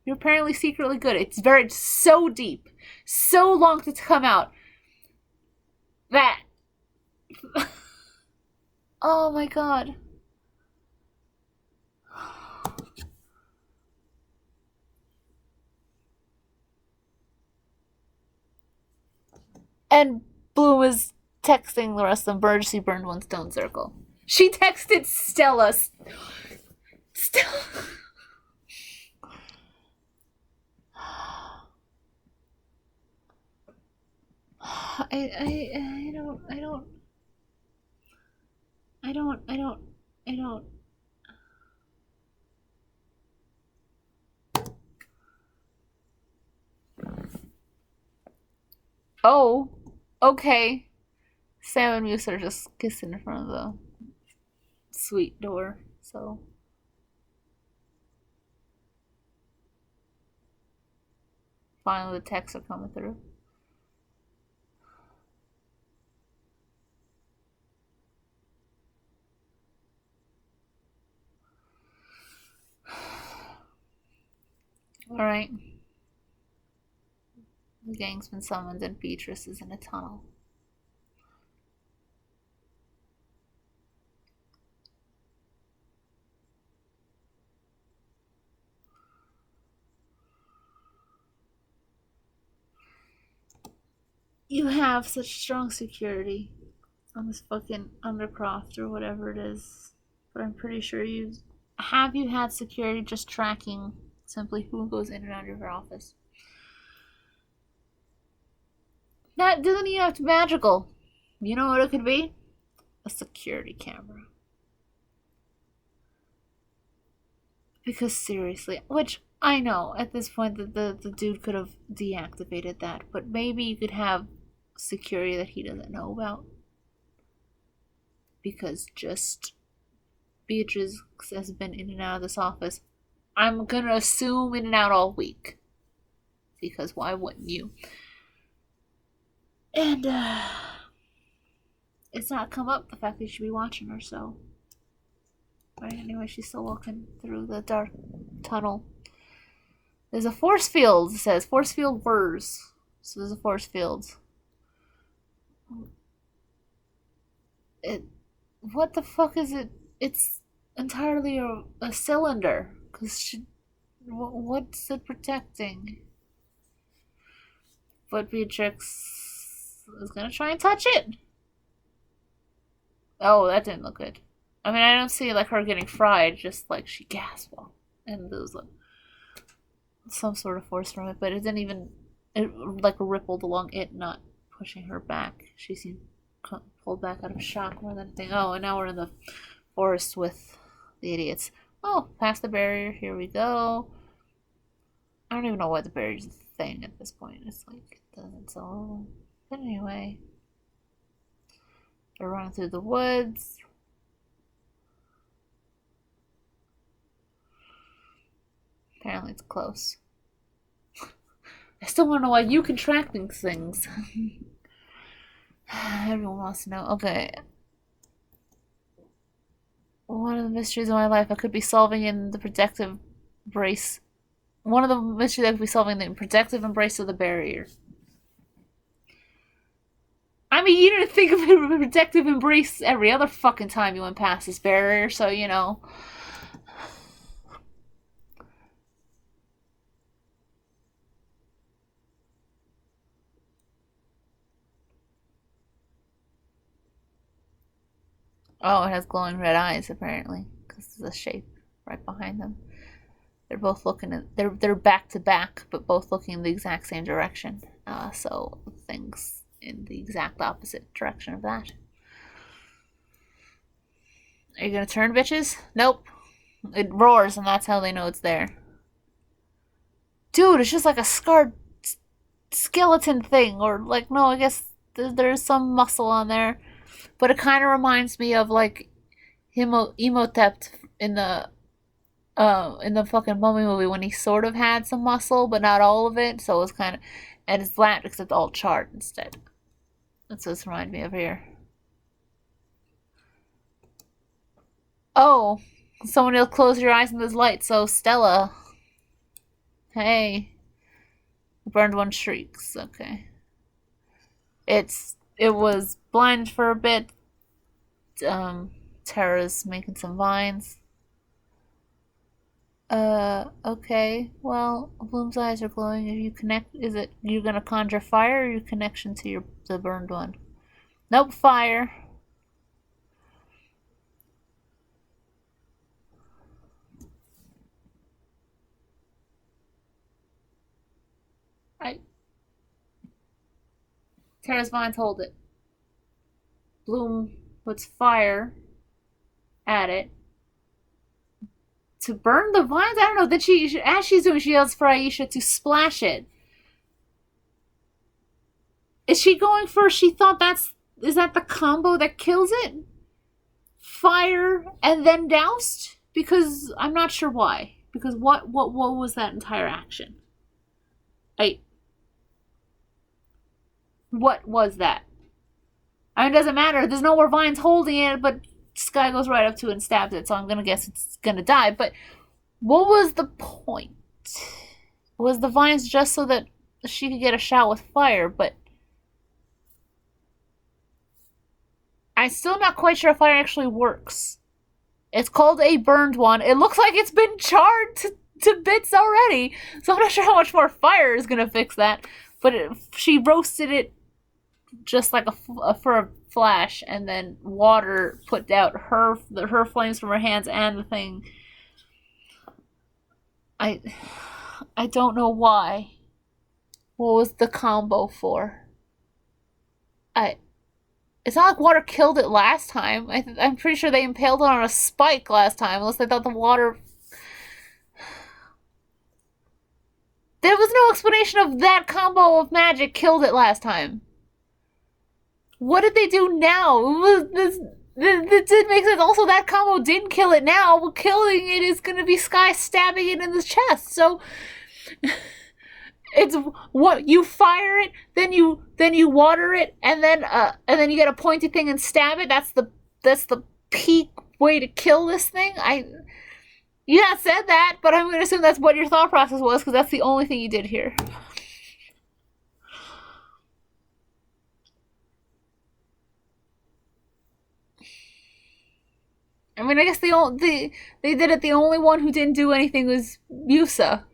You're apparently secretly good. It's so deep, so long to come out. That. Oh my god. And Bloom is texting the rest of them, emergency burned one stone circle. She texted Stella. Stella. I don't. Oh, okay. Sam and Musa are just kissing in front of the suite door, so. Finally, the texts are coming through. Alright. The gang's been summoned and Beatrice is in a tunnel. You have such strong security on this fucking Undercroft or whatever it is. But I'm pretty sure you had security just tracking simply who goes in and out of your office. That doesn't even have to be magical. You know what it could be? A security camera. Because seriously, which I know at this point that the dude could have deactivated that, but maybe you could have security that he doesn't know about. Because just Beatrice has been in and out of this office. I'm gonna assume in and out all week. Because why wouldn't you? And it's not come up the fact that you should be watching her, so. Right, anyway, she's still walking through the dark tunnel. There's a force field, it says. Force field whirs. So there's a force field. What the fuck is it? It's entirely a cylinder. What's it protecting? But Beatrix is gonna try and touch it. Oh, that didn't look good. I mean, I don't see like her getting fried, just like she gasped, and there was like some sort of force from it, but it didn't even. It like rippled along it, not pushing her back. She seemed pulled back out of shock more than anything. Oh, and now we're in the forest with the idiots. Oh, past the barrier. Here we go. I don't even know why the barrier's a thing at this point. It's like it doesn't so. But anyway, they're running through the woods. Apparently, it's close. I still want to know why you can track these things. Everyone wants to know. Okay. One of the mysteries of my life I could be solving in the protective brace. One of the mysteries I could be solving in the protective embrace of the barrier. I mean, you didn't think of a protective embrace every other fucking time you went past this barrier, so you know. Oh, it has glowing red eyes apparently, because of the shape right behind them. They're both looking at they're back to back, but both looking in the exact same direction. So things in the exact opposite direction of that. Are you gonna turn, bitches? Nope. It roars, and that's how they know it's there. Dude, it's just like a scarred skeleton thing, or like no, I guess there's some muscle on there. But it kind of reminds me of like Imhotep in the fucking Mummy movie when he sort of had some muscle, but not all of it. So it was kind of, and it's flat except all charred instead. That's what this reminds me of here. Oh, someone else close your eyes in this light. So Stella, hey, burned one shrieks. Okay, it was blind for a bit. Tara's making some vines. Okay. Well, Bloom's eyes are glowing. If you connect, is it you're gonna conjure fire or your connection to the burned one? Nope, fire. Right. Tara's vines hold it. Bloom puts fire at it to burn the vines. I don't know. Then as she's doing, she yells for Aisha to splash it. Is she going for? She thought is that the combo that kills it? Fire and then doused? Because I'm not sure why. Because what was that entire action? What was that? I mean, it doesn't matter. There's no more vines holding it, but this guy goes right up to it and stabs it, so I'm gonna guess it's gonna die. But what was the point? Was the vines just so that she could get a shot with fire? But I'm still not quite sure if fire actually works. It's called a burned one. It looks like it's been charred to bits already, so I'm not sure how much more fire is gonna fix that. But she roasted it just like for a flash, and then water put out her flames from her hands and the thing. I don't know why. What was the combo for? It's not like water killed it last time. I'm pretty sure they impaled it on a spike last time, unless they thought the water. There was no explanation of that combo of magic killed it last time. What did they do now? This did make sense. Also, that combo didn't kill it now. But killing it is going to be Sky stabbing it in the chest. So it's what you fire it, then you water it, and then you get a pointy thing and stab it. That's the peak way to kill this thing. You not said that, but I'm going to assume that's what your thought process was, because that's the only thing you did here. I mean, I guess they did it. The only one who didn't do anything was Musa.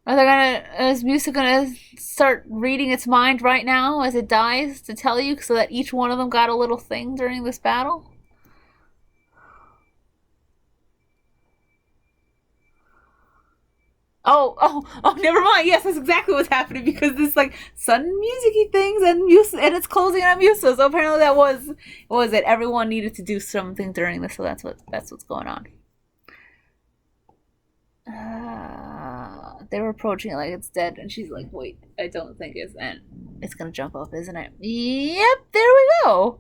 Is Musa gonna start reading its mind right now as it dies to tell you so that each one of them got a little thing during this battle? Oh, never mind. Yes, that's exactly what's happening because this like sudden musicy things and it's closing on Musa. So apparently that was it. Everyone needed to do something during this, so that's what's going on. They were approaching it like it's dead, and she's like, "Wait, I don't think it's and it's gonna jump up, isn't it?" Yep, there we go.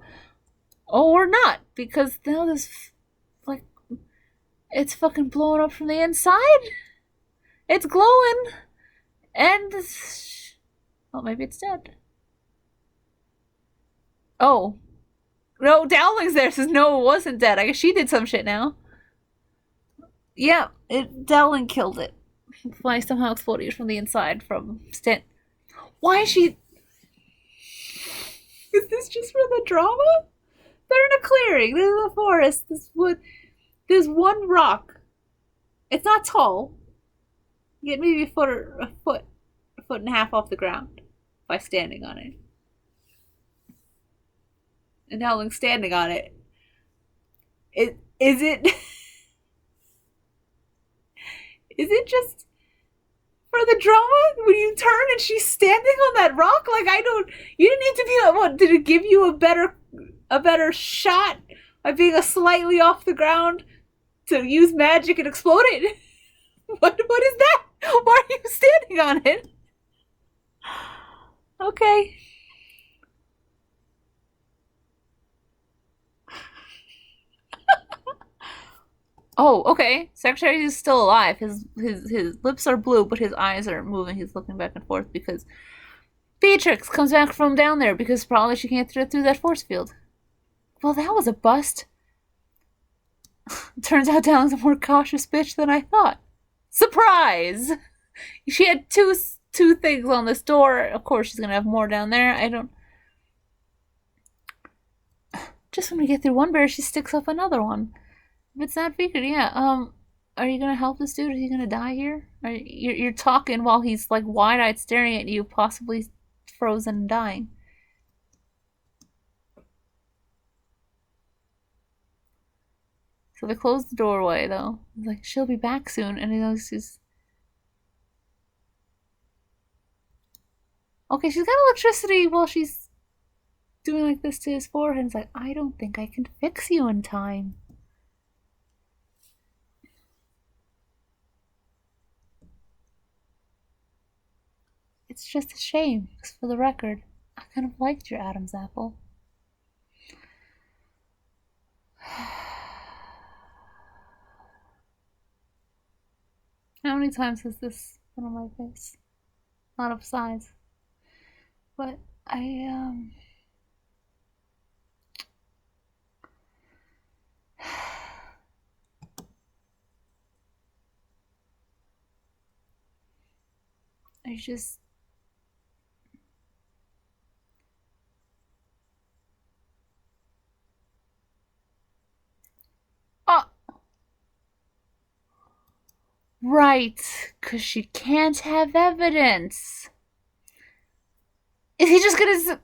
Oh, or not, because now this like it's fucking blowing up from the inside. It's glowing, and oh, maybe it's dead. Oh, no, Dowling's there. Says no, it wasn't dead. I guess she did some shit now. Yeah, Dowling killed it. Fly somehow exploded from the inside from Stan. Why is she? Is this just for the drama? They're in a clearing. This is a forest. This wood. There's one rock. It's not tall. You get maybe a foot and a half off the ground by standing on it. And Howling's standing on it. Is it? Is it just for the drama when you turn and she's standing on that rock? Like you didn't need to be like, what? Did it give you a better shot by being a slightly off the ground to use magic and explode it? What is that? Why are you standing on it? Okay. Oh, okay. Secretary is still alive. His lips are blue, but his eyes are moving. He's looking back and forth because Beatrix comes back from down there because probably she can't get through that force field. Well, that was a bust. Turns out Dowling's a more cautious bitch than I thought. Surprise! She had two things on this door. Of course, she's gonna have more down there. I don't. Just when we get through one bear, she sticks up another one. If it's not figured, yeah. Are you gonna help this dude? Is he gonna die here? You're talking while he's like wide-eyed staring at you, possibly frozen and dying. So they close the doorway, though. He's like, she'll be back soon, and he knows she's... Okay, she's got electricity while she's doing like this to his forehead. And it's like, I don't think I can fix you in time. It's just a shame, because for the record, I kind of liked your Adam's apple. How many times has this been on my face? Not of size. But I just right, because she can't have evidence. Is he just gonna...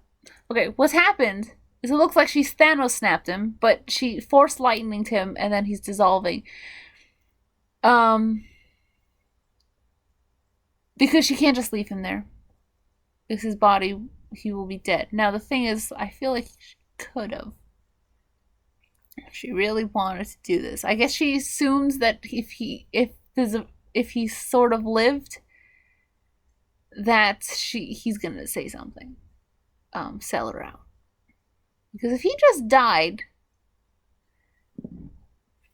Okay, what's happened is it looks like she Thanos snapped him, but she force lightninged him, and then he's dissolving. Because she can't just leave him there. Because his body, he will be dead. Now, the thing is, I feel like she could have. She really wanted to do this. I guess she assumes that if he sort of lived, that he's gonna say something. Sell her out. Because if he just died,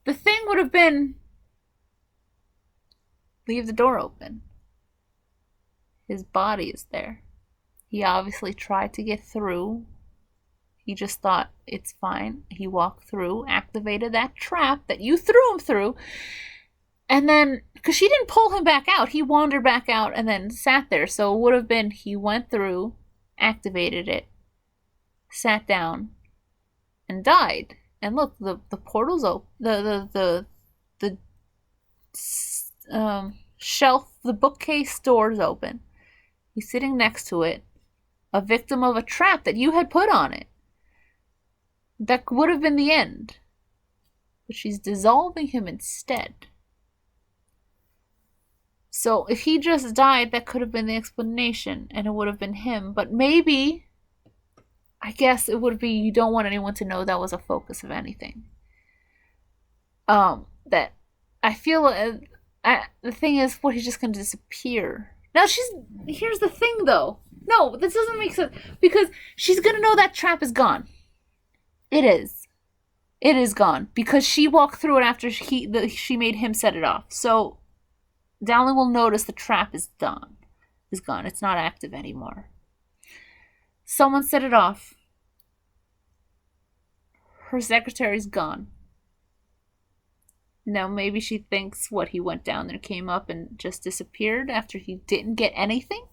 the thing would have been leave the door open. His body is there. He obviously tried to get through. He just thought it's fine. He walked through, activated that trap that you threw him through. And then, because she didn't pull him back out, he wandered back out and then sat there. So it would have been he went through, activated it, sat down, and died. And look, the portal's open. The shelf, the bookcase door's open. He's sitting next to it, a victim of a trap that you had put on it. That would have been the end. But she's dissolving him instead. So if he just died, that could have been the explanation, and it would have been him. But maybe, I guess it would be you don't want anyone to know that was a focus of anything. That I feel the thing is, what, he's just gonna disappear. Now here's the thing though. No, this doesn't make sense, because she's gonna know that trap is gone. It is. It is gone because she walked through it after she made him set it off. So Dowling will notice the trap is gone. It's not active anymore. Someone set it off. Her secretary's gone. Now maybe she thinks what, he went down there, came up, and just disappeared after he didn't get anything?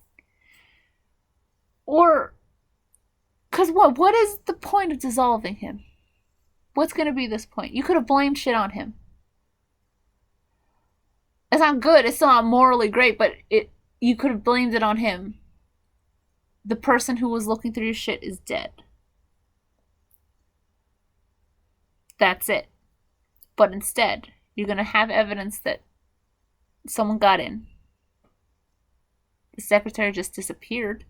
Or, because what is the point of dissolving him? What's going to be this point? You could have blamed shit on him. It's not good. It's not morally great, but you could have blamed it on him. The person who was looking through your shit is dead. That's it. But instead, you're going to have evidence that someone got in. The secretary just disappeared.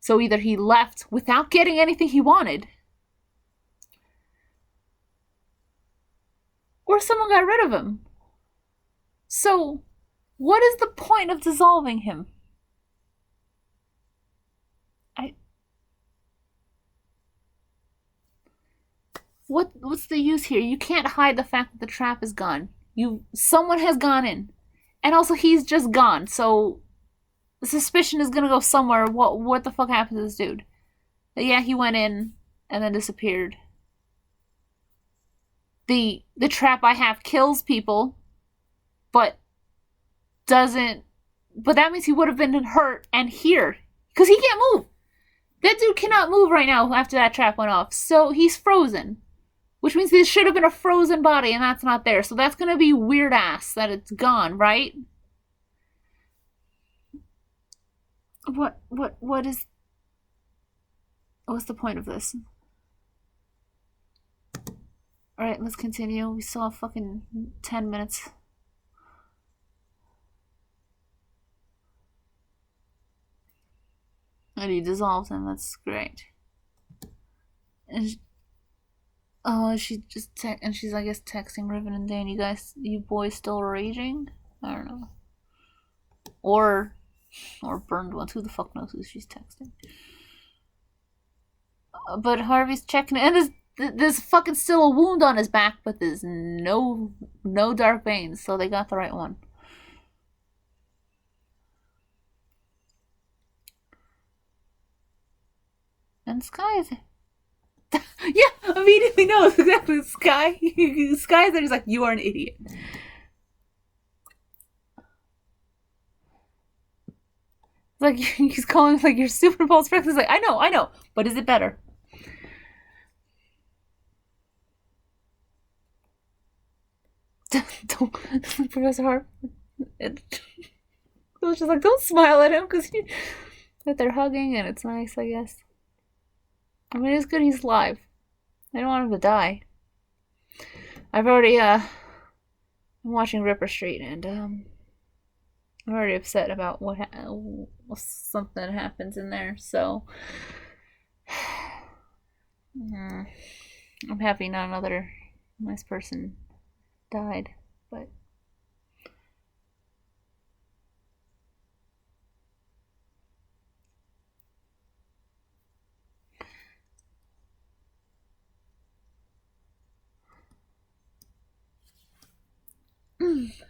So either he left without getting anything he wanted, or someone got rid of him. So, what is the point of dissolving him? What's the use here? You can't hide the fact that the trap is gone. Someone has gone in. And also he's just gone, so the suspicion is gonna go somewhere. What the fuck happened to this dude? Yeah, he went in and then disappeared. The trap I have kills people, but doesn't. But that means he would have been hurt and here, because he can't move. That dude cannot move right now after that trap went off, so he's frozen, which means this should have been a frozen body, and that's not there. So that's gonna be weird ass that it's gone, right? What's the point of this? Alright, let's continue. We still have fucking 10 minutes. And he dissolved him, that's great. And she's I guess texting Riven and Dan, you boys still raging? I don't know. Or burned ones, who the fuck knows who she's texting. But Harvey's checking it, and there's fucking still a wound on his back, but there's no dark veins, so they got the right one. And Sky is yeah, immediately knows exactly. Sky's there. He's like, you are an idiot. Like, he's calling like you're super impulse pregnant. He's like, I know, but is it better? Don't Professor Harp. It's just like, don't smile at him because that they're hugging and it's nice, I guess. I mean, it's good he's alive. I don't want him to die. I've already I'm watching Ripper Street, and I'm already upset about something that happens in there. So I'm happy not another nice person died, but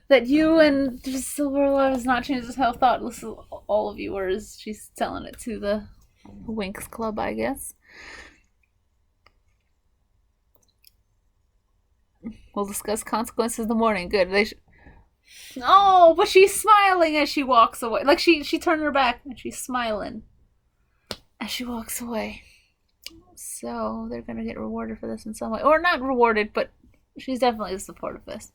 that you and Silverlight has not changed how thoughtless all of you are, as she's telling it to the Winx Club, I guess. We'll discuss consequences in the morning. Good. Oh, but she's smiling as she walks away. Like she turned her back and she's smiling as she walks away. So they're gonna get rewarded for this in some way. Or not rewarded, but she's definitely the support of this.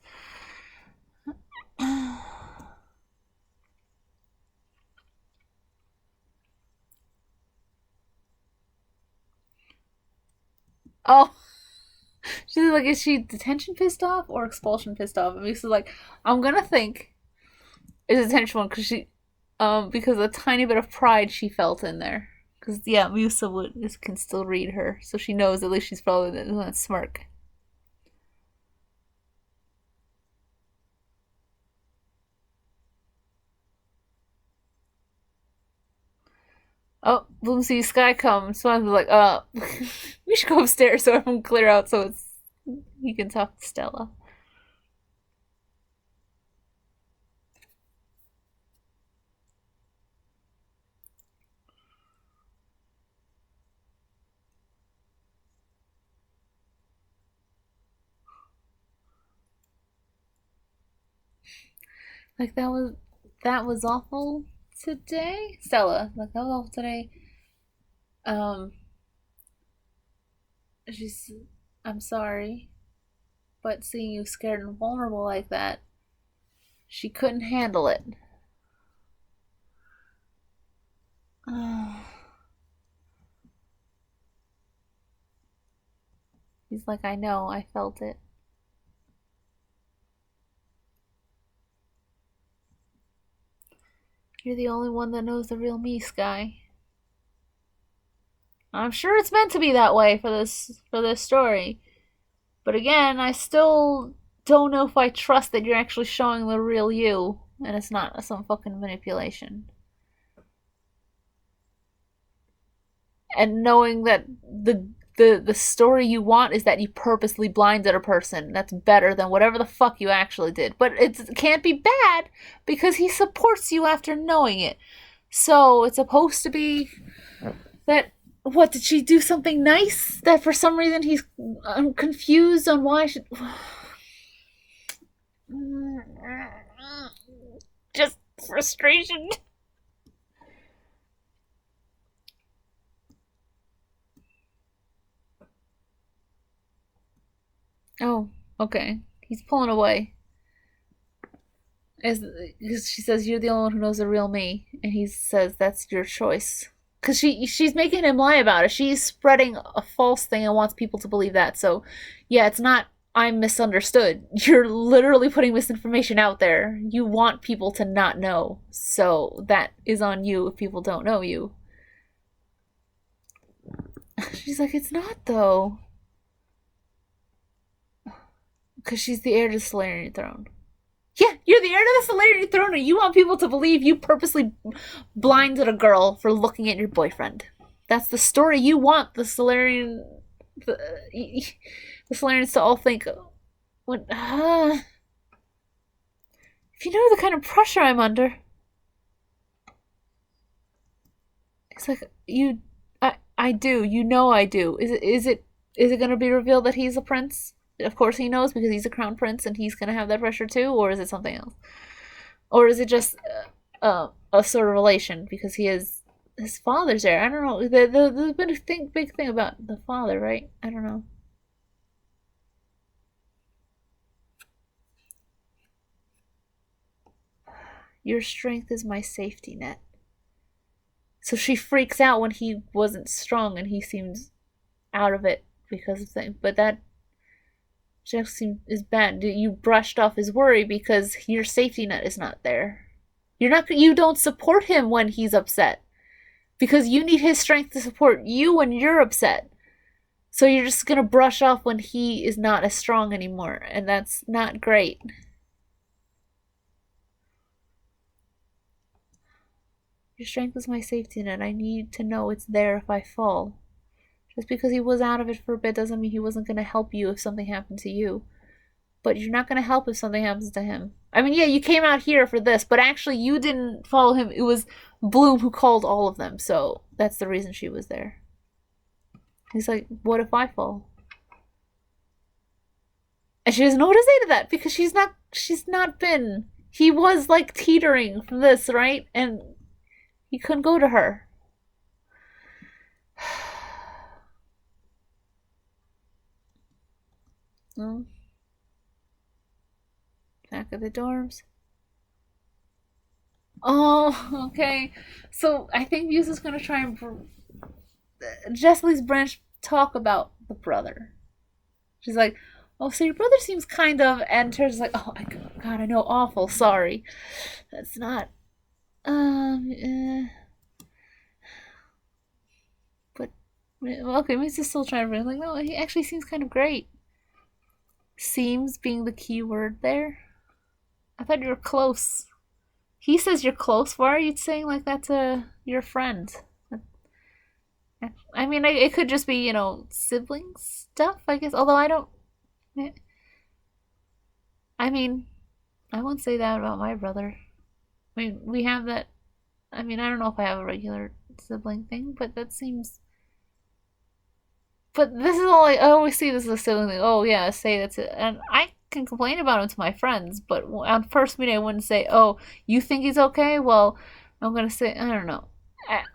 Oh, she's like, is she detention pissed off or expulsion pissed off? And Misa's like, I'm gonna think it's detention one because a tiny bit of pride she felt in there. Because yeah, can still read her, so she knows at least she's probably the one that smirk. Oh, Bloom sees Sky come. So I'm like, we should go upstairs so everyone clear out so he can talk to Stella. Like that was awful today, Stella. Like that was awful today. Um, she's, I'm sorry, but seeing you scared and vulnerable like that, she couldn't handle it. He's like, I know, I felt it. You're the only one that knows the real me, Sky. I'm sure it's meant to be that way for this story. But again, I still don't know if I trust that you're actually showing the real you and it's not some fucking manipulation. And knowing that the story you want is that you purposely blinded a person, that's better than whatever the fuck you actually did. But it can't be bad because he supports you after knowing it. So it's supposed to be that, what, did she do something nice that for some reason he's confused on why she... Just frustration. Oh, okay. He's pulling away. Because she says, you're the only one who knows the real me. And he says, that's your choice. Because she's making him lie about it. She's spreading a false thing and wants people to believe that. So, yeah, it's not, I'm misunderstood. You're literally putting misinformation out there. You want people to not know. So that is on you if people don't know you. She's like, it's not, though. Because she's the heir to the Solarian throne. Yeah, you're the heir to the Solarian throne, and you want people to believe you purposely blinded a girl for looking at your boyfriend. That's the story you want the Solarians to all think. If you know the kind of pressure I'm under. It's like, I do. You know I do. Is it going to be revealed that he's a prince? Of course he knows because he's a crown prince and he's going to have that pressure too, or is it something else? Or is it just a sort of relation because his father's there? I don't know. There's been a big thing about the father, right? I don't know. Your strength is my safety net. So she freaks out when he wasn't strong and he seems out of it because of things. But that just is bad. You brushed off his worry because your safety net is not there. You don't support him when he's upset because you need his strength to support you when you're upset. So you're just gonna brush off when he is not as strong anymore, and that's not great. Your strength is my safety net. I need to know it's there if I fall. Just because he was out of it for a bit doesn't mean he wasn't going to help you if something happened to you. But you're not going to help if something happens to him. I mean, yeah, you came out here for this, but actually you didn't follow him. It was Bloom who called all of them, so that's the reason she was there. He's like, what if I fall? And she doesn't know what to say to that because she's not been. He was like teetering from this, right? And he couldn't go to her. Oh, back at the dorms. Oh, okay. So I think Muse is gonna try and Jessley's branch talk about the brother. She's like, "Oh, so your brother seems kind of," and Terra's like, "Oh my god, I know, awful. Sorry, that's not." Eh, but well, okay, Muse is still trying to bring like, no, he actually seems kind of great. Seems being the key word there. I thought you were close. He says you're close. Why are you saying like that to your friend? I mean, it could just be, sibling stuff, I guess. Although I don't. I mean, I wouldn't say that about my brother. I mean, we have that. I mean, I don't know if I have a regular sibling thing, but that seems. But this is all I always see this as a sibling thing. Oh, yeah, say that's it. And I can complain about him to my friends, but on first meeting, I wouldn't say, oh, you think he's okay? Well, I'm going to say, I don't know.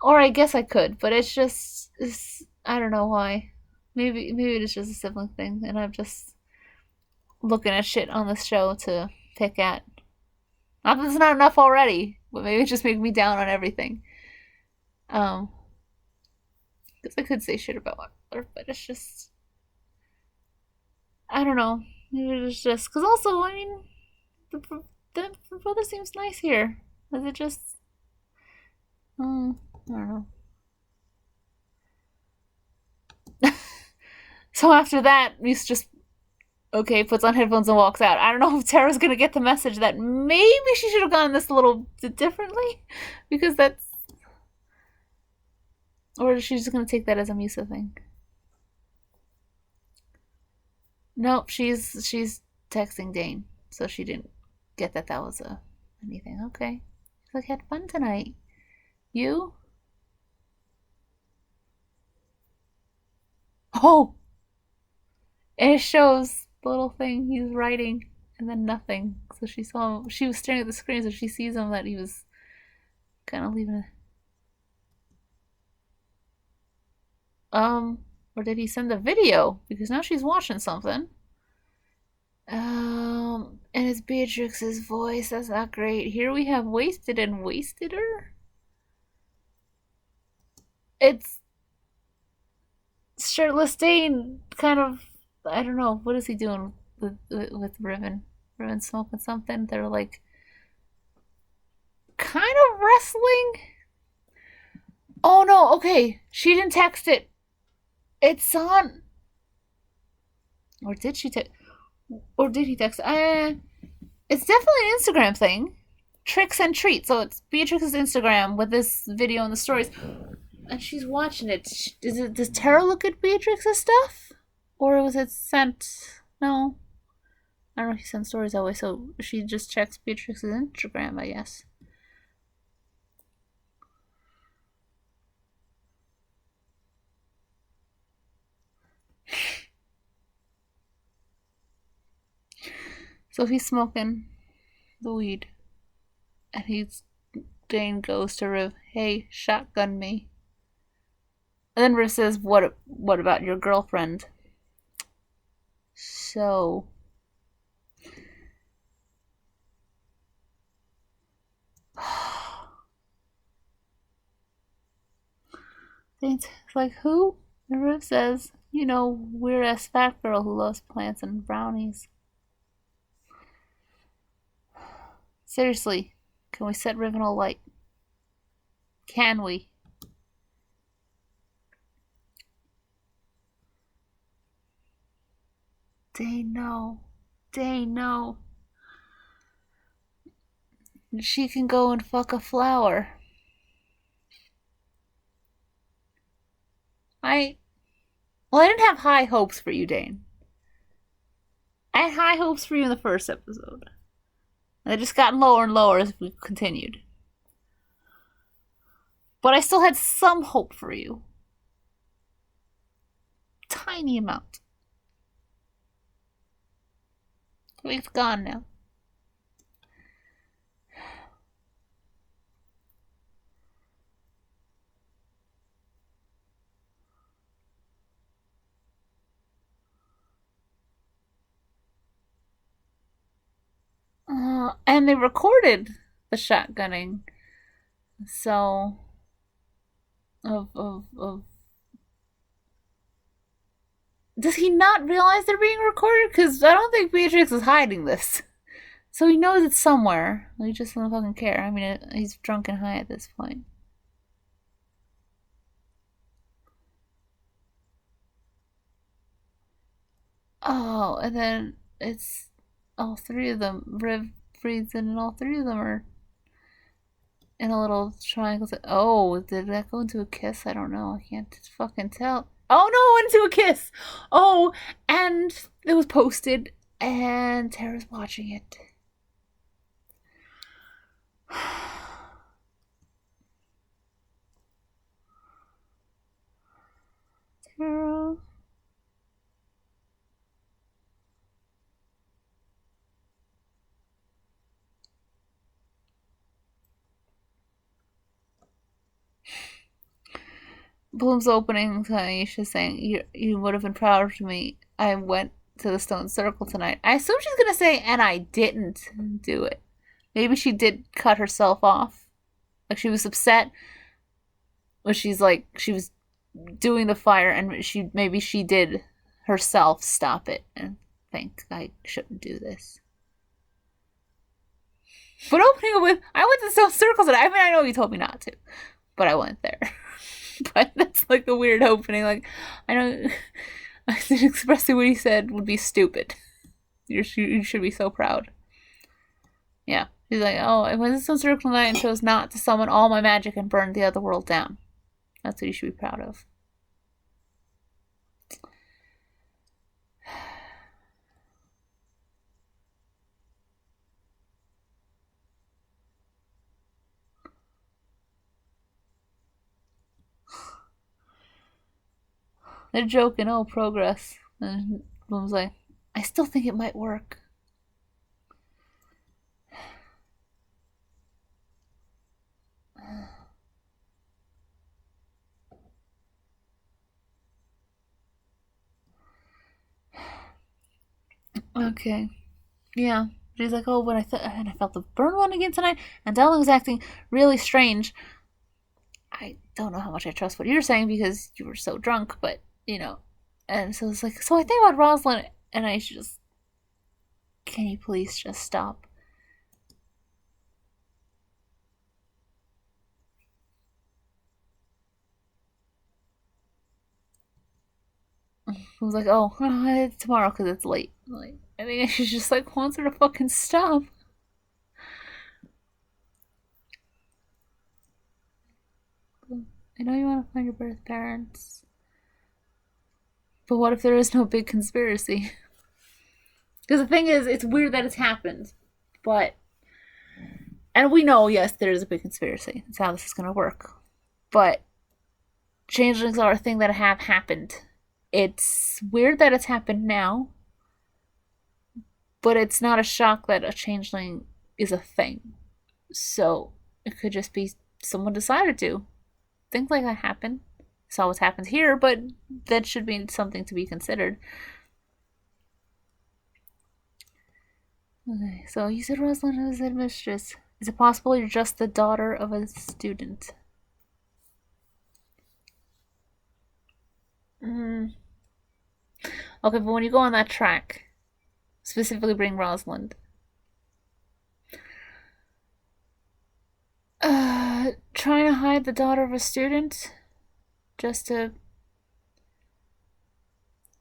Or I guess I could, but I don't know why. Maybe it's just a sibling thing, and I'm just looking at shit on this show to pick at. Not that it's not enough already, but maybe it's just making me down on everything. Um, because I could say shit about my brother, but it's just I don't know. Maybe it's just because also I mean the, the brother seems nice here. Is it just I don't know. So after that, he's just okay, puts on headphones and walks out. I don't know if Tara's gonna get the message that maybe she should have gone this a little differently, because that's, or is she just gonna take that as a Musa thing? Nope, she's texting Dane, so she didn't get that was a anything. Okay, she's like had fun tonight. You? Oh, and it shows the little thing he's writing, and then nothing. So she saw him. She was staring at the screen, so she sees him that he was kind of leaving it. Or did he send the video? Because now she's watching something. And it's Beatrix's voice. That's not great. Here we have Wasted and Wasted her. It's shirtless Dane, kind of. I don't know. What is he doing with Riven? Riven smoking something. They're like kind of wrestling. Oh no, okay. She didn't text it. It's on. Or did she text? Or did he text? It's definitely an Instagram thing. Tricks and treats. So it's Beatrix's Instagram with this video and the stories. And she's watching it. Does Tara look at Beatrix's stuff? Or was it sent? No. I don't know if she sends stories that way, so she just checks Beatrix's Instagram, I guess. So he's smoking the weed, and Dane goes to Riv, "Hey, shotgun me." And then Riv says, "What about your girlfriend?" So Dane's like, "Who?" And Riv says, "Weird ass fat girl who loves plants and brownies." Seriously, can we set Riven alight? Can we? Dane, no. Dane, no. She can go and fuck a flower. I Well, I didn't have high hopes for you, Dane. I had high hopes for you in the first episode. And they just gotten lower and lower as we continued. But I still had some hope for you. Tiny amount. It's gone now. And they recorded the shotgunning. So of does he not realize they're being recorded? Because I don't think Beatrix is hiding this. So he knows it's somewhere. He just doesn't fucking care. I mean, he's drunk and high at this point. Oh, and then it's all three of them. Riv breathes in, and all three of them are in a little triangle. Oh, did that go into a kiss? I don't know. I can't fucking tell. Oh no, it went into a kiss. Oh, and it was posted, and Tara's watching it. Tara. Bloom's opening to Aisha saying, you would have been proud of me. I went to the stone circle tonight. I assume she's going to say, and I didn't do it. Maybe she did cut herself off. Like she was upset. But she's like, she was doing the fire and maybe she did herself stop it and think, I shouldn't do this. But opening it with, I went to the stone circle tonight. I mean, I know you told me not to, but I went there. But that's like a weird opening. Like, I know expressing what he said would be stupid. You should be so proud. Yeah. He's like, oh, I went to some circle tonight and chose not to summon all my magic and burn the other world down. That's what you should be proud of. They're joking, oh, progress. And Bloom's like, I still think it might work. Okay. Yeah. She's like, oh, I felt the burn one again tonight, and Dylan was acting really strange. I don't know how much I trust what you're saying because you were so drunk, but, And so it's like, so I think about Rosalind, and I should just, can you please just stop? I was like, oh, it's tomorrow because it's late. Like, I think she's just like wants her to fucking stop. I know you want to find your birth parents, but what if there is no big conspiracy? Because the thing is, it's weird that it's happened, but and we know, yes, there is a big conspiracy. That's how this is gonna work. But changelings are a thing that have happened. It's weird that it's happened now, but it's not a shock that a changeling is a thing. So it could just be someone decided to. Things like that happen. It's always happens here, but that should be something to be considered. Okay, so you said Rosalind is a mistress. Is it possible you're just the daughter of a student? Okay, but when you go on that track, specifically bring Rosalind. Trying to hide the daughter of a student? Just to...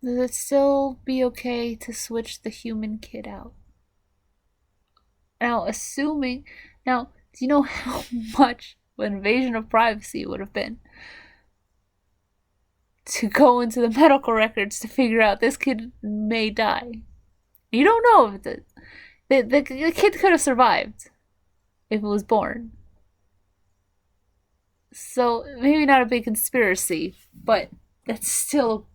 Does it still be okay to switch the human kid out? Now, assuming... Now, do you know how much an invasion of privacy would have been? To go into the medical records to figure out this kid may die. You don't know if the kid could have survived if it was born. So, maybe not a big conspiracy, but that's still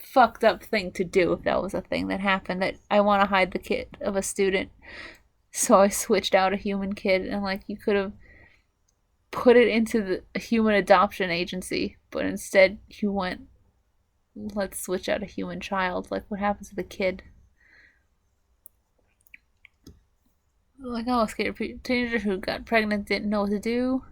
a fucked up thing to do if that was a thing that happened. That I want to hide the kid of a student, so I switched out a human kid, and like you could have put it into the human adoption agency, but instead you went, let's switch out a human child. Like, what happens to the kid? Like, oh, a scared teenager who got pregnant didn't know what to do.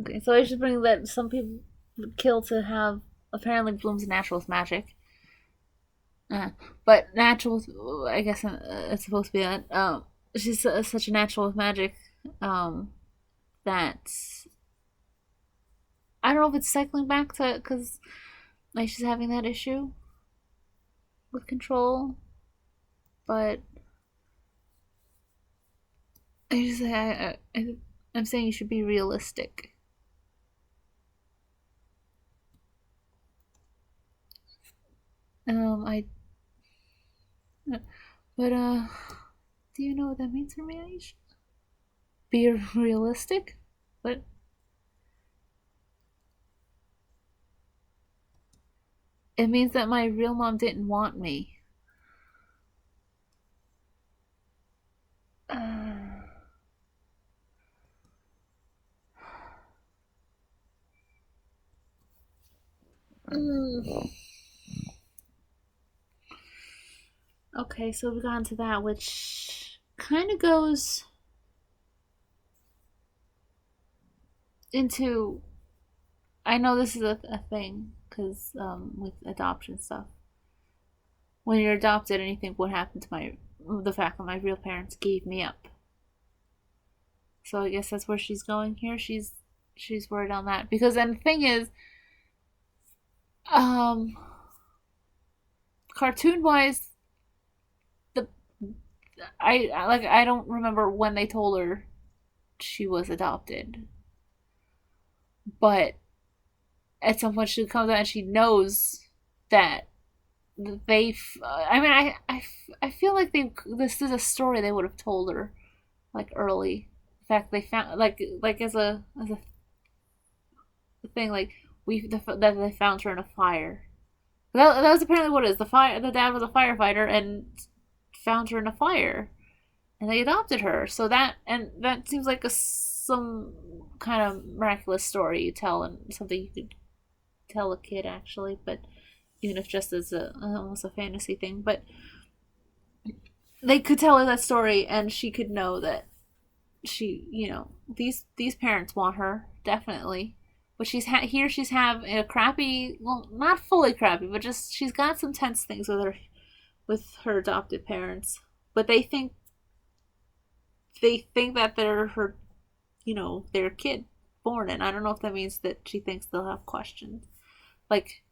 Okay, so I should bring that some people kill to have apparently blooms natural with magic. Uh, but natural, I guess it's supposed to be that. She's such a natural with magic that I don't know if it's cycling back to because like she's having that issue with control, but I just I'm saying you should be realistic. I but do you know what that means for me, Aisha? Be realistic, but it means that my real mom didn't want me. Uh, mm. Okay, so we've gone to that, which kind of goes into. I know this is a thing because with adoption stuff, when you're adopted and you think what happened to the fact that my real parents gave me up. So I guess that's where she's going here. She's worried on that because then the thing is, um, cartoon wise, the I don't remember when they told her she was adopted, but at some point she comes out and she knows that they. I mean, I feel like this is a story they would have told her like early. In fact, they found like as a thing like that they found her in a fire. That was apparently what it is. The dad was a firefighter and found her in a fire, and they adopted her. So that seems like some kind of miraculous story you tell and something you could tell a kid actually, but even if just as almost a fantasy thing, but they could tell her that story and she could know that these parents want her definitely, but she's having a crappy, well, not fully crappy, but just she's got some tense things with her adopted parents, but they think that they're her, their kid born, and I don't know if that means that she thinks they'll have questions, like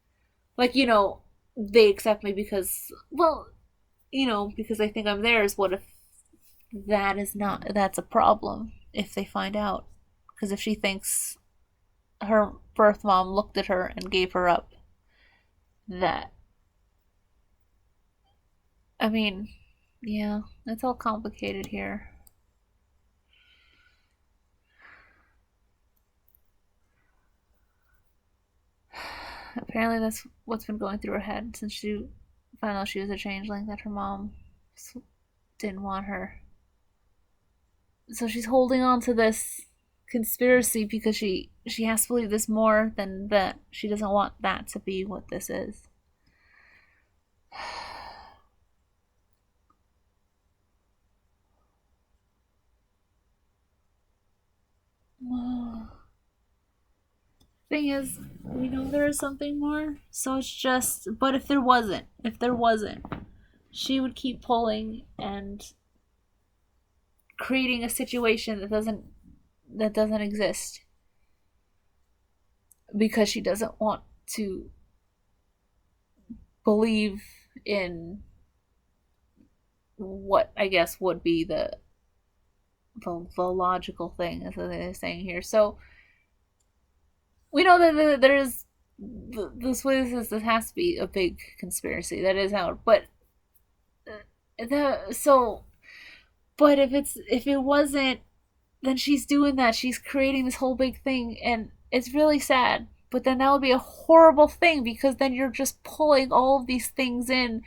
they accept me because, well, because they think I'm theirs. What if that's a problem if they find out? Because if she thinks her birth mom looked at her and gave her up, that, I mean, yeah, it's all complicated here. Apparently, that's what's been going through her head since she found out she was a changeling, that her mom didn't want her. So she's holding on to this conspiracy because she has to believe this more than that. She doesn't want that to be what this is. Thing is, we know there is something more, so it's just. But if there wasn't, she would keep pulling and creating a situation that doesn't exist because she doesn't want to believe in what I guess would be the logical thing, as they're saying here. So we know that there's this way. This has to be a big conspiracy. That is how. But so, but if it wasn't, then she's doing that. She's creating this whole big thing, and it's really sad. But then that would be a horrible thing because then you're just pulling all of these things in